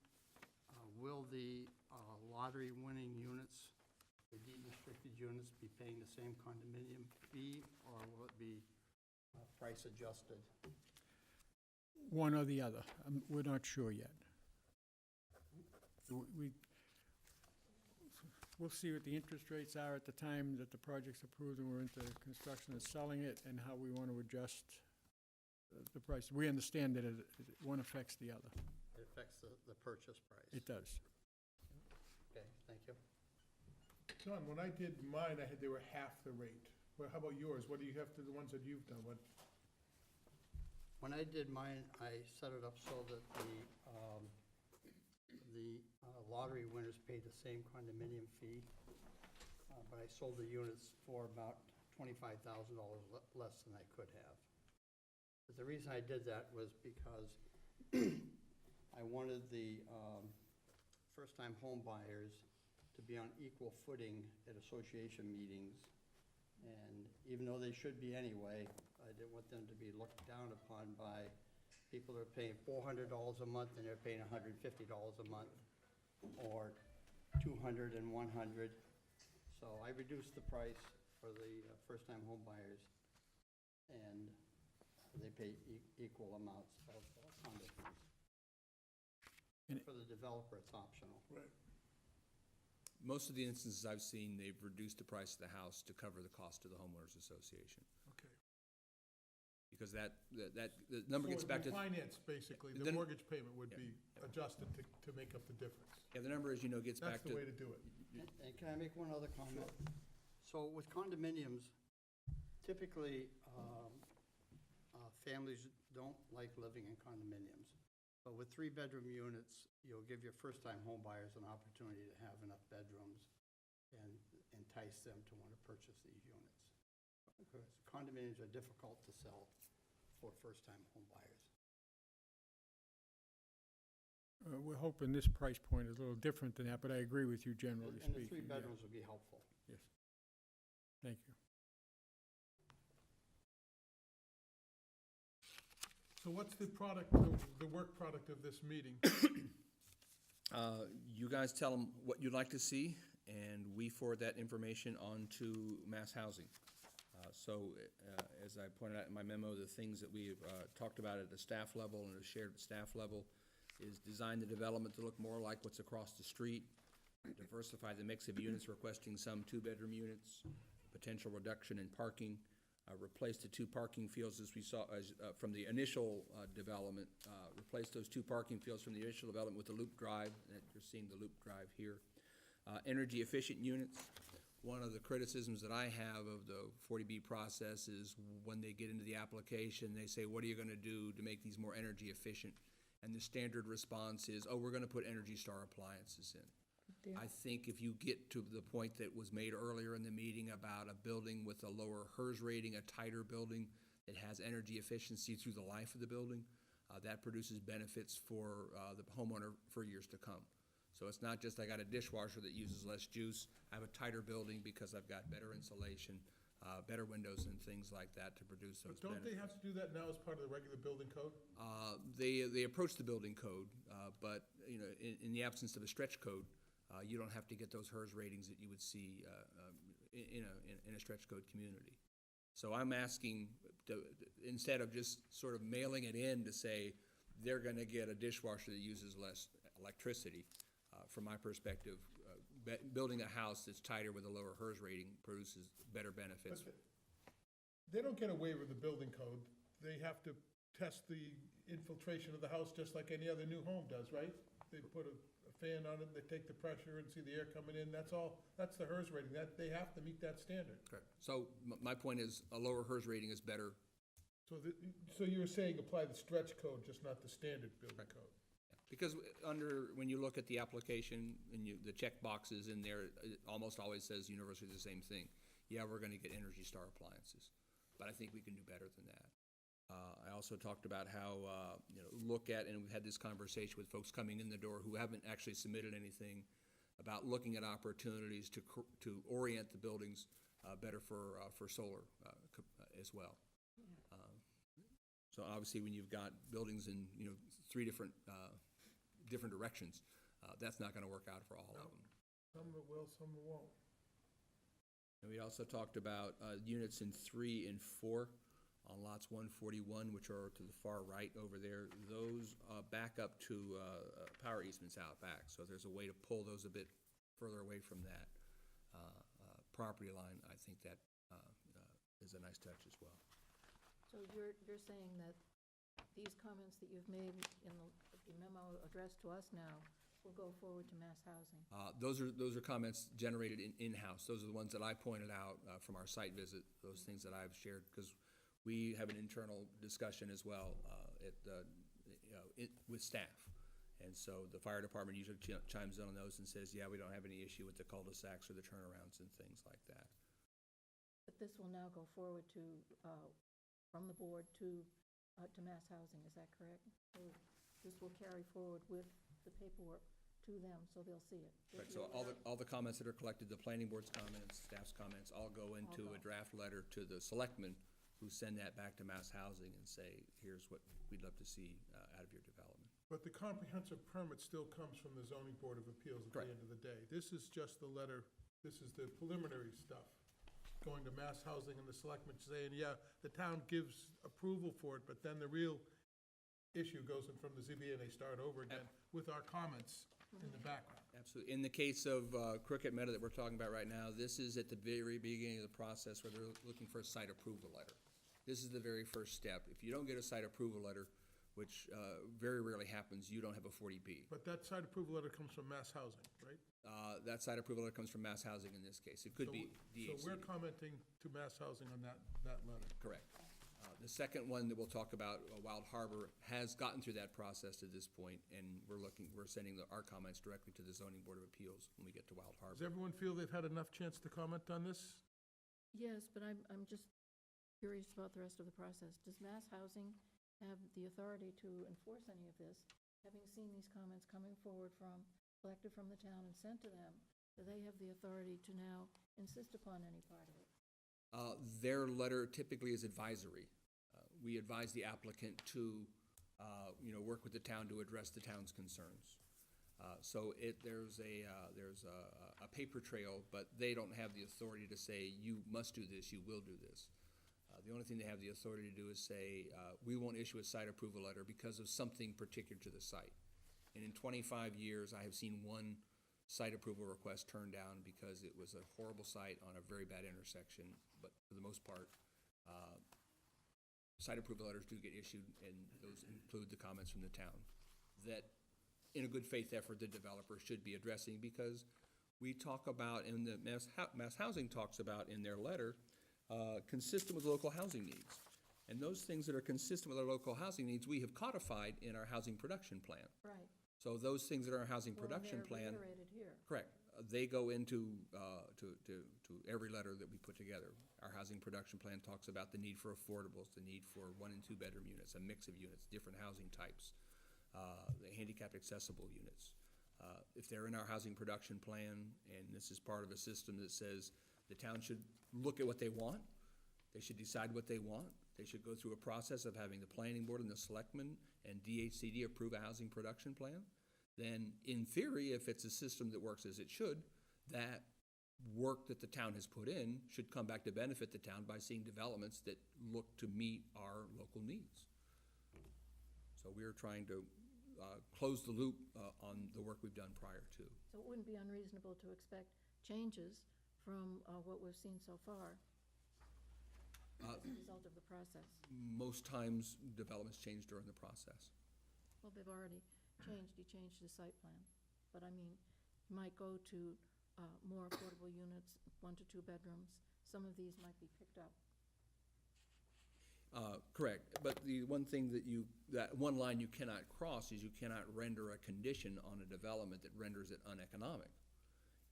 will the lottery winning units, the deed restricted units, be paying the same condominium fee, or will it be price adjusted? One or the other. We're not sure yet. We'll see what the interest rates are at the time that the project's approved and we're into construction and selling it, and how we want to adjust the price. We understand that one affects the other. It affects the purchase price. It does. Okay, thank you. John, when I did mine, they were half the rate. Well, how about yours? What do you have to, the ones that you've done? What, When I did mine, I set it up so that the lottery winners paid the same condominium fee, but I sold the units for about $25,000 less than I could have. But the reason I did that was because I wanted the first-time home buyers to be on equal footing at association meetings. And even though they should be anyway, I didn't want them to be looked down upon by people that are paying $400 a month and they're paying $150 a month, or $200 and $100. So I reduced the price for the first-time home buyers, and they pay equal amounts of condo fees. And- For the developer, it's optional. right. Most of the instances I've seen, they've reduced the price of the house to cover the cost of the homeowners association. Okay. Because the number gets back to, So the finance, basically, the Then- mortgage payment would Yeah, be adjusted to make up the difference. yeah, the number, as you know, gets That's back the way to, to do it. And can I make one other comment? So with condominiums, typically, families don't like living in condominiums. But with 3-bedroom units, you'll give your first-time home buyers an opportunity to have enough bedrooms and entice them to want to purchase these units. Because condominiums are difficult to sell for first-time home buyers. We're hoping this price point is a little different than that, but I agree with you generally And the speaking. 3 yeah. bedrooms would be helpful. Yes. Thank you. So what's the product, the work product of this meeting? you guys tell them what you'd like to see, and we forward that information on to Mass Housing. As I pointed out in my memo, the things that we've talked about at the staff level and the shared staff level is design the development to look more like what's across the street, diversify the mix of units, requesting some 2-bedroom units, potential reduction in parking, replace the 2 parking fields as we saw from the initial development, replace those 2 parking fields from the initial development with the loop drive, and you're seeing the loop drive here. Energy efficient units. One of the criticisms that I have of the 40B process is when they get into the application, they say, what are you gonna do to make these more energy efficient? And the standard response is, oh, we're gonna put Energy Star appliances in. I think if you get to the point that was made earlier in the meeting about a building with a lower HERS rating, a tighter building that has energy efficiency through the life of the building, that produces benefits for the homeowner for years to come. So it's not just I got a dishwasher that uses less juice, I have a tighter building because I've got better insulation, better windows and things like that to produce those But don't benefits. they have to do that now as part of the regular building code? They approach the building code, but, you know, in the absence of a stretch code, you don't have to get those HERS ratings that you would see in a stretch code community. So I'm asking, instead of just sort of mailing it in to say they're gonna get a dishwasher that uses less electricity, from my perspective, building a house that's tighter with a lower HERS rating produces better benefits. But they don't get away with the building code. They have to test the infiltration of the house just like any other new home does, right? They put a fan on it, they take the pressure and see the air coming in, that's all, that's the HERS rating, that, they have to meet that standard. Correct. So my point is, a lower HERS rating is better. So you were saying apply the stretch code, just not the standard building code? Because when you look at the application and the check boxes in there, it almost always says universally the same thing. Yeah, we're gonna get Energy Star appliances, but I think we can do better than that. I also talked about how, look at, and we've had this conversation with folks coming in the door who haven't actually submitted anything, about looking at opportunities to orient the buildings better for solar as well. So obviously, when you've got buildings in, 3 different directions, that's not gonna work out for all of them. Some will, some won't. And we also talked about units in 3 and 4 on lots 141, which are to the far right over there. Those back up to power easements out back, so there's a way to pull those a bit further away from that property line. I think that is a nice touch as well. So you're saying that these comments that you've made in the memo addressed to us now will go forward to mass housing? Those are comments generated in-house. Those are the ones that I pointed out from our site visit, those things that I've shared, because we have an internal discussion as well with staff. And so the fire department usually chimes in on those and says, yeah, we don't have any issue with the cul-de-sacs or the turnarounds and things like that. But this will now go forward to, from the board to mass housing, is that correct? So this will carry forward with the paperwork to them, so they'll see it. Right, so all the comments that are collected, the planning board's comments, staff's comments, all go into a draft letter to the selectmen, who send that back to mass housing and say, here's what we'd love to see out of your development. But the comprehensive permit still comes from the zoning board of appeals at the Correct. end of the day. This is just the letter, this is the preliminary stuff, going to mass housing and the selectmen saying, yeah, the town gives approval for it, but then the real issue goes in from the ZBA and they start over again with our comments in the background. Absolutely. In the case of Crooked Meadow that we're talking about right now, this is at the very beginning of the process where they're looking for a site approval letter. This is the very first step. If you don't get a site approval letter, which very rarely happens, you don't have a 40B. But that site approval letter comes from mass housing, right? That site approval letter comes from mass housing in this case. It could be So we're DHCD. commenting to mass housing on that letter. Correct. The second one that we'll talk about, Wild Harbor, has gotten through that process to this point, and we're sending our comments directly to the Zoning Board of Appeals when we get to Wild Does Harbor. everyone feel they've had enough chance to comment on this? Yes, but I'm just curious about the rest of the process. Does mass housing have the authority to enforce any of this? Having seen these comments coming forward collected from the town and sent to them, do they have the authority to now insist upon any part of it? Their letter typically is advisory. We advise the applicant to, work with the town to address the town's concerns. So there's a paper trail, but they don't have the authority to say, you must do this, you will do this. The only thing they have the authority to do is say, we won't issue a site approval letter because of something particular to the site. And in 25 years, I have seen one site approval request turned down because it was a horrible site on a very bad intersection. But for the most part, site approval letters do get issued, and those include the comments from the town that, in a good faith effort, the developer should be addressing, because we talk about, and the mass housing talks about in their letter, consistent with local housing needs. And those things that are consistent with our local housing needs, we have codified in our housing production plan. Right. So those things that are in our housing production Well, plan, they're reiterated here. correct, they go into, to every letter that we put together. Our housing production plan talks about the need for affordables, the need for 1- and 2-bedroom units, a mix of units, different housing types, the handicap accessible units. If they're in our housing production plan, and this is part of a system that says the town should look at what they want, they should decide what they want, they should go through a process of having the planning board and the selectmen and DHCD approve a housing production plan, then in theory, if it's a system that works as it should, that work that the town has put in should come back to benefit the town by seeing developments that look to meet our local needs. So we're trying to close the loop on the work we've done prior to. So it wouldn't be unreasonable to expect changes from what we've seen so far as a result of the process. Most times, developments change during the process. Well, they've already changed, you changed the site plan. But I mean, you might go to more affordable units, 1 to 2 bedrooms. Some of these might be picked up. Correct, but the one thing that one line you cannot cross is you cannot render a condition on a development that renders it uneconomic.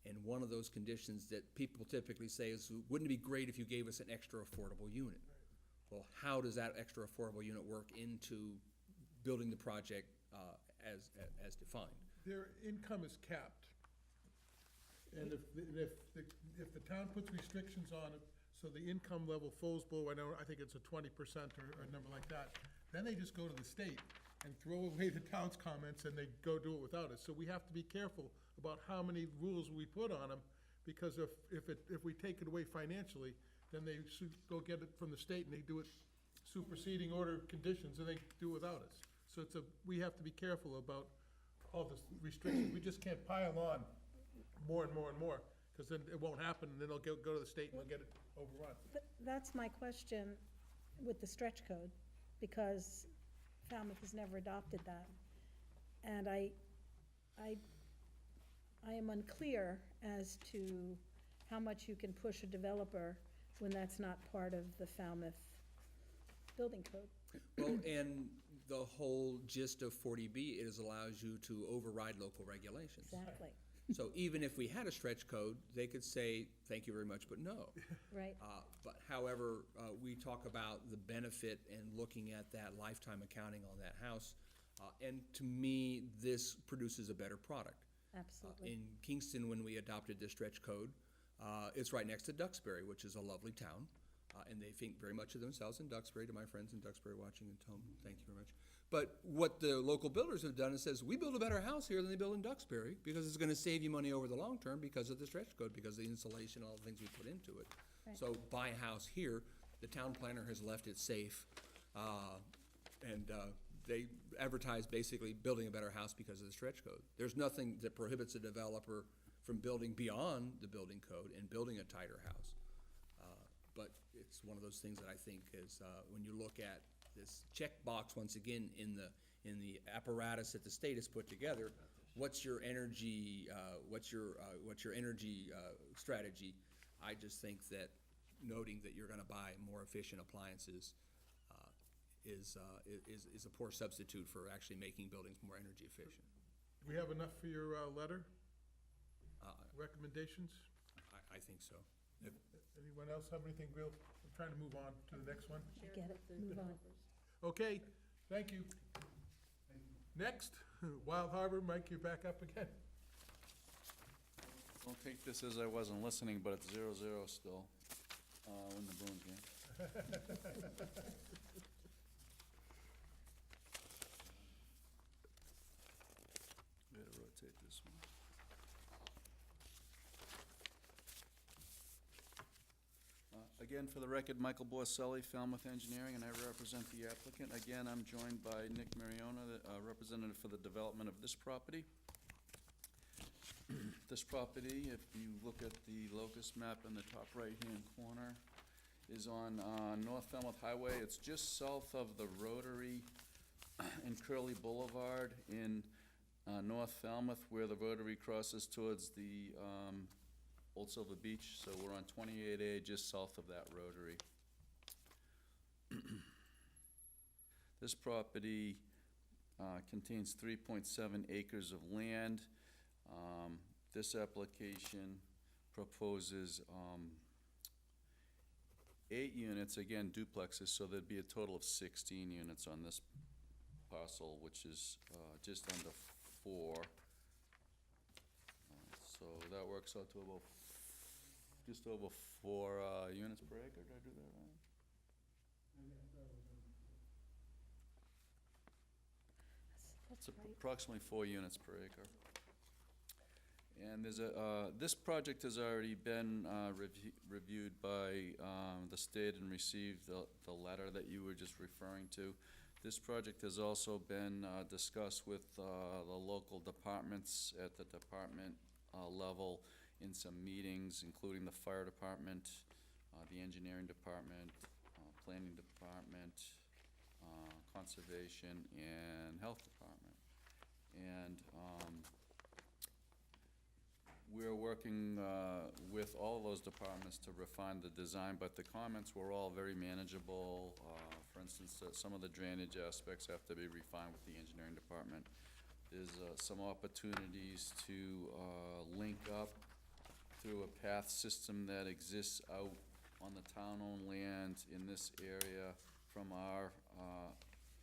And one of those conditions that people typically say is, wouldn't it be great if you gave us an extra affordable unit? Well, how does that extra affordable unit work into building the project as defined? Their income is capped. And if the town puts restrictions on it, so the income level falls below, I think it's a 20% or a number like that, then they just go to the state and throw away the town's comments and they go do it without us. So we have to be careful about how many rules we put on them, because if we take it away financially, then they go get it from the state and they do it superseding order conditions and they do it without us. So we have to be careful about all the restrictions. We just can't pile on more and more and more, because then it won't happen, and then they'll go to the state and they'll get it overrun. That's my question with the stretch code, because Falmouth has never adopted that. And I I am unclear as to how much you can push a developer when that's not part of the Falmouth building code. Well, and the whole gist of 40B is allows you to override local regulations. Exactly, So even if we had a stretch code, they could say, thank you very much, but no. right. But however, we talk about the benefit and looking at that lifetime accounting on that house. And to me, this produces a better product. Absolutely. In Kingston, when we adopted this stretch code, it's right next to Duxbury, which is a lovely town. And they think very much of themselves in Duxbury. To my friends in Duxbury watching at home, thank you very much. But what the local builders have done is says, we build a better house here than they build in Duxbury because it's gonna save you money over the long term because of the stretch code, because of the insulation, all the things we put into it. Right. So buy a house here, the town planner has left it safe. They advertise basically building a better house because of the stretch code. There's nothing that prohibits a developer from building beyond the building code and building a tighter house. But it's one of those things that I think is, when you look at this checkbox, once again, in the apparatus that the state has put together, what's your energy, strategy? I just think that noting that you're gonna buy more efficient appliances, is a poor substitute for actually making buildings more energy efficient. Do we have enough for your letter, Uh, recommendations? I think so. Anyone else have anything real? I'm trying to move on to the next one. I get it, move on. Okay, thank you. Next, Wild Harbor, Mike, you're back up again. Don't take this as I wasn't listening, but it's 0-0 still, in the Bruins game. Better rotate this one. Again, for the record, Michael Borselli, Falmouth Engineering, and I represent the applicant. Again, I'm joined by Nick Mariona, the representative for the development of this property. This property, if you look at the locust map in the top right-hand corner, is on North Falmouth Highway. It's just south of the Rotary and Curly Boulevard in North Falmouth, where the Rotary crosses towards the Old Silver Beach. So we're on 28A, just south of that Rotary. This property contains 3.7 acres of land. This application proposes 8 units, again duplexes, so there'd be a total of 16 units on this parcel, which is just under 4. So that works out to about just over 4 units per acre. Did I do that right? That's It's right. approximately 4 units per acre. And there's this project has already been reviewed by the state and received the letter that you were just referring to. This project has also been discussed with the local departments at the department level in some meetings, including the fire department, the engineering department, planning department, conservation, and health department. And we're working with all of those departments to refine the design, but the comments were all very manageable. For instance, some of the drainage aspects have to be refined with the engineering department. There's some opportunities to link up through a path system that exists out on the town-owned land in this area from our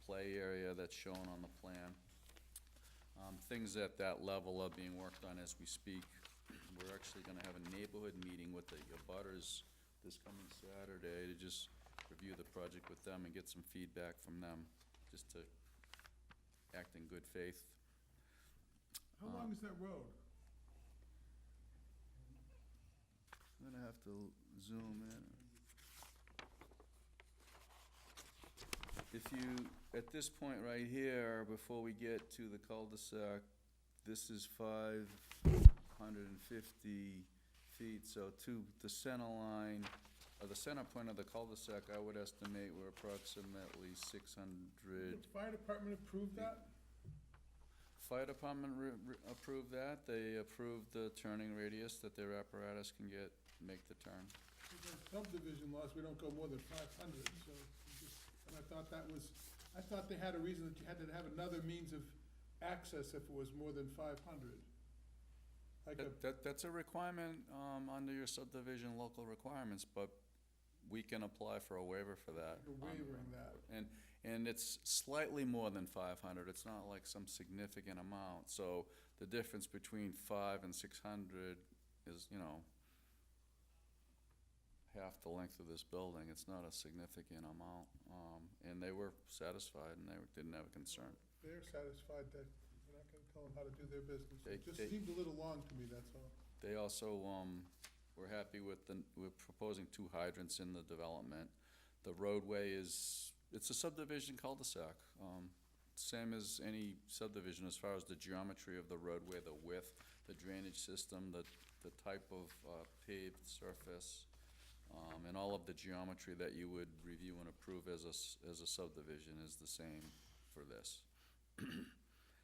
play area that's shown on the plan. Things at that level are being worked on as we speak. We're actually gonna have a neighborhood meeting with the abutters this coming Saturday to just review the project with them and get some feedback from them, just to act in good faith. How long is that road? I'm gonna have to zoom in. If you, at this point right here, before we get to the cul-de-sac, this is 550 feet, so to the center line, or the center point of the cul-de-sac, I would estimate we're approximately 600. Did the fire department approve that? Fire department approved that. They approved the turning radius that their apparatus can make the turn. Because subdivision laws, we don't go more than 500, so, and I thought they had a reason that you had to have another means of access if it was more than 500. Like a, That's a requirement, under your subdivision local requirements, but we can apply for a waiver for that. you're waivering that. And it's slightly more than 500, it's not like some significant amount, so the difference between 5 and 600 is, half the length of this building, it's not a significant amount, and they were satisfied and they didn't have a concern. They're satisfied that we're not gonna tell them how to do their business. It just They- seemed a little long to me, that's all. They also, were happy with we're proposing 2 hydrants in the development. The roadway it's a subdivision cul-de-sac, same as any subdivision as far as the geometry of the roadway, the width, the drainage system, the type of paved surface, and all of the geometry that you would review and approve as a subdivision is the same for this.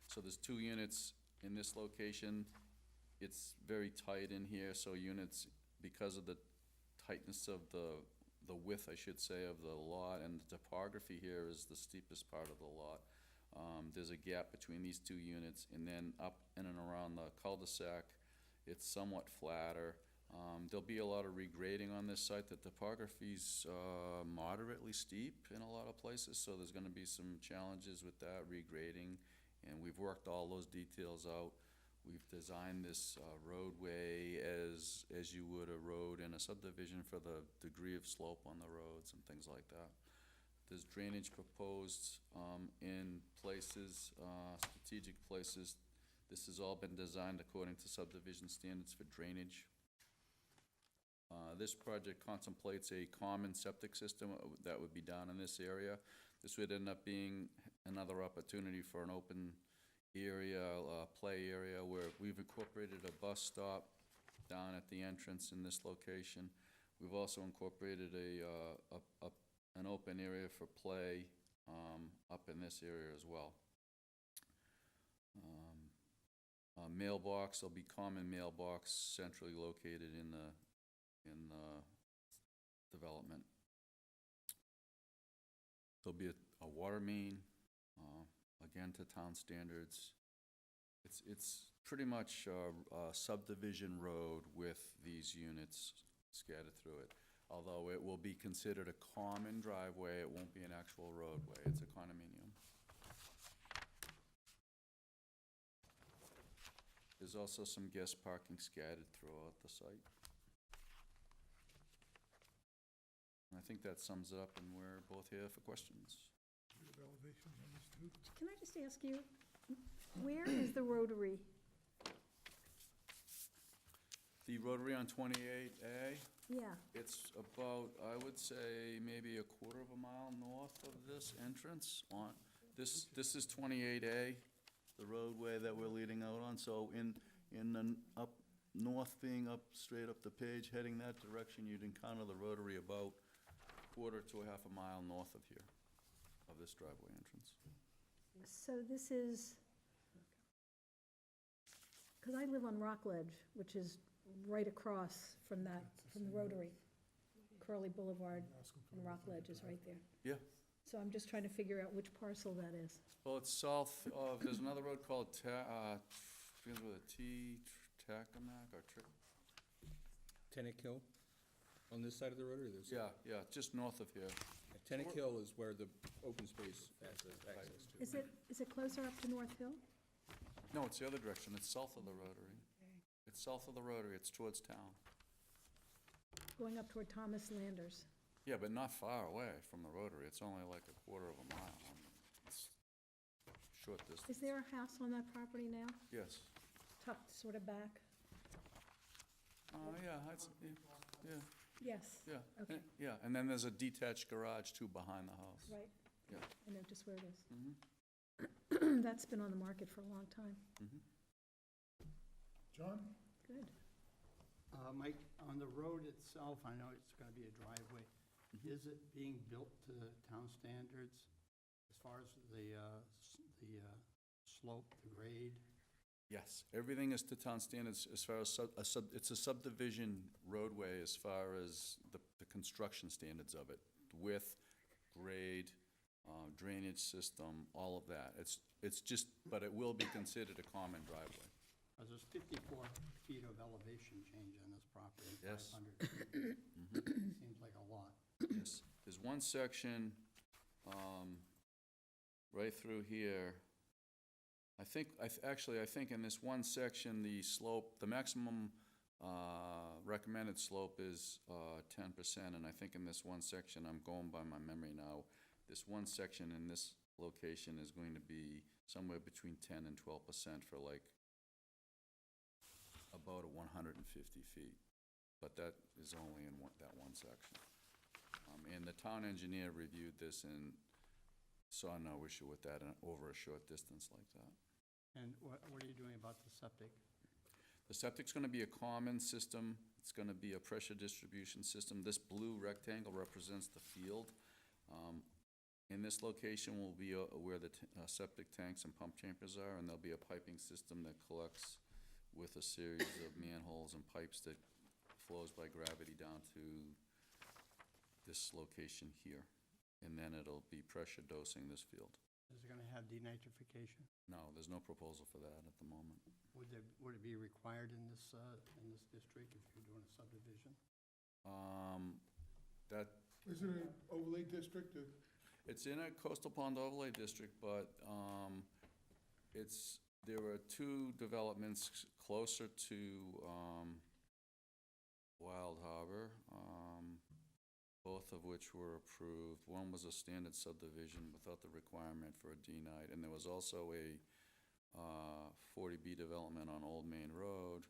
So there's 2 units in this location. It's very tight in here, so units, because of the tightness of the width, I should say, of the lot, and the topography here is the steepest part of the lot. There's a gap between these 2 units, and then up in and around the cul-de-sac, it's somewhat flatter. There'll be a lot of regrading on this site. The topography's moderately steep in a lot of places, so there's gonna be some challenges with that regrading, and we've worked all those details out. We've designed this roadway as you would a road in a subdivision for the degree of slope on the roads and things like that. There's drainage proposed in places, strategic places. This has all been designed according to subdivision standards for drainage. This project contemplates a common septic system that would be down in this area. This would end up being another opportunity for an open area, play area, where we've incorporated a bus stop down at the entrance in this location. We've also incorporated an open area for play up in this area as well. Mailbox, there'll be common mailbox centrally located in the development. There'll be a water main, again to town standards. It's pretty much a subdivision road with these units scattered through it. Although it will be considered a common driveway, it won't be an actual roadway, it's a condominium. There's also some guest parking scattered throughout the site. And I think that sums it up, and we're both here for questions. We have elevations on this too. Can I just ask you, where is the Rotary? The rotary on 28A, Yeah, it's about, I would say, maybe a quarter of a mile north of this entrance on, this is 28A, the roadway that we're leading out on, so in the up north, being up, straight up the page, heading that direction, you'd encounter the rotary about quarter to a half a mile north of here, of this driveway entrance. so this is, because I live on Rockledge, which is right across from the Rotary. Curly Boulevard and Rockledge is right there. Yeah, So I'm just trying to figure out which parcel that is. well, it's south of, there's another road called begins with a T, Tacamac, or Tennick Hill, on this side of the road, or this? yeah, just north of here. Tennick Hill is where the open space has access to. Is it closer up to North Hill? No, it's the other direction, it's south of the rotary. It's south of the rotary, it's towards town. Going up toward Thomas Landers? Yeah, but not far away from the rotary, it's only like a quarter of a mile. It's short distance. Is there a house on that property now, Yes. tucked sort of back? Yeah, Yes, yeah. Okay. Yeah, and then there's a detached garage too behind the house. right. Yeah. I know just where it is. Mhm. That's been on the market for a long time. John? Good. Mike, on the road itself, I know it's gonna be a driveway. Is it being built to town standards as far as the slope, the grade? Yes, everything is to town standards as far as it's a subdivision roadway as far as the construction standards of it. Width, grade, drainage system, all of that. It's just, but it will be considered a common driveway. There's 54 feet of elevation change on this property, Yes. 500. Seems like a lot. Yes, there's one section, right through here. I think in this one section, the slope, the maximum, recommended slope is, 10%, and I think in this one section, I'm going by my memory now, this one section in this location is going to be somewhere between 10 and 12% for like about 150 feet, but that is only in that one section. And the town engineer reviewed this and saw no issue with that over a short distance like that. And what are you doing about the septic? The septic's gonna be a common system. It's gonna be a pressure distribution system. This blue rectangle represents the field. In this location will be where the septic tanks and pump chambers are, and there'll be a piping system that collects with a series of manholes and pipes that flows by gravity down to this location here. And then it'll be pressure dosing this field. Is it gonna have denitrification? No, there's no proposal for that at the moment. Would it be required in this district if you're doing a subdivision? That, Is it an overlay district? it's in a coastal pond overlay district, but, there are two developments closer to, Wild Harbor, both of which were approved. One was a standard subdivision without the requirement for a D-night, and there was also a 40B development on Old Main Road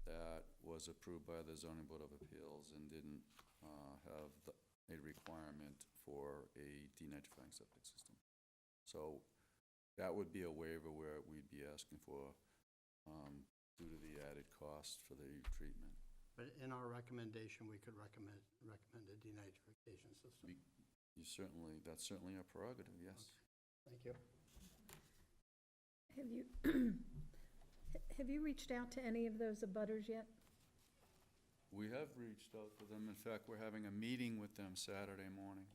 that was approved by the Zoning Board of Appeals and didn't have a requirement for a denitrifying septic system. So that would be a waiver where we'd be asking for, due to the added cost for the treatment. But in our recommendation, we could recommend a denitrification system. That's certainly a prerogative, yes. Thank you. Have you reached out to any of those abutters yet? We have reached out to them. In fact, we're having a meeting with them Saturday morning.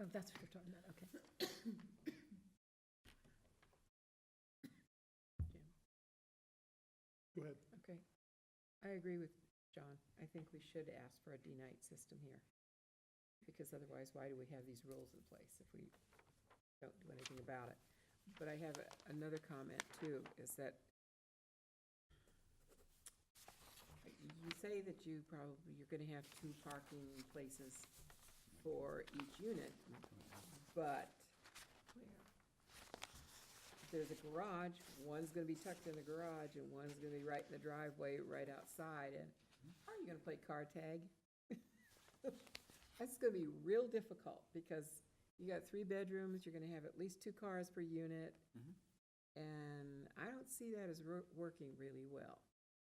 Oh, that's what you're talking about, okay. Go ahead. Okay. I agree with John. I think we should ask for a D-night system here. Because otherwise, why do we have these rules in place if we don't do anything about it? But I have another comment too, is that you say that you're gonna have 2 parking places for each unit, but there's a garage, one's gonna be tucked in the garage and one's gonna be right in the driveway, right outside, and how are you gonna play car tag? That's gonna be real difficult, because you got 3 bedrooms, you're gonna have at least 2 cars per unit, and I don't see that as working really well.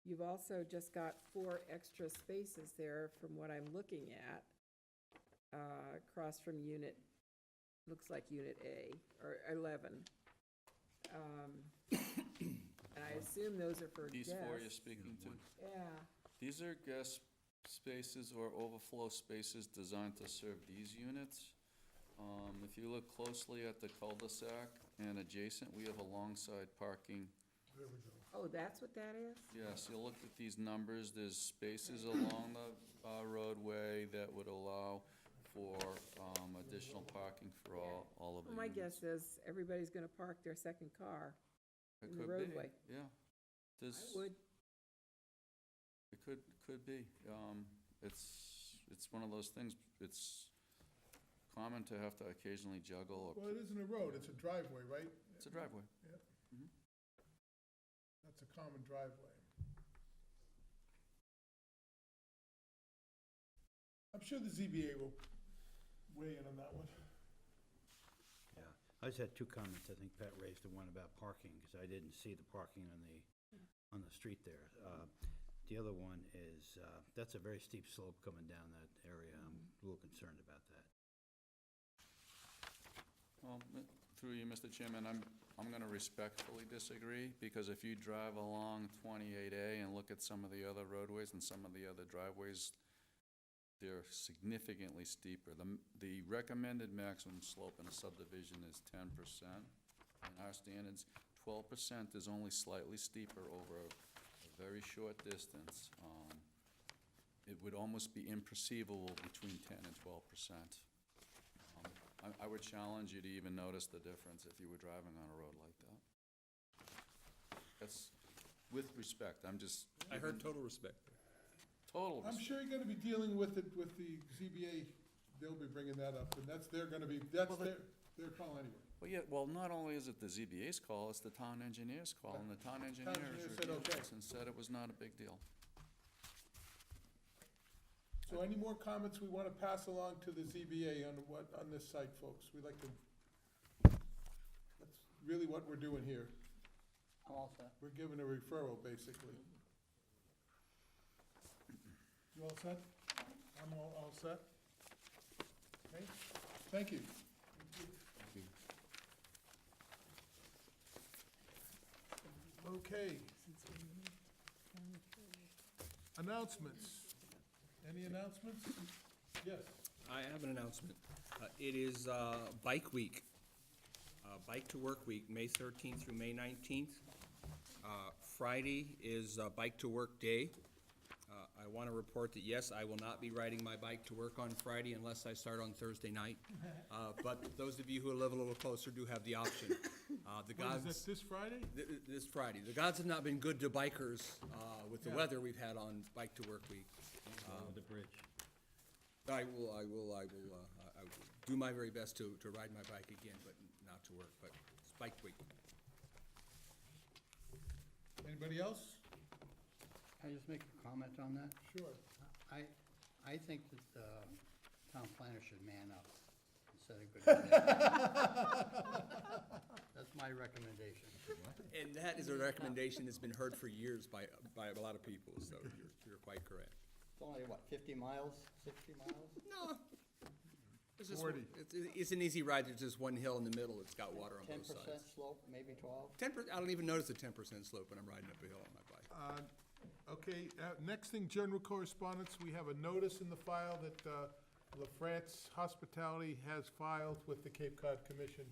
You've also just got 4 extra spaces there from what I'm looking at, across from looks like Unit A, or 11. And I assume those are for These guests. 4 you're speaking to? Yeah, These are guest spaces or overflow spaces designed to serve these units. If you look closely at the cul-de-sac and adjacent, we have alongside parking. There we go. oh, that's what that is? Yes, you'll look at these numbers, there's spaces along the roadway that would allow for additional parking for all of the Well, my units. guess is everybody's gonna park their second car It in the could be, roadway. yeah. I This, would. it could be. It's one of those things, it's common to have to occasionally juggle. Well, it isn't a road, it's a driveway, right? It's a driveway. That's a common driveway. I'm sure the ZBA will weigh in on that one. Yeah, I just had 2 comments. I think Pat raised the one about parking, because I didn't see the parking on the street there. The other one is, that's a very steep slope coming down that area. I'm a little concerned about that. Well, through you, Mr. Chairman, I'm gonna respectfully disagree, because if you drive along 28A and look at some of the other roadways and some of the other driveways, they're significantly steeper. The recommended maximum slope in a subdivision is 10%. In our standards, 12% is only slightly steeper over a very short distance. It would almost be imperceivable between 10 and 12%. I would challenge you to even notice the difference if you were driving on a road like that. That's, with respect, I'm just. I heard total respect. Total I'm respect. sure you're gonna be dealing with it with the ZBA, they'll be bringing that up, and that's, they're gonna be, that's their call anyway. Well, yeah, well, not only is it the ZBA's call, it's the town engineer's call, and the town engineer engineer said reviewed okay. this and said it was not a big deal. So any more comments we wanna pass along to the ZBA on what, on this site, folks? We like to, that's really what we're doing here. I'm all set. We're giving a referral, basically. You all set? I'm all set? Okay, thank you. Okay. Announcements. Any announcements? Yes. I have an announcement. It is Bike Week, Bike to Work Week, May 13th through May 19th. Friday is Bike to Work Day. I want to report that, yes, I will not be riding my bike to work on Friday unless I start on Thursday night. But those of you who live a little closer do have the option. The What is gods, this Friday? this Friday, the gods have not been good to bikers with the Yeah. weather we've had on Bike to Work Week. The bridge. I will do my very best to ride my bike again, but not to work, but it's Bike Week. Anybody else? Can I just make a comment on that? Sure. I think that the town planner should man up instead of good. That's my recommendation. And that is a recommendation that's been heard for years by a lot of people, so you're quite correct. It's only, what, 50 miles, 60 miles? No. It's just, 40. it's an easy ride, there's just one hill in the middle, it's got water on 10% both sides. slope, maybe 12? 10%, I don't even notice the 10% slope when I'm riding up a hill on my bike. Okay, next thing, general correspondence, we have a notice in the file that La France Hospitality has filed with the Cape Cod Commission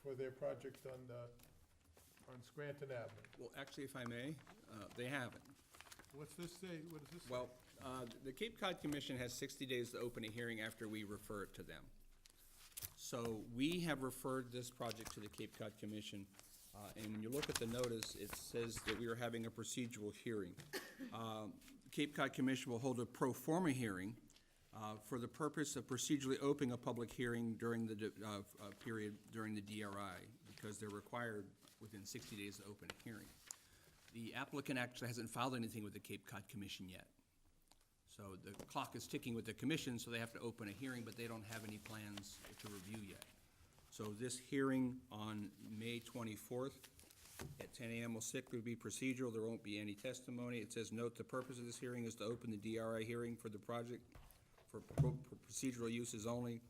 for their project on Scranton Avenue. Well, actually, if I may, they haven't. What's this say, what does this say? Well, the Cape Cod Commission has 60 days to open a hearing after we refer it to them. So we have referred this project to the Cape Cod Commission, and when you look at the notice, it says that we are having a procedural hearing. Cape Cod Commission will hold a pro forma hearing for the purpose of procedurally opening a public hearing during the period during the DRI, because they're required within 60 days to open a hearing. The applicant actually hasn't filed anything with the Cape Cod Commission yet. So the clock is ticking with the commission, so they have to open a hearing, but they don't have any plans to review yet. So this hearing on May 24th at 10 a.m. will strictly be procedural. There won't be any testimony. It says, note, the purpose of this hearing is to open the DRI hearing for the project for procedural uses only.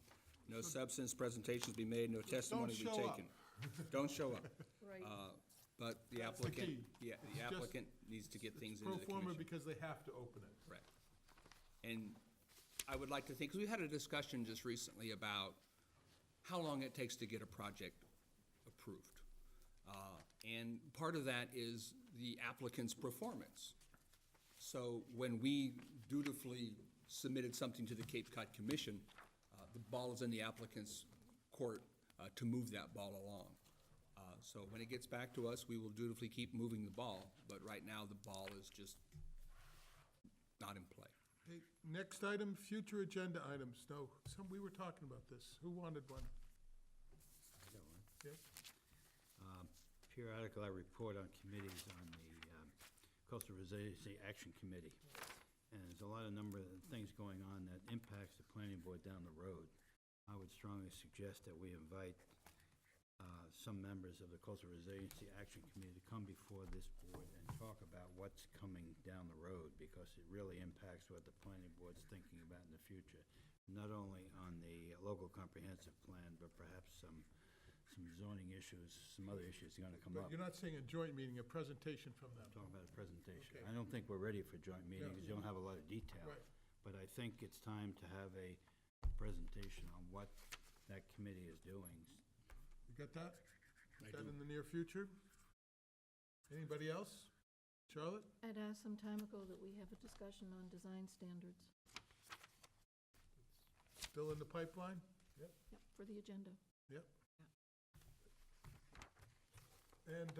No substance presentations be made, no testimony be show up. taken. Don't show up. Right. But the That's the applicant, key. yeah, the It's just- applicant needs to get things Pro into the forma commission. because they have to open it. Correct. And I would like to think, because we had a discussion just recently about how long it takes to get a project approved. And part of that is the applicant's performance. So when we dutifully submitted something to the Cape Cod Commission, the ball is in the applicant's court to move that ball along. So when it gets back to us, we will dutifully keep moving the ball, but right now the ball is just not in play. Okay, next item, future agenda items. No, we were talking about this. Who wanted one? I got one. Okay. Periodically, I report on committees on the Coastal Resiliency Action Committee. And there's a lot of number of things going on that impacts the planning board down the road. I would strongly suggest that we invite some members of the Coastal Resiliency Action Committee to come before this board and talk about what's coming down the road, because it really impacts what the planning board's thinking about in the future. Not only on the local comprehensive plan, but perhaps some some zoning issues, some other issues are gonna come But up. you're not saying a joint meeting, a presentation from them. Talking about a presentation. Okay. I don't think we're ready for joint meetings, Yeah. because you don't have a lot of detail. Right. But I think it's time to have a presentation on what that committee is doing. You got that? Is that in the near future? Anybody else? Charlotte? I'd asked some time ago that we have a discussion on design standards, Still in the pipeline? yep, for the agenda. Yep. And,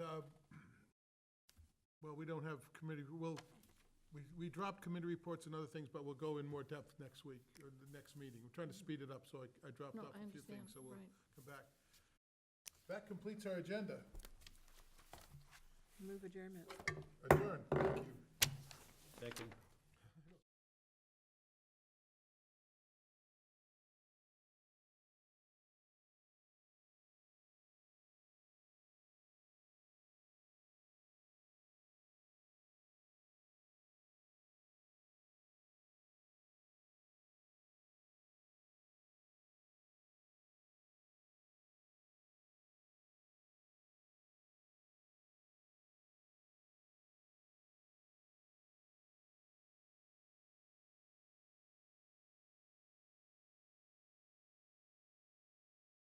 well, we don't have committee, we dropped committee reports and other things, but we'll go in more depth next week, or the next meeting. We're trying to speed it up, so I dropped No, off I a few understand, things, so we'll right. come back. That completes our agenda. Move adjournment. Adjourn. Thank you. Second.